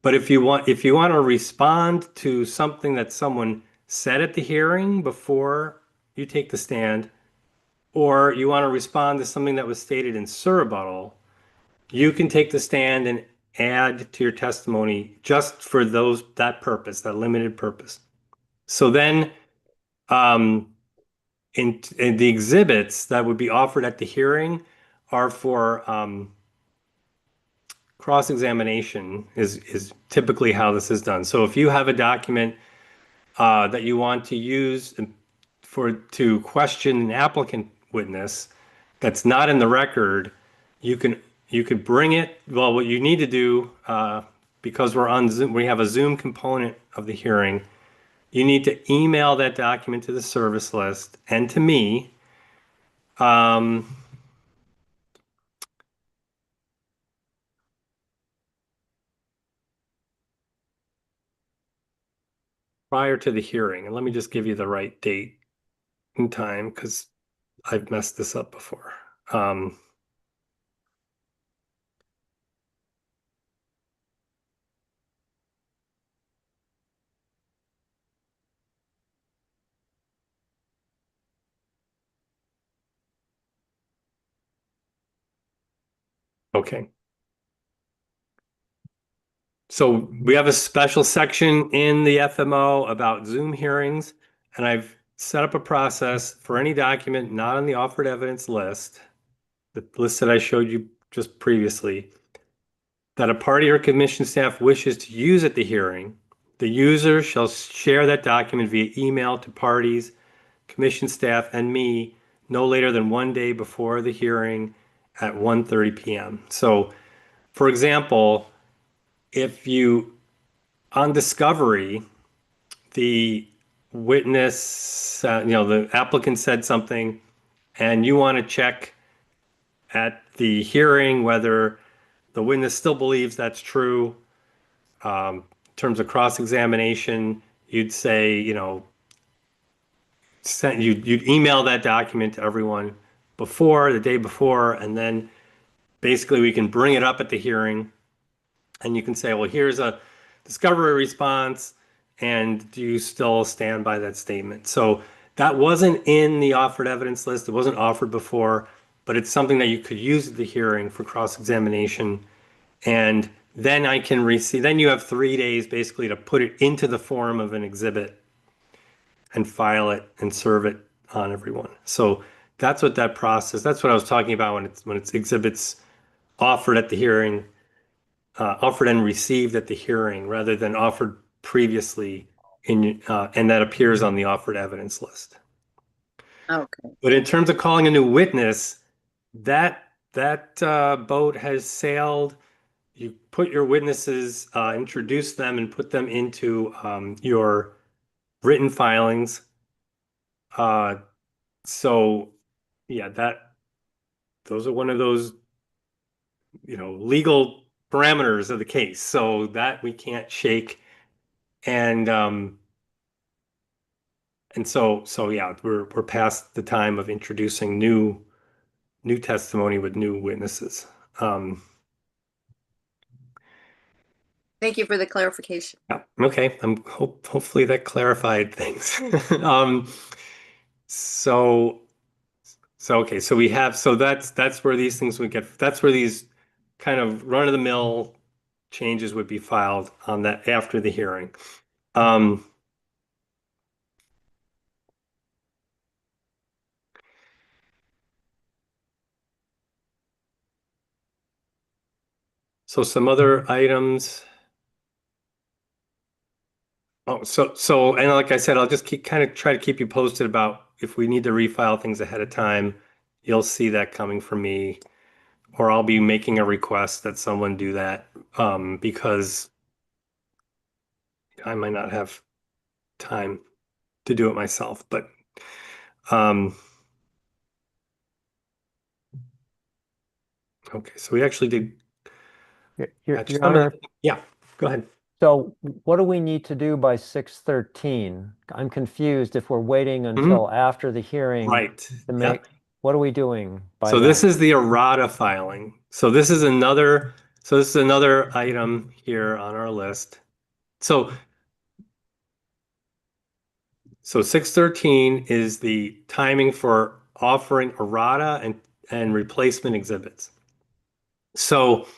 But if you want to respond to something that someone said at the hearing before you take the stand, or you want to respond to something that was stated in surrebuttal, you can take the stand and add to your testimony just for that purpose, that limited purpose. So then, in the exhibits that would be offered at the hearing are for cross-examination is typically how this is done. So if you have a document that you want to use to question an applicant witness that's not in the record, you could bring it. Well, what you need to do, because we're on Zoom, we have a Zoom component of the hearing. You need to email that document to the service list and to me. Prior to the hearing. And let me just give you the right date and time because I've messed this up before. Okay. So we have a special section in the FMO about Zoom hearings, and I've set up a process for any document not on the offered evidence list, the list that I showed you just previously, that a party or commission staff wishes to use at the hearing. The user shall share that document via email to parties, commission staff, and me no later than 1 day before the hearing at 1:30 p.m. So, for example, if on discovery, the witness, the applicant said something, and you want to check at the hearing whether the witness still believes that's true. In terms of cross-examination, you'd say, you'd email that document to everyone the day before, and then basically we can bring it up at the hearing, and you can say, well, here's a discovery response, and do you still stand by that statement? So that wasn't in the offered evidence list. It wasn't offered before, but it's something that you could use at the hearing for cross-examination. And then then you have 3 days basically to put it into the form of an exhibit and file it and serve it on everyone. So that's what that process, that's what I was talking about when it's exhibits offered at the hearing, offered and received at the hearing rather than offered previously and that appears on the offered evidence list. Okay. But in terms of calling a new witness, that boat has sailed. You put your witnesses, introduce them and put them into your written filings. So yeah, those are one of those, legal parameters of the case. So that we can't shake. And so yeah, we're past the time of introducing new testimony with new witnesses. Thank you for the clarification. Yeah, okay. Hopefully that clarified things. Okay, so that's where these things that's where these kind of run-of-the-mill changes would be filed on that after the hearing. So some other items. Oh, and like I said, I'll just try to keep you posted about if we need to refile things ahead of time. You'll see that coming from me, or I'll be making a request that someone do that because I might not have time to do it myself. But okay, so we actually did. Your Honor, yeah, go ahead. So what do we need to do by 6:13? I'm confused if we're waiting until after the hearing Right. to make, what are we doing by So this then? is the errata filing. So this is another item here on our list. So 613 is the timing for offering errata and replacement exhibits. So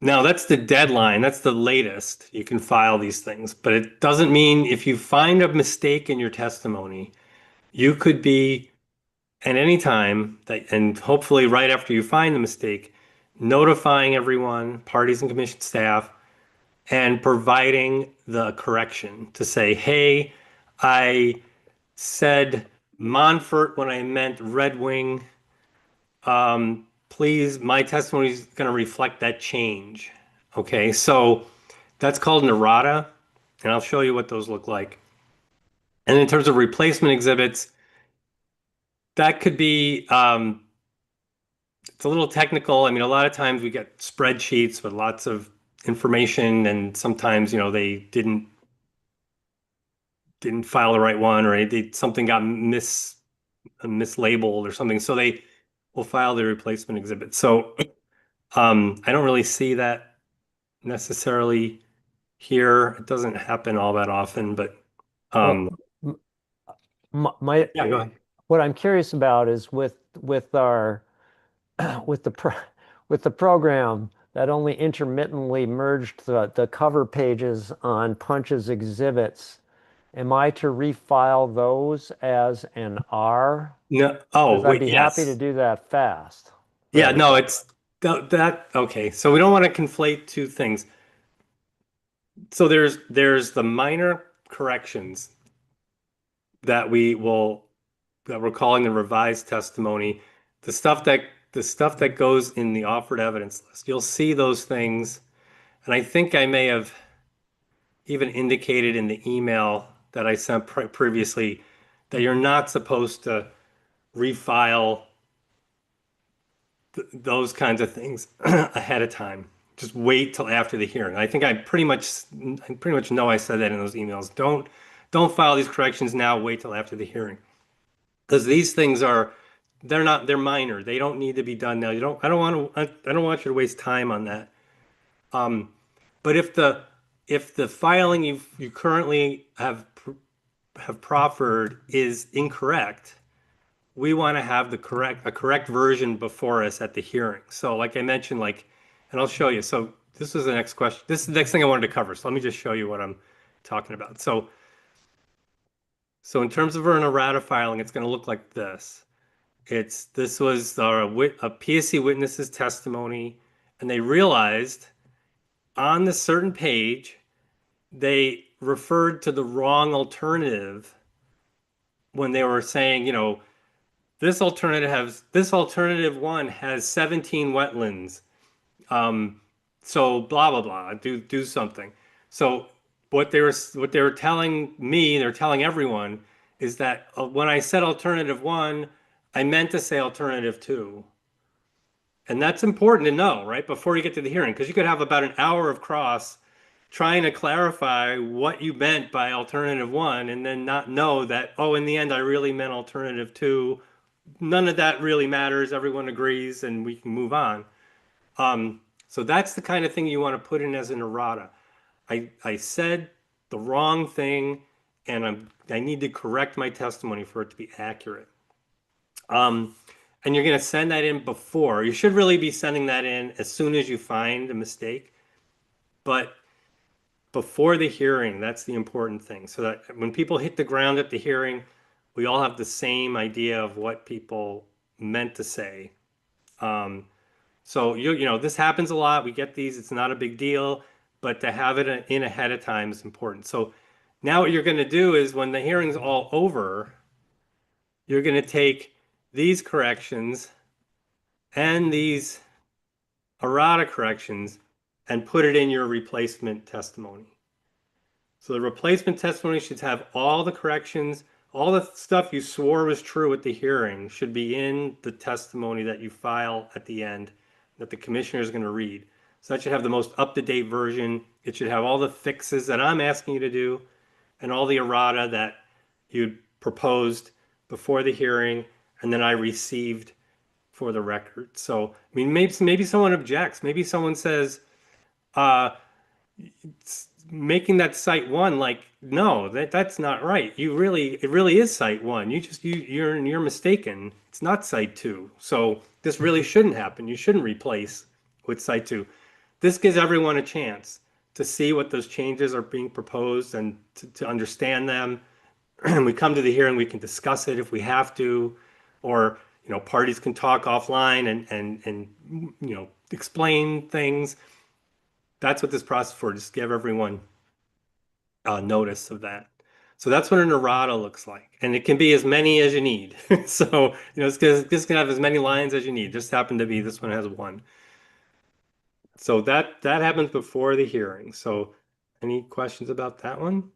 now that's the deadline. That's the latest you can file these things. But it doesn't mean if you find a mistake in your testimony, you could be at any time that, and hopefully right after you find the mistake, notifying everyone, parties and commission staff, and providing the correction to say, hey, I said Montfort when I meant Red Wing. Please, my testimony is going to reflect that change. Okay, so that's called an errata, and I'll show you what those look like. And in terms of replacement exhibits, that could be, it's a little technical. I mean, a lot of times we get spreadsheets with lots of information, and sometimes, they didn't file the right one, or something got mislabeled or something. So they will file the replacement exhibit. So I don't really see that necessarily here. It doesn't happen all that often, but Well, yeah, go ahead. what I'm curious about is with our with the program that only intermittently merged the cover pages on Punch's exhibits. Am I to refile those as an R? No. Oh, Because I'd wait, be yes. happy to do that fast. Yeah, Right. no, it's that. Okay, so we don't want to conflate two things. So there's the minor corrections that we're calling the revised testimony, the stuff that goes in the offered evidence list. You'll see those things, and I think I may have even indicated in the email that I sent previously that you're not supposed to refile those kinds of things ahead of time. Just wait till after the hearing. I think I pretty much know I said that in those emails. Don't file these corrections now. Wait till after the hearing, because these things they're minor. They don't need to be done now. I don't want you to waste time on that. But if the filing you currently have proffered is incorrect, we want to have a correct version before us at the hearing. So like I mentioned, and I'll show you. So this is the next question. This is the next thing I wanted to cover. So let me just show you what I'm talking about. So in terms of an errata filing, it's going to look like this. This was a PSC witness's testimony, and they realized on the certain page, they referred to the wrong alternative when they were saying, this alternative one has 17 wetlands. So blah blah blah. Do something. So what they were telling me, they're telling everyone, is that when I said alternative one, I meant to say alternative two. And that's important to know, right, before you get to the hearing, because you could have about an hour of cross trying to clarify what you meant by alternative one, and then not know that, in the end, I really meant alternative two. None of that really matters. Everyone agrees, and we can move on. So that's the kind of thing you want to put in as an errata. I said the wrong thing, and I need to correct my testimony for it to be accurate. And you're going to send that in before. You should really be sending that in as soon as you find a mistake, but before the hearing, that's the important thing. So that when people hit the ground at the hearing, we all have the same idea of what people meant to say. So this happens a lot. We get these. It's not a big deal, but to have it in ahead of time is important. So now what you're going to do is when the hearing's all over, you're going to take these corrections and these errata corrections and put it in your replacement testimony. So the replacement testimony should have all the corrections, all the stuff you swore was true at the hearing should be in the testimony that you file at the end that the commissioner is going to read. So that should have the most up-to-date version. It should have all the fixes that I'm asking you to do and all the errata that you proposed before the hearing. and then I received for the record. So, I mean, maybe someone objects. Maybe someone says, making that site one, like, no, that's not right. It really is site one. You're mistaken. It's not site two. So this really shouldn't happen. You shouldn't replace with site two. This gives everyone a chance to see what those changes are being proposed and to understand them. We come to the hearing, we can discuss it if we have to, or, parties can talk offline and explain things. That's what this process is for, just give everyone notice of that. So that's what an errata looks like. And it can be as many as you need. So, this can have as many lines as you need. Just happen to be this one has one. So that happens before the hearing. So any questions about that one?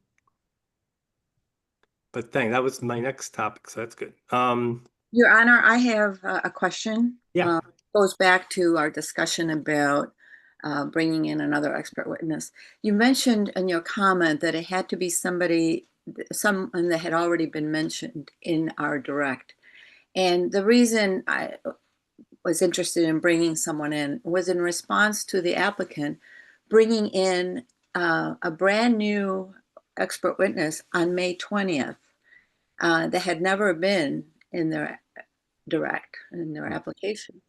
But that was my next topic, so that's good. Your Honor, I have a question. Yeah. Goes back to our discussion about bringing in another expert witness. You mentioned in your comment that it had to be someone that had already been mentioned in our direct. And the reason I was interested in bringing someone in was in response to the applicant bringing in a brand new expert witness on May 20th that had never been in their direct, in their application.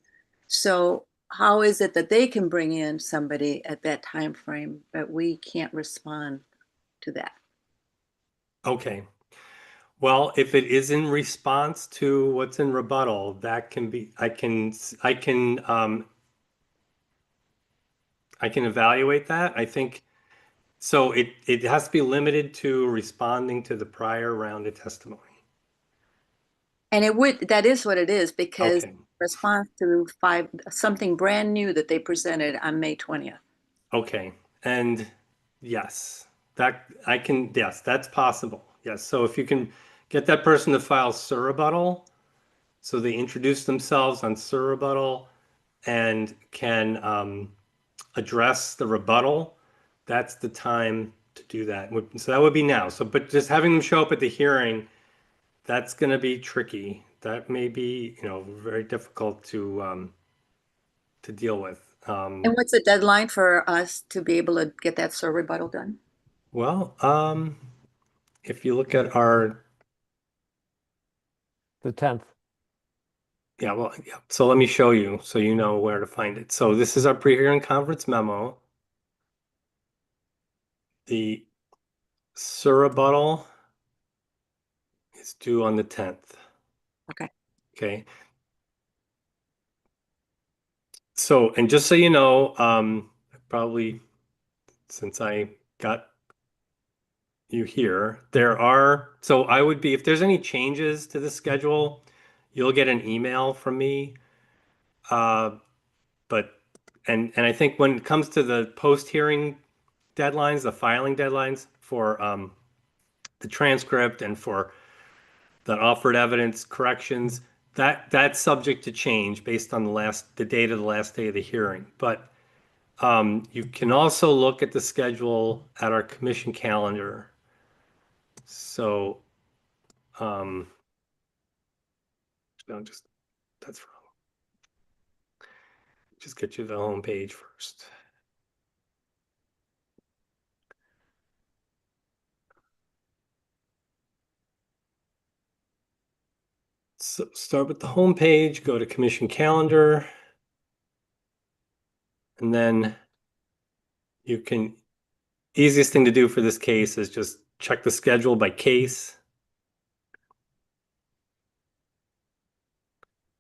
So how is it that they can bring in somebody at that time frame, but we can't respond to that? Okay. Well, if it is in response to what's in rebuttal, that can be, I can evaluate that. I think, so it has to be limited to responding to the prior round of testimony. And that is what it is, because Okay. response to something brand new that they presented on May 20th. Okay. And yes, yes, that's possible. Yes. So if you can get that person to file surrebuttal, so they introduce themselves on surrebuttal and can address the rebuttal, that's the time to do that. So that would be now. So, but just having them show up at the hearing, that's going to be tricky. That may be, very difficult to deal with. And what's the deadline for us to be able to get that surrebuttal done? Well, if you look at The 10th. yeah, well, yeah. So let me show you so you know where to find it. So this is our pre-hearing conference memo. The surrebuttal is due on the 10th. Okay. Okay. So, and just so you know, probably since I got you here, so I would be, if there's any changes to the schedule, you'll get an email from me. And I think when it comes to the post-hearing deadlines, the filing deadlines for the transcript and for the offered evidence corrections, that's subject to change based on the date of the last day of the hearing. But you can also look at the schedule at our commission calendar. So, no, that's wrong. Just get you the home page first. So start with the home page, go to commission calendar, and then easiest thing to do for this case is just check the schedule by case.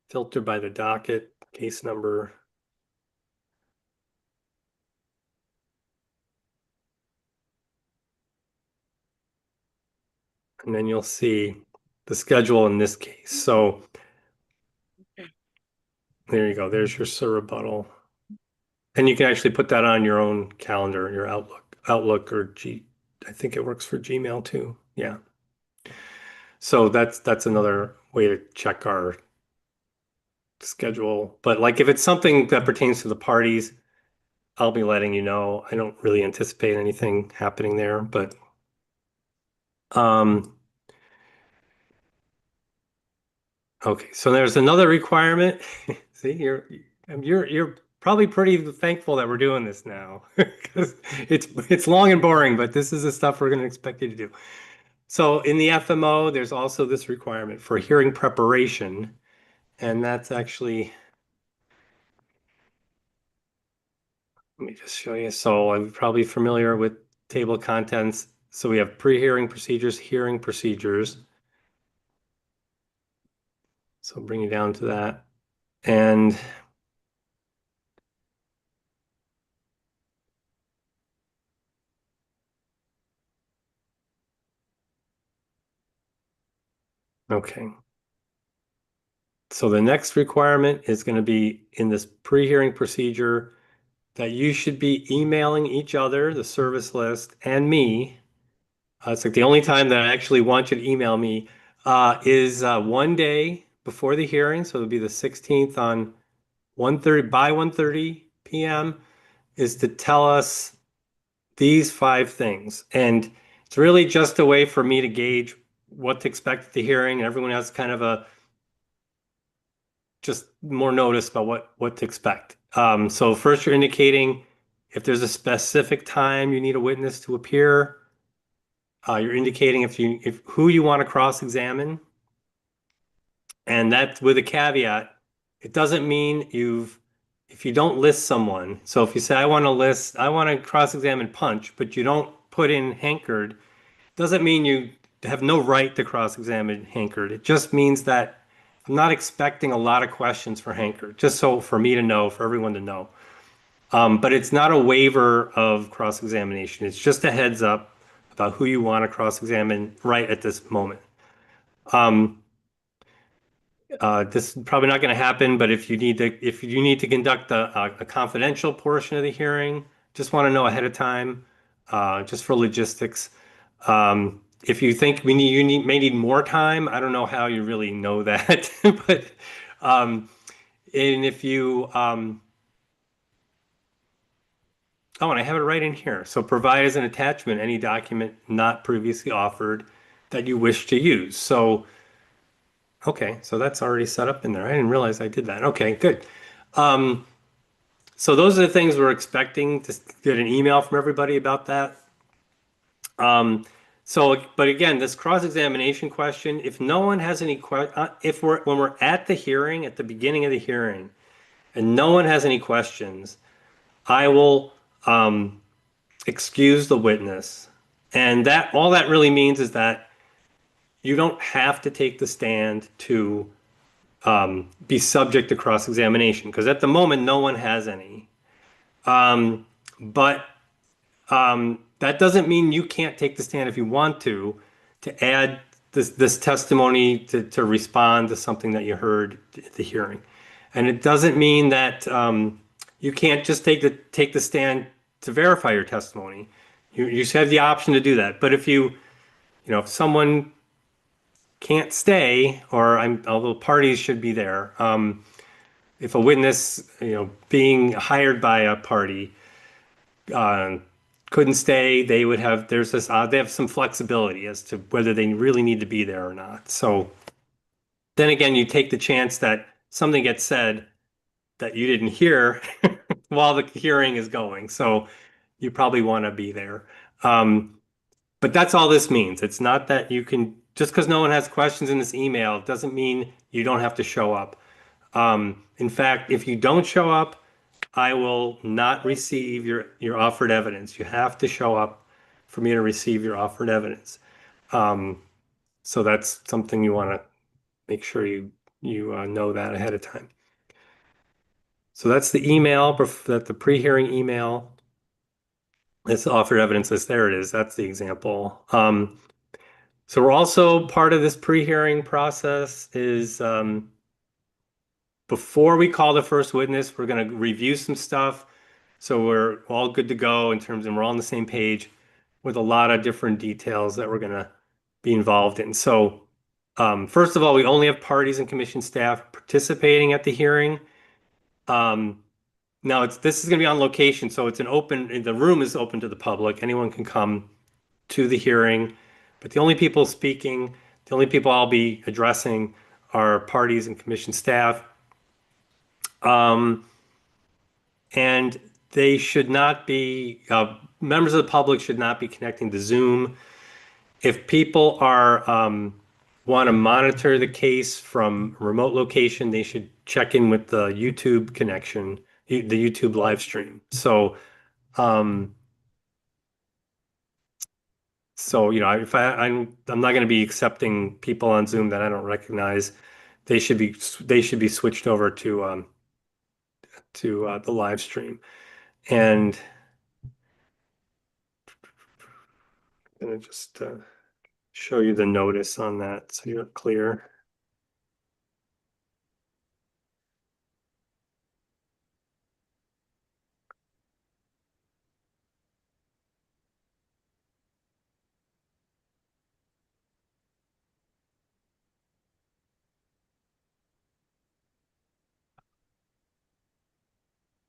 Filter by the docket, case number. And then you'll see the schedule in this case. So there you go. There's your surrebuttal. And you can actually put that on your own calendar, your Outlook or I think it works for Gmail too. Yeah. So that's another way to check our schedule. But like if it's something that pertains to the parties, I'll be letting you know. I don't really anticipate anything happening there, but Okay, so there's another requirement. See, you're probably pretty thankful that we're doing this now because it's long and boring, but this is the stuff we're going to expect you to do. So in the FMO, there's also this requirement for hearing preparation, and that's actually, let me just show you. So I'm probably familiar with table of contents. So we have pre-hearing procedures, hearing procedures. So bring you down to that. And okay. So the next requirement is going to be in this pre-hearing procedure that you should be emailing each other, the service list, and me. It's like the only time that I actually want you to email me is 1 day before the hearing. So it'll be the 16th on 1:30 by 1:30 p.m. is to tell us these 5 things. And it's really just a way for me to gauge what to expect at the hearing. And everyone has kind of a just more notice about what to expect. So first you're indicating if there's a specific time you need a witness to appear. You're indicating if who you want to cross-examine. And that's with a caveat. It doesn't mean if you don't list someone. So if you say, I want to cross-examine Punch, but you don't put in Hankard, doesn't mean you have no right to cross-examine Hankard. It just means that I'm not expecting a lot of questions for Hankard, just so for me to know, for everyone to know. But it's not a waiver of cross-examination. It's just a heads up about who you want to cross-examine right at this moment. This is probably not going to happen, but if you need to conduct a confidential portion of the hearing, just want to know ahead of time, just for logistics. If you think you may need more time, I don't know how you really know that, but and if you oh, and I have it right in here. So provide as an attachment any document not previously offered that you wish to use. So okay, so that's already set up in there. I didn't realize I did that. Okay, good. So those are the things we're expecting to get an email from everybody about that. But again, this cross-examination question, if no one has any when we're at the hearing, at the beginning of the hearing, and no one has any questions, I will excuse the witness. And all that really means is that you don't have to take the stand to be subject to cross-examination, because at the moment no one has any. But that doesn't mean you can't take the stand if you want to add this testimony to respond to something that you heard at the hearing. And it doesn't mean that you can't just take the stand to verify your testimony. You should have the option to do that. But if someone can't stay, although parties should be there, if a witness, being hired by a party, couldn't stay, they have some flexibility as to whether they really need to be there or not. So then again, you take the chance that something gets said that you didn't hear while the hearing is going. So you probably want to be there. But that's all this means. It's not that you can, just because no one has questions in this email, doesn't mean you don't have to show up. In fact, if you don't show up, I will not receive your offered evidence. You have to show up for me to receive your offered evidence. So that's something you want to make sure you know that ahead of time. So that's the email, the pre-hearing email. This offered evidence list. There it is. That's the example. So we're also part of this pre-hearing process is before we call the first witness, we're going to review some stuff. So we're all good to go in terms, and we're all on the same page with a lot of different details that we're going to be involved in. So first of all, we only have parties and commission staff participating at the hearing. Now this is going to be on location, so the room is open to the public. Anyone can come to the hearing, but the only people speaking, the only people I'll be addressing are parties and commission staff. And they should not be, members of the public should not be connecting to Zoom. If people are want to monitor the case from a remote location, they should check in with the YouTube connection, the YouTube live stream. So, you know, if I'm not going to be accepting people on Zoom that I don't recognize. They should be switched over to the live stream. And I'm going to just show you the notice on that so you're clear.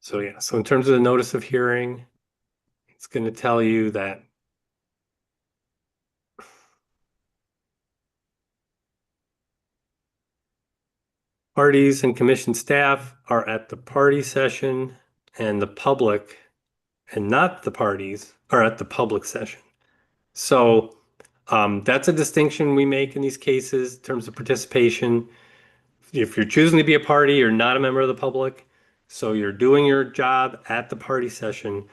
So yeah, so in terms of the notice of hearing, it's going to tell you that parties and commission staff are at the party session, and the public, and not the parties, are at the public session. So that's a distinction we make in these cases in terms of participation. If you're choosing to be a party, you're not a member of the public. So you're doing your job at the party session.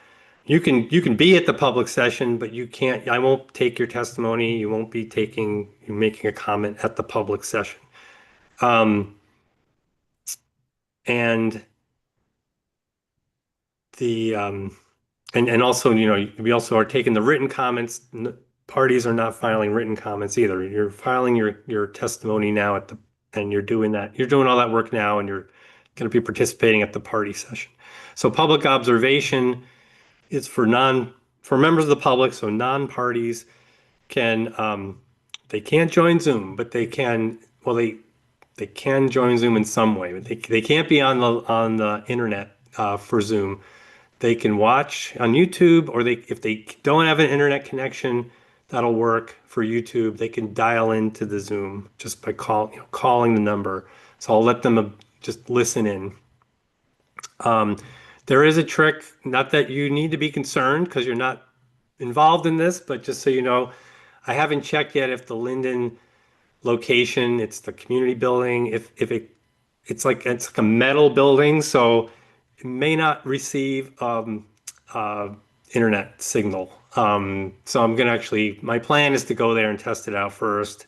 You can be at the public session, but you can't, I won't take your testimony. You won't be making a comment at the public session. And the and also, you know, we also are taking the written comments. Parties are not filing written comments either. You're filing your testimony now and you're doing all that work now, and you're going to be participating at the party session. So public observation is for members of the public. So non-parties they can't join Zoom, but they can join Zoom in some way. But they can't be on the internet for Zoom. They can watch on YouTube, or if they don't have an internet connection, that'll work for YouTube. They can dial into the Zoom just by calling the number. So I'll let them just listen in. There is a trick, not that you need to be concerned because you're not involved in this, but just so you know, I haven't checked yet if the Linden location, it's the community building, it's like a metal building, so it may not receive internet signal. So I'm gonna my plan is to go there and test it out first.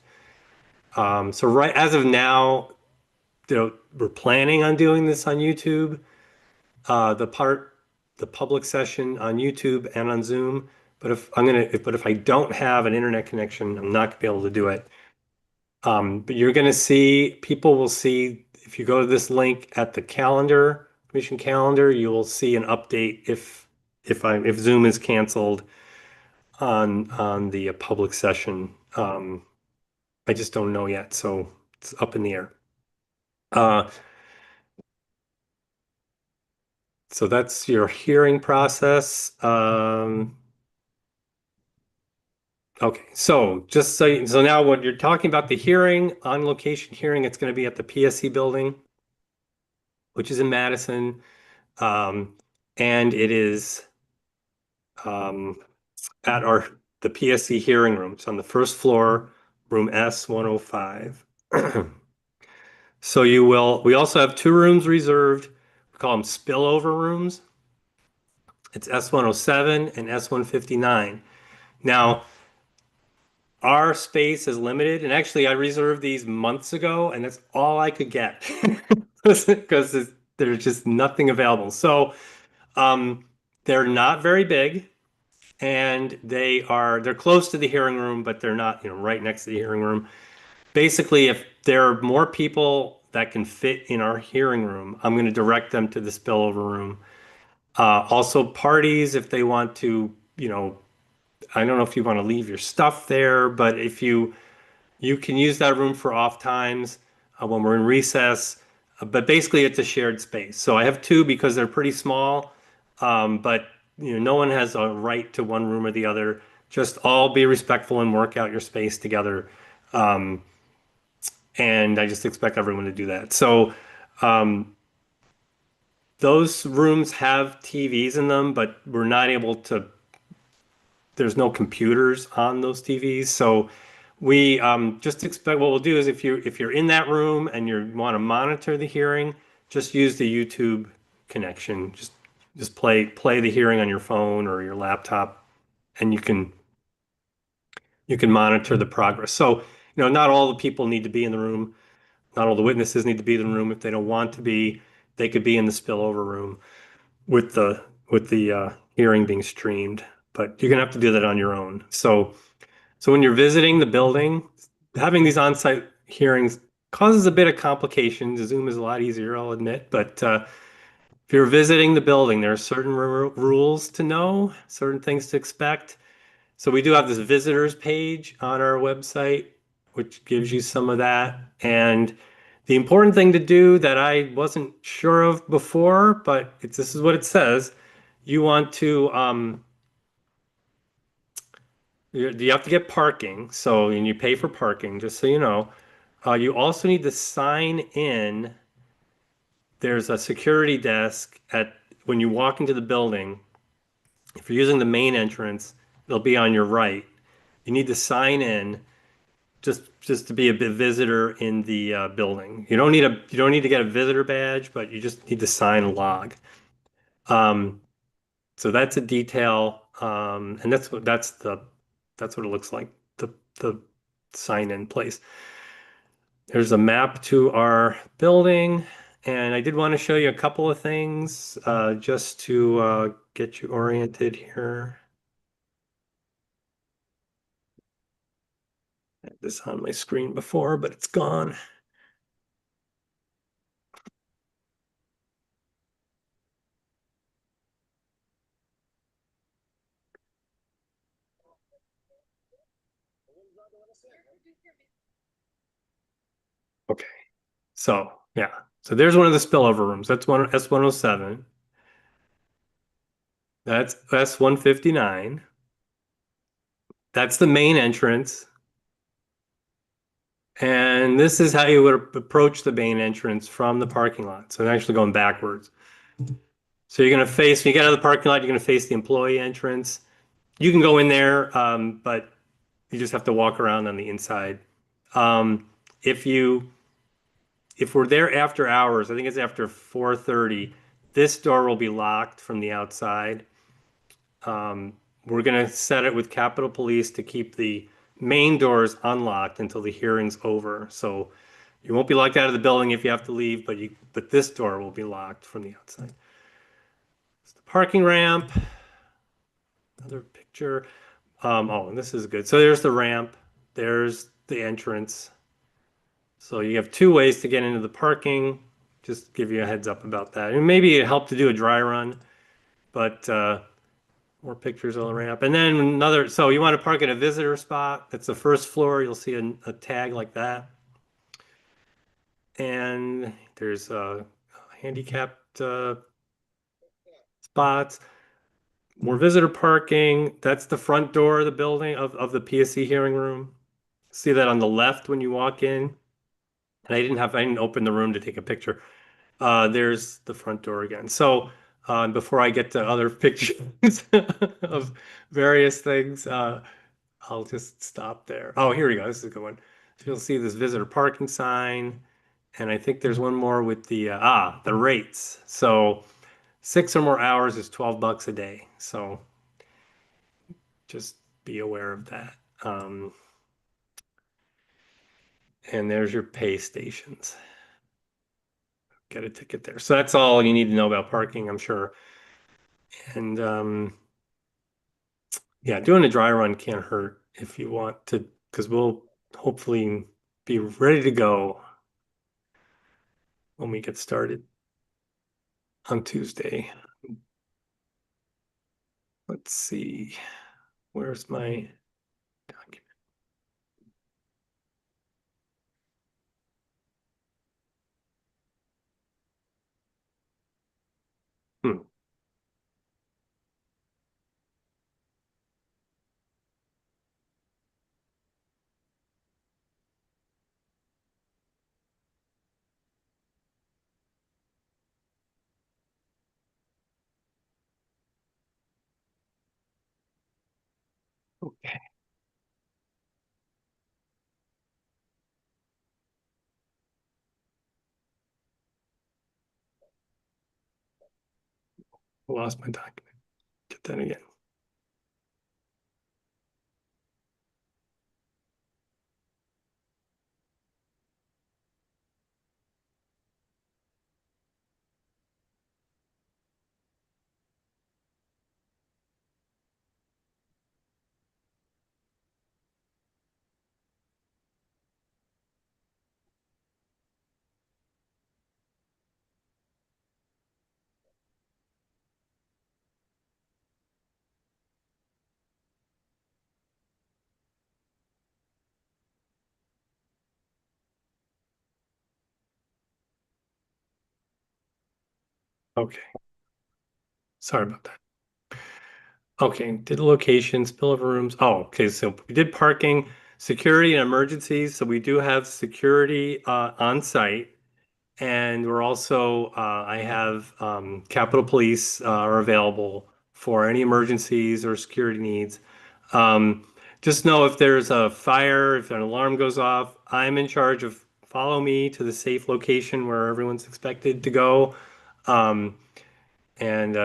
So right as of now, we're planning on doing this on YouTube. The public session on YouTube and on Zoom. But if I don't have an internet connection, I'm not gonna be able to do it. But people will see, if you go to this link at the commission calendar, you will see an update if Zoom is canceled on the public session. I just don't know yet, so it's up in the air. So that's your hearing process. Okay, so so now when you're talking about the hearing, on location hearing, it's going to be at the PSC building, which is in Madison. And it is at the PSC hearing room. It's on the first floor, room S105. So we also have 2 rooms reserved. We call them spillover rooms. It's S107 and S159. Now, our space is limited, and actually I reserved these months ago, and that's all I could get because there's just nothing available. So they're not very big, and they're close to the hearing room, but they're not, right next to the hearing room. Basically, if there are more people that can fit in our hearing room, I'm going to direct them to the spillover room. Also, parties, if they want to, I don't know if you want to leave your stuff there, but if you can use that room for off times when we're in recess. But basically, it's a shared space. So I have 2 because they're pretty small, but no one has a right to one room or the other. Just all be respectful and work out your space together. And I just expect everyone to do that. So those rooms have TVs in them, but we're not able to, there's no computers on those TVs. So we just expect, what we'll do is if you're in that room and you want to monitor the hearing, just use the YouTube connection. Just play the hearing on your phone or your laptop, and you can monitor the progress. So, not all the people need to be in the room. Not all the witnesses need to be in the room. If they don't want to be, they could be in the spillover room with the hearing being streamed. But you're gonna have to do that on your own. So when you're visiting the building, having these on-site hearings causes a bit of complications. Zoom is a lot easier, I'll admit. But if you're visiting the building, there are certain rules to know, certain things to expect. So we do have this visitors page on our website, which gives you some of that. And the important thing to do that I wasn't sure of before, but this is what it says. You want to, you have to get parking. So, and you pay for parking, just so you know. You also need to sign in. There's a security desk when you walk into the building. If you're using the main entrance, it'll be on your right. You need to sign in just to be a visitor in the building. You don't need to get a visitor badge, but you just need to sign a log. So that's a detail, and that's what it looks like, the sign in place. There's a map to our building, and I did want to show you a couple of things just to get you oriented here. I had this on my screen before, but it's gone. Okay, so yeah, so there's one of the spillover rooms. That's S107. That's S159. That's the main entrance. And this is how you would approach the main entrance from the parking lot. So I'm actually going backwards. So you're going to face, when you get out of the parking lot, you're going to face the employee entrance. You can go in there, but you just have to walk around on the inside. If we're there after hours, I think it's after 4:30, this door will be locked from the outside. We're going to set it with Capitol Police to keep the main doors unlocked until the hearing's over. So you won't be locked out of the building if you have to leave, but this door will be locked from the outside. It's the parking ramp. Another picture. And this is good. So there's the ramp. There's the entrance. So you have two ways to get into the parking. Just give you a heads up about that. And maybe it helped to do a dry run, but more pictures on the ramp. And then so you want to park at a visitor spot. That's the first floor. You'll see a tag like that. And there's handicapped spots. More visitor parking. That's the front door of the building of the PSC hearing room. See that on the left when you walk in. And I didn't open the room to take a picture. There's the front door again. So before I get to other pictures of various things, I'll just stop there. Oh, here we go. This is a good one. So you'll see this visitor parking sign. And I think there's one more with the rates. So 6 or more hours is $12 a day. So just be aware of that. And there's your pay stations. Get a ticket there. So that's all you need to know about parking, I'm sure. And yeah, doing a dry run can't hurt if you want to, because we'll hopefully be ready to go when we get started on Tuesday. Let's see, where's my document? Okay. Lost my document. Get that again. Okay. Sorry about that. Okay, did locations, spillover rooms. Oh, okay. So we did parking, security and emergencies. So we do have security on site. And we're also, I have Capitol Police are available for any emergencies or security needs. Just know if there's a fire, if an alarm goes off, I'm in charge of follow me to the safe location where everyone's expected to go. And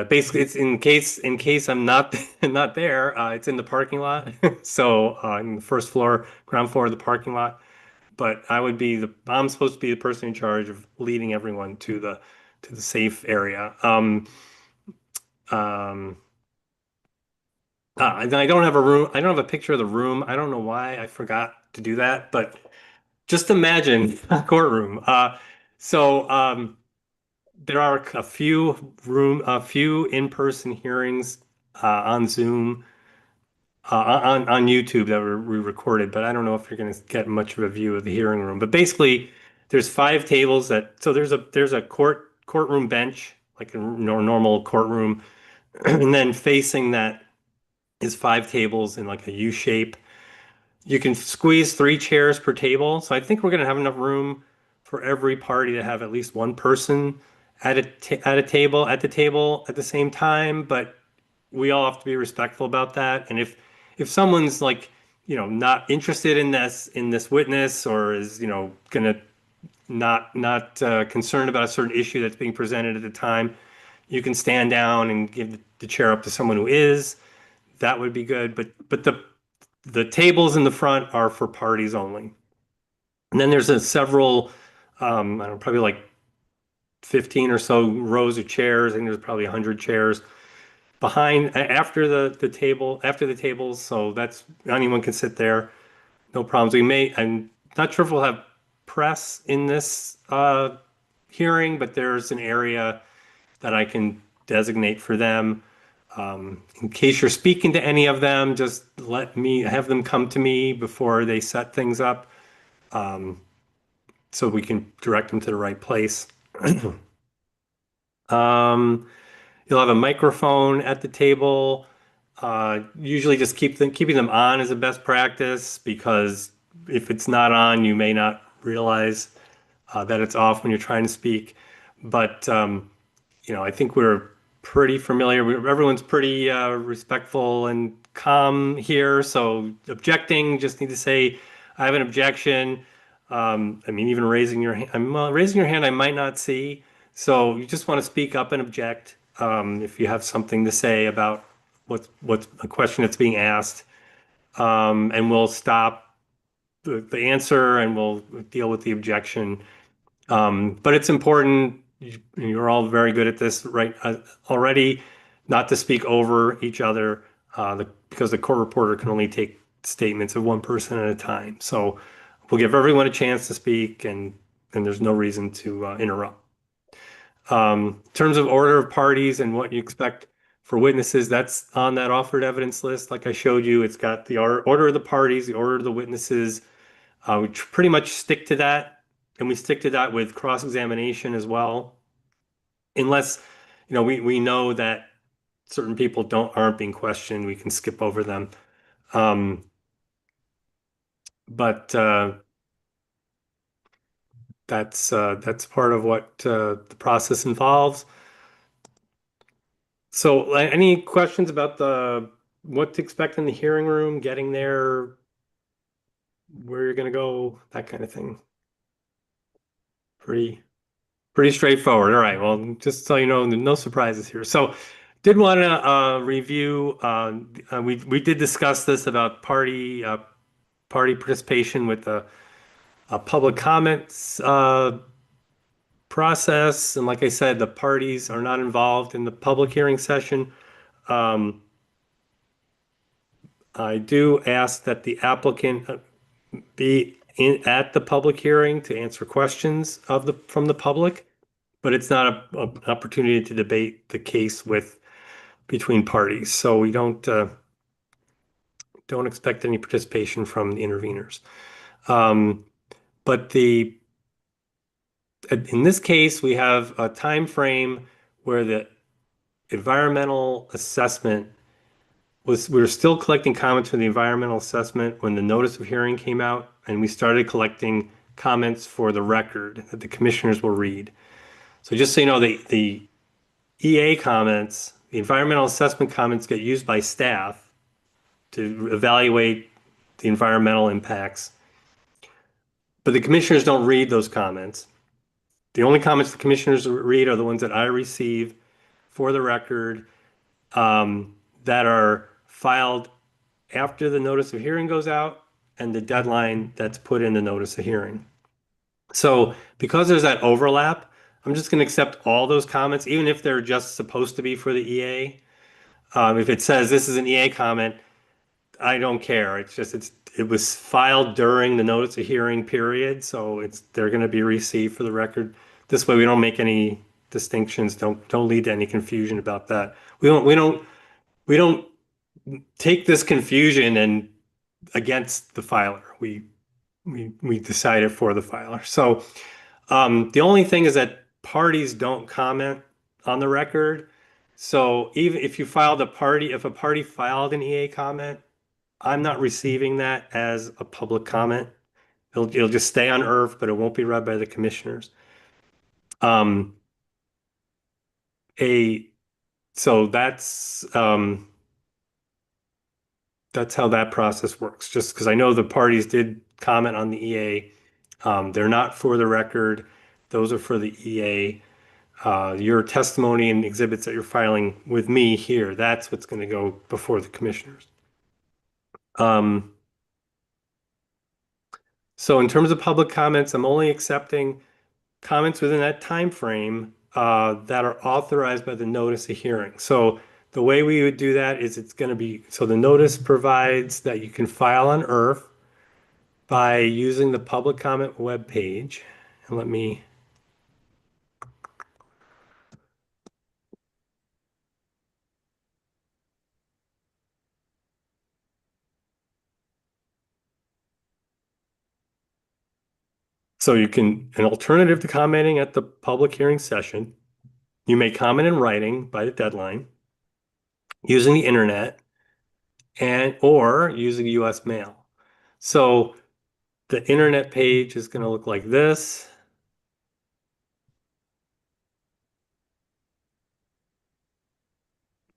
basically, it's in case I'm not not there. It's in the parking lot, so in the first floor, ground floor of the parking lot. But I'm supposed to be the person in charge of leading everyone to the safe area. And I don't have a room. I don't have a picture of the room. I don't know why I forgot to do that, but just imagine a courtroom. There are a few in-person hearings on Zoom, on YouTube that were recorded, but I don't know if you're going to get much of a view of the hearing room. But basically, there's 5 tables so there's a courtroom bench, like a normal courtroom, and then facing that is 5 tables in like a U shape. You can squeeze 3 chairs per table. So I think we're going to have enough room for every party to have at least one person at a table at the same time. But we all have to be respectful about that. And if someone's like, not interested in this witness, or is, gonna not concerned about a certain issue that's being presented at the time, you can stand down and give the chair up to someone who is. That would be good. But the tables in the front are for parties only. And then there's several, I don't know, probably like 15 or so rows of chairs. I think there's probably 100 chairs behind after the tables. So anyone can sit there, no problems. I'm not sure if we'll have press in this hearing, but there's an area that I can designate for them. In case you're speaking to any of them, just have them come to me before they set things up, so we can direct them to the right place. You'll have a microphone at the table. Usually just keeping them on is a best practice, because if it's not on, you may not realize that it's off when you're trying to speak. But I think we're pretty familiar. Everyone's pretty respectful and calm here. So objecting, just need to say, I have an objection. Even raising your hand, I might not see. So you just want to speak up and object if you have something to say about what's a question that's being asked, and we'll stop the answer and we'll deal with the objection. But it's important. You're all very good at this, right? Already, not to speak over each other, because the court reporter can only take statements of one person at a time. So we'll give everyone a chance to speak, and there's no reason to interrupt. In terms of order of parties and what you expect for witnesses, that's on that offered evidence list. Like I showed you, it's got the order of the parties, the order of the witnesses. We pretty much stick to that, and we stick to that with cross-examination as well. Unless, we know that certain people aren't being questioned, we can skip over them. But that's part of what the process involves. So any questions about the what to expect in the hearing room, getting there, where you're going to go, that kind of thing. Pretty straightforward. All right. Well, just so you know, no surprises here. So, did want to review. We did discuss this about party participation with the public comments process, and like I said, the parties are not involved in the public hearing session. I do ask that the applicant be at the public hearing to answer questions from the public, but it's not an opportunity to debate the case between parties. So we don't expect any participation from the interveners. But in this case, we have a time frame where the environmental assessment we were still collecting comments for the environmental assessment when the notice of hearing came out, and we started collecting comments for the record that the commissioners will read. So just so you know, the EA comments, the environmental assessment comments, get used by staff to evaluate the environmental impacts, but the commissioners don't read those comments. The only comments the commissioners read are the ones that I receive for the record, that are filed after the notice of hearing goes out and the deadline that's put in the notice of hearing. So because there's that overlap, I'm just going to accept all those comments, even if they're just supposed to be for the EA. If it says this is an EA comment, I don't care. It's just it was filed during the notice of hearing period, so they're going to be received for the record. This way, we don't make any distinctions. Don't lead to any confusion about that. We don't take this confusion and against the filer. We decide it for the filer. So the only thing is that parties don't comment on the record. So even if if a party filed an EA comment, I'm not receiving that as a public comment. It'll just stay on IRF, but it won't be read by the commissioners. So that's how that process works. Just because I know the parties did comment on the EA, they're not for the record. Those are for the EA. Your testimony and exhibits that you're filing with me here, that's what's going to go before the commissioners. So in terms of public comments, I'm only accepting comments within that time frame that are authorized by the notice of hearing. So the way we would do that is it's going to be, so the notice provides that you can file on IRF by using the public comment web page. And let me So you can, an alternative to commenting at the public hearing session, you may comment in writing by the deadline, using the internet, or using US mail. So the internet page is going to look like this.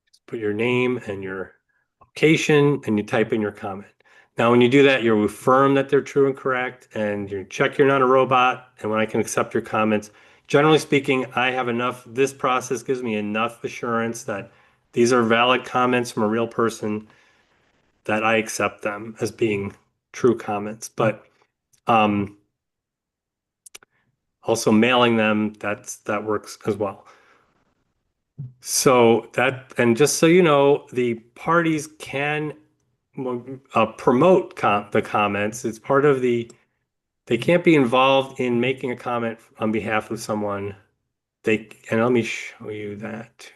Just put your name and your location, and you type in your comment. Now, when you do that, you'll affirm that they're true and correct, and you check you're not a robot, and when I can accept your comments. Generally speaking, I have enough, this process gives me enough assurance that these are valid comments from a real person, that I accept them as being true comments. But also mailing them, that works as well. So and just so you know, the parties can promote the comments. It's part of they can't be involved in making a comment on behalf of someone. And let me show you that too.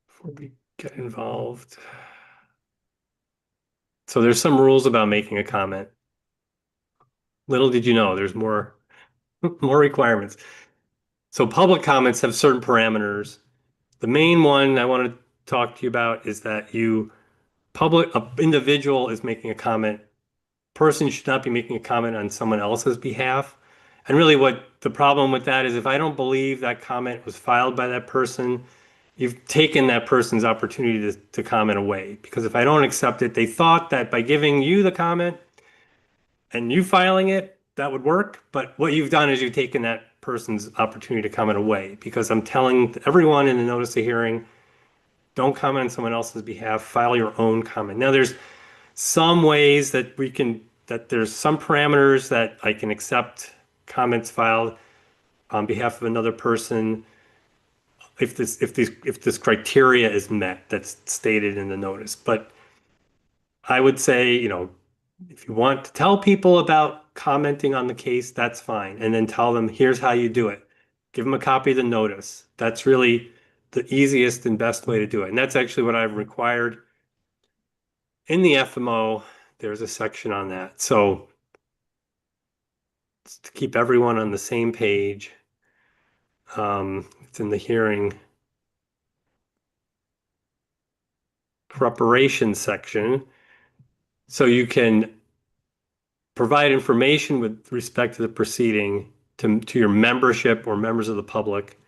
Before we get involved. So there's some rules about making a comment. Little did you know, there's more requirements. So public comments have certain parameters. The main one I want to talk to you about is that an individual is making a comment. Person should not be making a comment on someone else's behalf. And really what the problem with that is, if I don't believe that comment was filed by that person, you've taken that person's opportunity to comment away. Because if I don't accept it, they thought that by giving you the comment and you filing it, that would work. But what you've done is you've taken that person's opportunity to comment away, because I'm telling everyone in the notice of hearing, don't comment on someone else's behalf, file your own comment. Now there's some ways that there's some parameters that I can accept comments filed on behalf of another person if this criteria is met that's stated in the notice. But I would say, if you want to tell people about commenting on the case, that's fine. And then tell them, here's how you do it. Give them a copy of the notice. That's really the easiest and best way to do it. And that's actually what I've required in the FMO. There's a section on that. So to keep everyone on the same page, it's in the hearing preparation section. So you can provide information with respect to the proceeding to your membership or members of the public.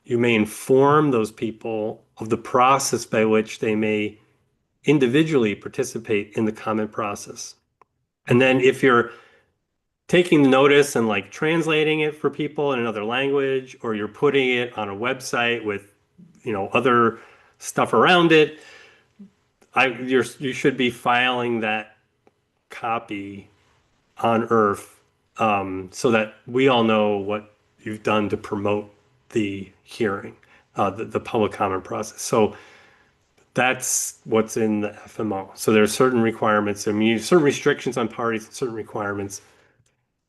You may inform those people of the process by which they may individually participate in the comment process. And then if you're taking the notice and like translating it for people in another language, or you're putting it on a website with, other stuff around it, you should be filing that copy on IRF, so that we all know what you've done to promote the hearing, the public comment process. So that's what's in the FMO. So there's certain requirements, certain restrictions on parties, and certain requirements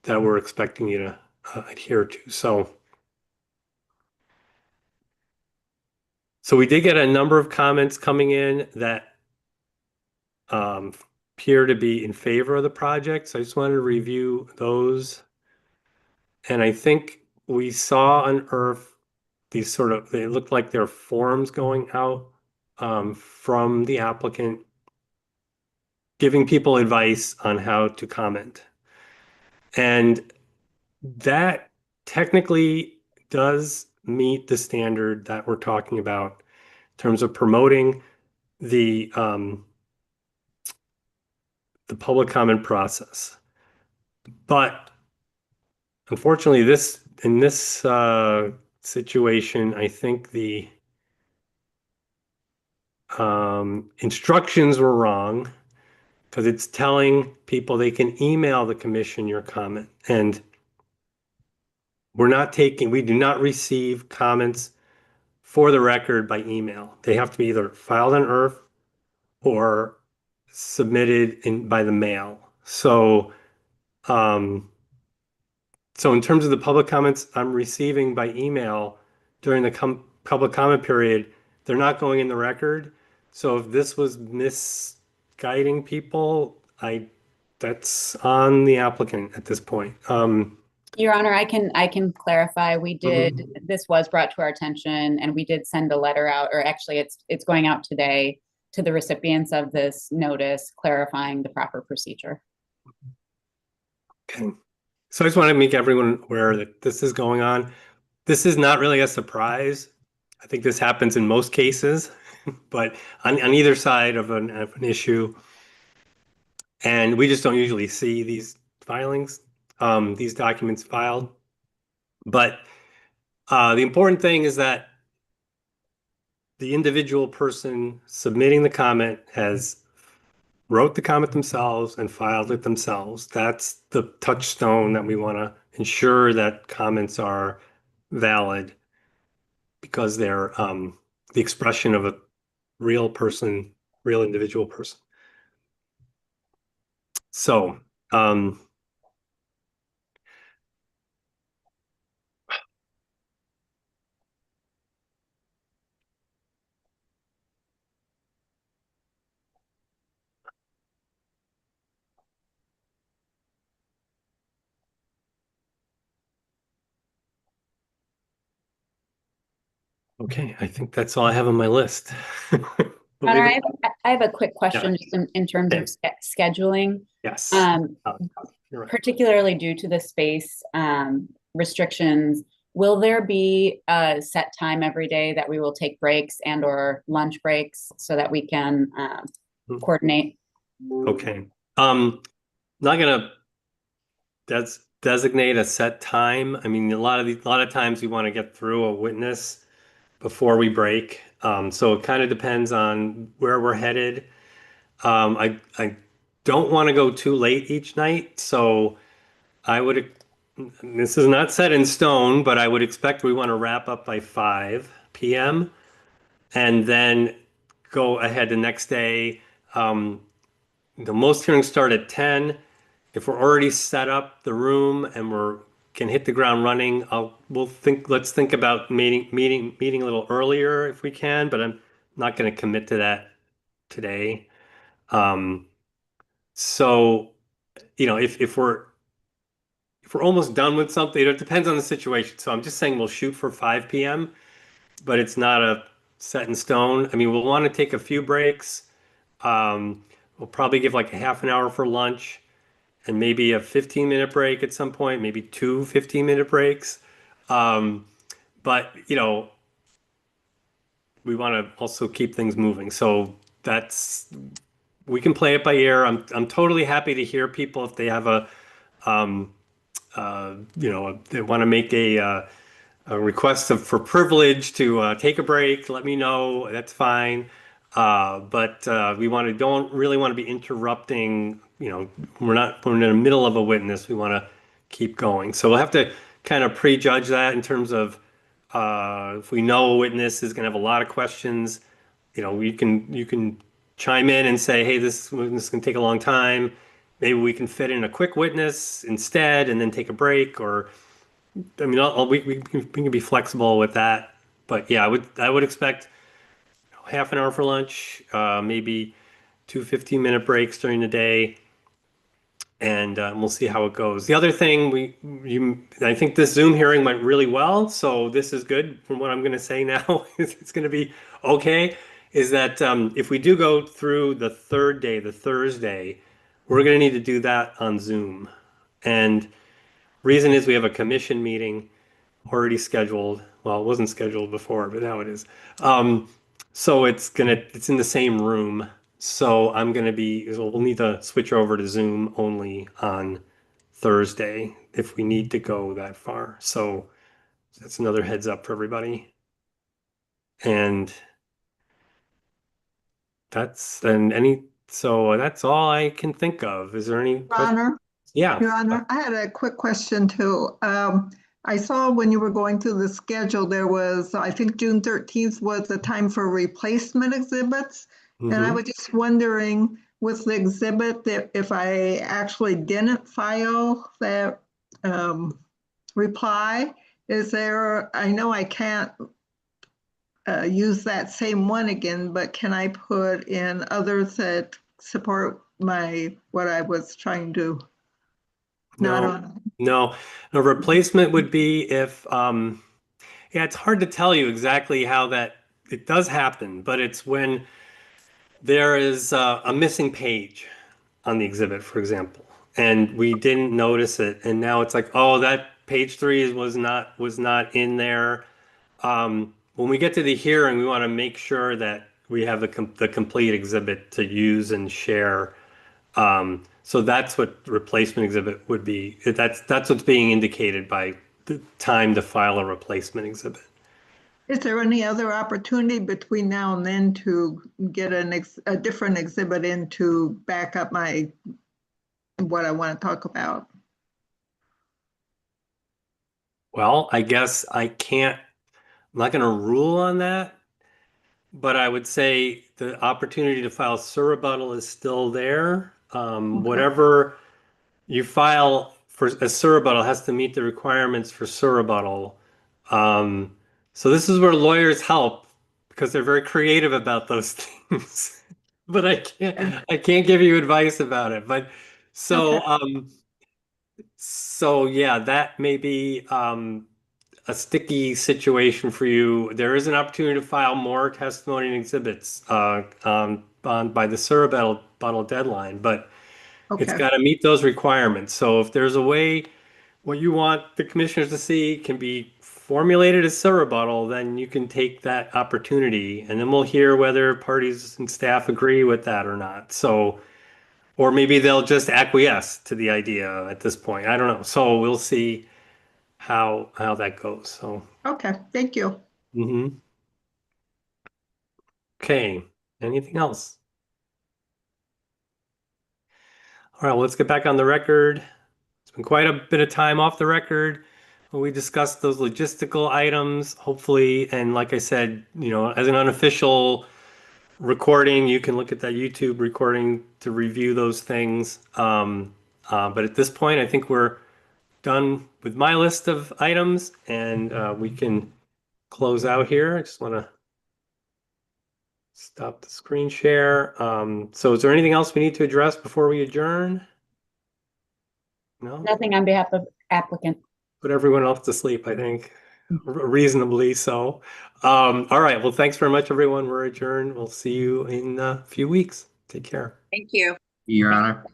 that we're expecting you to adhere to. So we did get a number of comments coming in that appear to be in favor of the project. So I just wanted to review those. And I think we saw on IRF these they looked like they're forms going out from the applicant, giving people advice on how to comment. And that technically does meet the standard that we're talking about in terms of promoting the public comment process. But unfortunately, in this situation, I think the instructions were wrong, because it's telling people they can email the commission your comment. And we do not receive comments for the record by email. They have to be either filed on IRF or submitted by the mail. So, so in terms of the public comments I'm receiving by email during the public comment period, they're not going in the record. So if this was misguiding people, that's on the applicant at this point. Your Honor, I can clarify. We did, this was brought to our attention, and we did send a letter out, or actually it's going out today to the recipients of this notice, clarifying the proper procedure. Okay. So I just want to make everyone aware that this is going on. This is not really a surprise. I think this happens in most cases, but on either side of an issue. And we just don't usually see these filings, these documents filed. But the important thing is that the individual person submitting the comment wrote the comment themselves and filed it themselves. That's the touchstone that we want to ensure that comments are valid, because they're the expression of a real person, real individual person. So, okay, I think that's all I have on my list. Honor, I have a quick question just in terms of scheduling. Yes. Particularly due to the space restrictions, Will there be a set time every day that we will take breaks and or lunch breaks so that we can coordinate? Okay. Not gonna designate a set time. I mean, a lot of times we want to get through a witness before we break. So it kind of depends on where we're headed. I don't want to go too late each night, so I would, this is not set in stone, but I would expect we want to wrap up by 5 p.m. and then go ahead the next day. The most hearings start at 10. If we're already set up the room and can hit the ground running, let's think about meeting a little earlier if we can, but I'm not going to commit to that today. So, if we're almost done with something, it depends on the situation. So I'm just saying we'll shoot for 5 p.m., but it's not a set in stone. I mean, we'll want to take a few breaks. We'll probably give like a half an hour for lunch and maybe a 15-minute break at some point, maybe 2 15-minute breaks. But, we want to also keep things moving. So we can play it by ear. I'm totally happy to hear people if they have they want to make a request for privilege to take a break. Let me know. That's fine. But we don't really want to be interrupting. We're in the middle of a witness. We want to keep going. So we'll have to kind of prejudge that in terms of if we know a witness is going to have a lot of questions. You can chime in and say, hey, this witness can take a long time. Maybe we can fit in a quick witness instead and then take a break. Or, I mean, we can be flexible with that. But yeah, I would expect half an hour for lunch, maybe 2 15-minute breaks during the day, and we'll see how it goes. The other thing, I think this Zoom hearing went really well, so this is good from what I'm going to say now. It's going to be okay. Is that if we do go through the third day, the Thursday, we're going to need to do that on Zoom. And reason is we have a commission meeting already scheduled. Well, it wasn't scheduled before, but now it is. So it's in the same room. So we'll need to switch over to Zoom only on Thursday if we need to go that far. So that's another heads up for everybody. And that's all I can think of. Is there any Your Honor? Yeah. Your Honor, I had a quick question too. I saw when you were going through the schedule, there was, I think June 13th was the time for replacement exhibits. And I was just wondering with the exhibit that if I actually didn't file that reply, I know I can't use that same one again, but can I put in others that support what I was trying to? No. A replacement would be if, it's hard to tell you exactly how it does happen, but it's when there is a missing page on the exhibit, for example, and we didn't notice it, and now it's like, oh, that page 3 was not in there. When we get to the hearing, we want to make sure that we have the complete exhibit to use and share. So that's what replacement exhibit would be. That's what's being indicated by the time to file a replacement exhibit. Is there any other opportunity between now and then to get a different exhibit in to back up what I want to talk about? Well, I guess I'm not going to rule on that, but I would say the opportunity to file surrebuttal is still there. Whatever you file for a surrebuttal has to meet the requirements for surrebuttal. So this is where lawyers help because they're very creative about those things. But I can't give you advice about it. But so yeah, that may be a sticky situation for you. There is an opportunity to file more testimony and exhibits by the surrebuttal deadline, but it's got to meet those requirements. So if there's a way, what you want the commissioners to see can be formulate it as a rebuttal, then you can take that opportunity, and then we'll hear whether parties and staff agree with that or not. So, or maybe they'll just acquiesce to the idea at this point. I don't know. So we'll see how that goes. So, Okay, thank you. Okay. Anything else? All right, well, let's get back on the record. It's been quite a bit of time off the record. We discussed those logistical items, hopefully, and like I said, as an unofficial recording, you can look at that YouTube recording to review those things. But at this point, I think we're done with my list of items, and we can close out here. I just want to stop the screen share. So is there anything else we need to address before we adjourn? No? Nothing on behalf of applicant. Put everyone else to sleep, I think, reasonably so. All right. Well, thanks very much, everyone. We're adjourned. We'll see you in a few weeks. Take care. Thank you. Your Honor.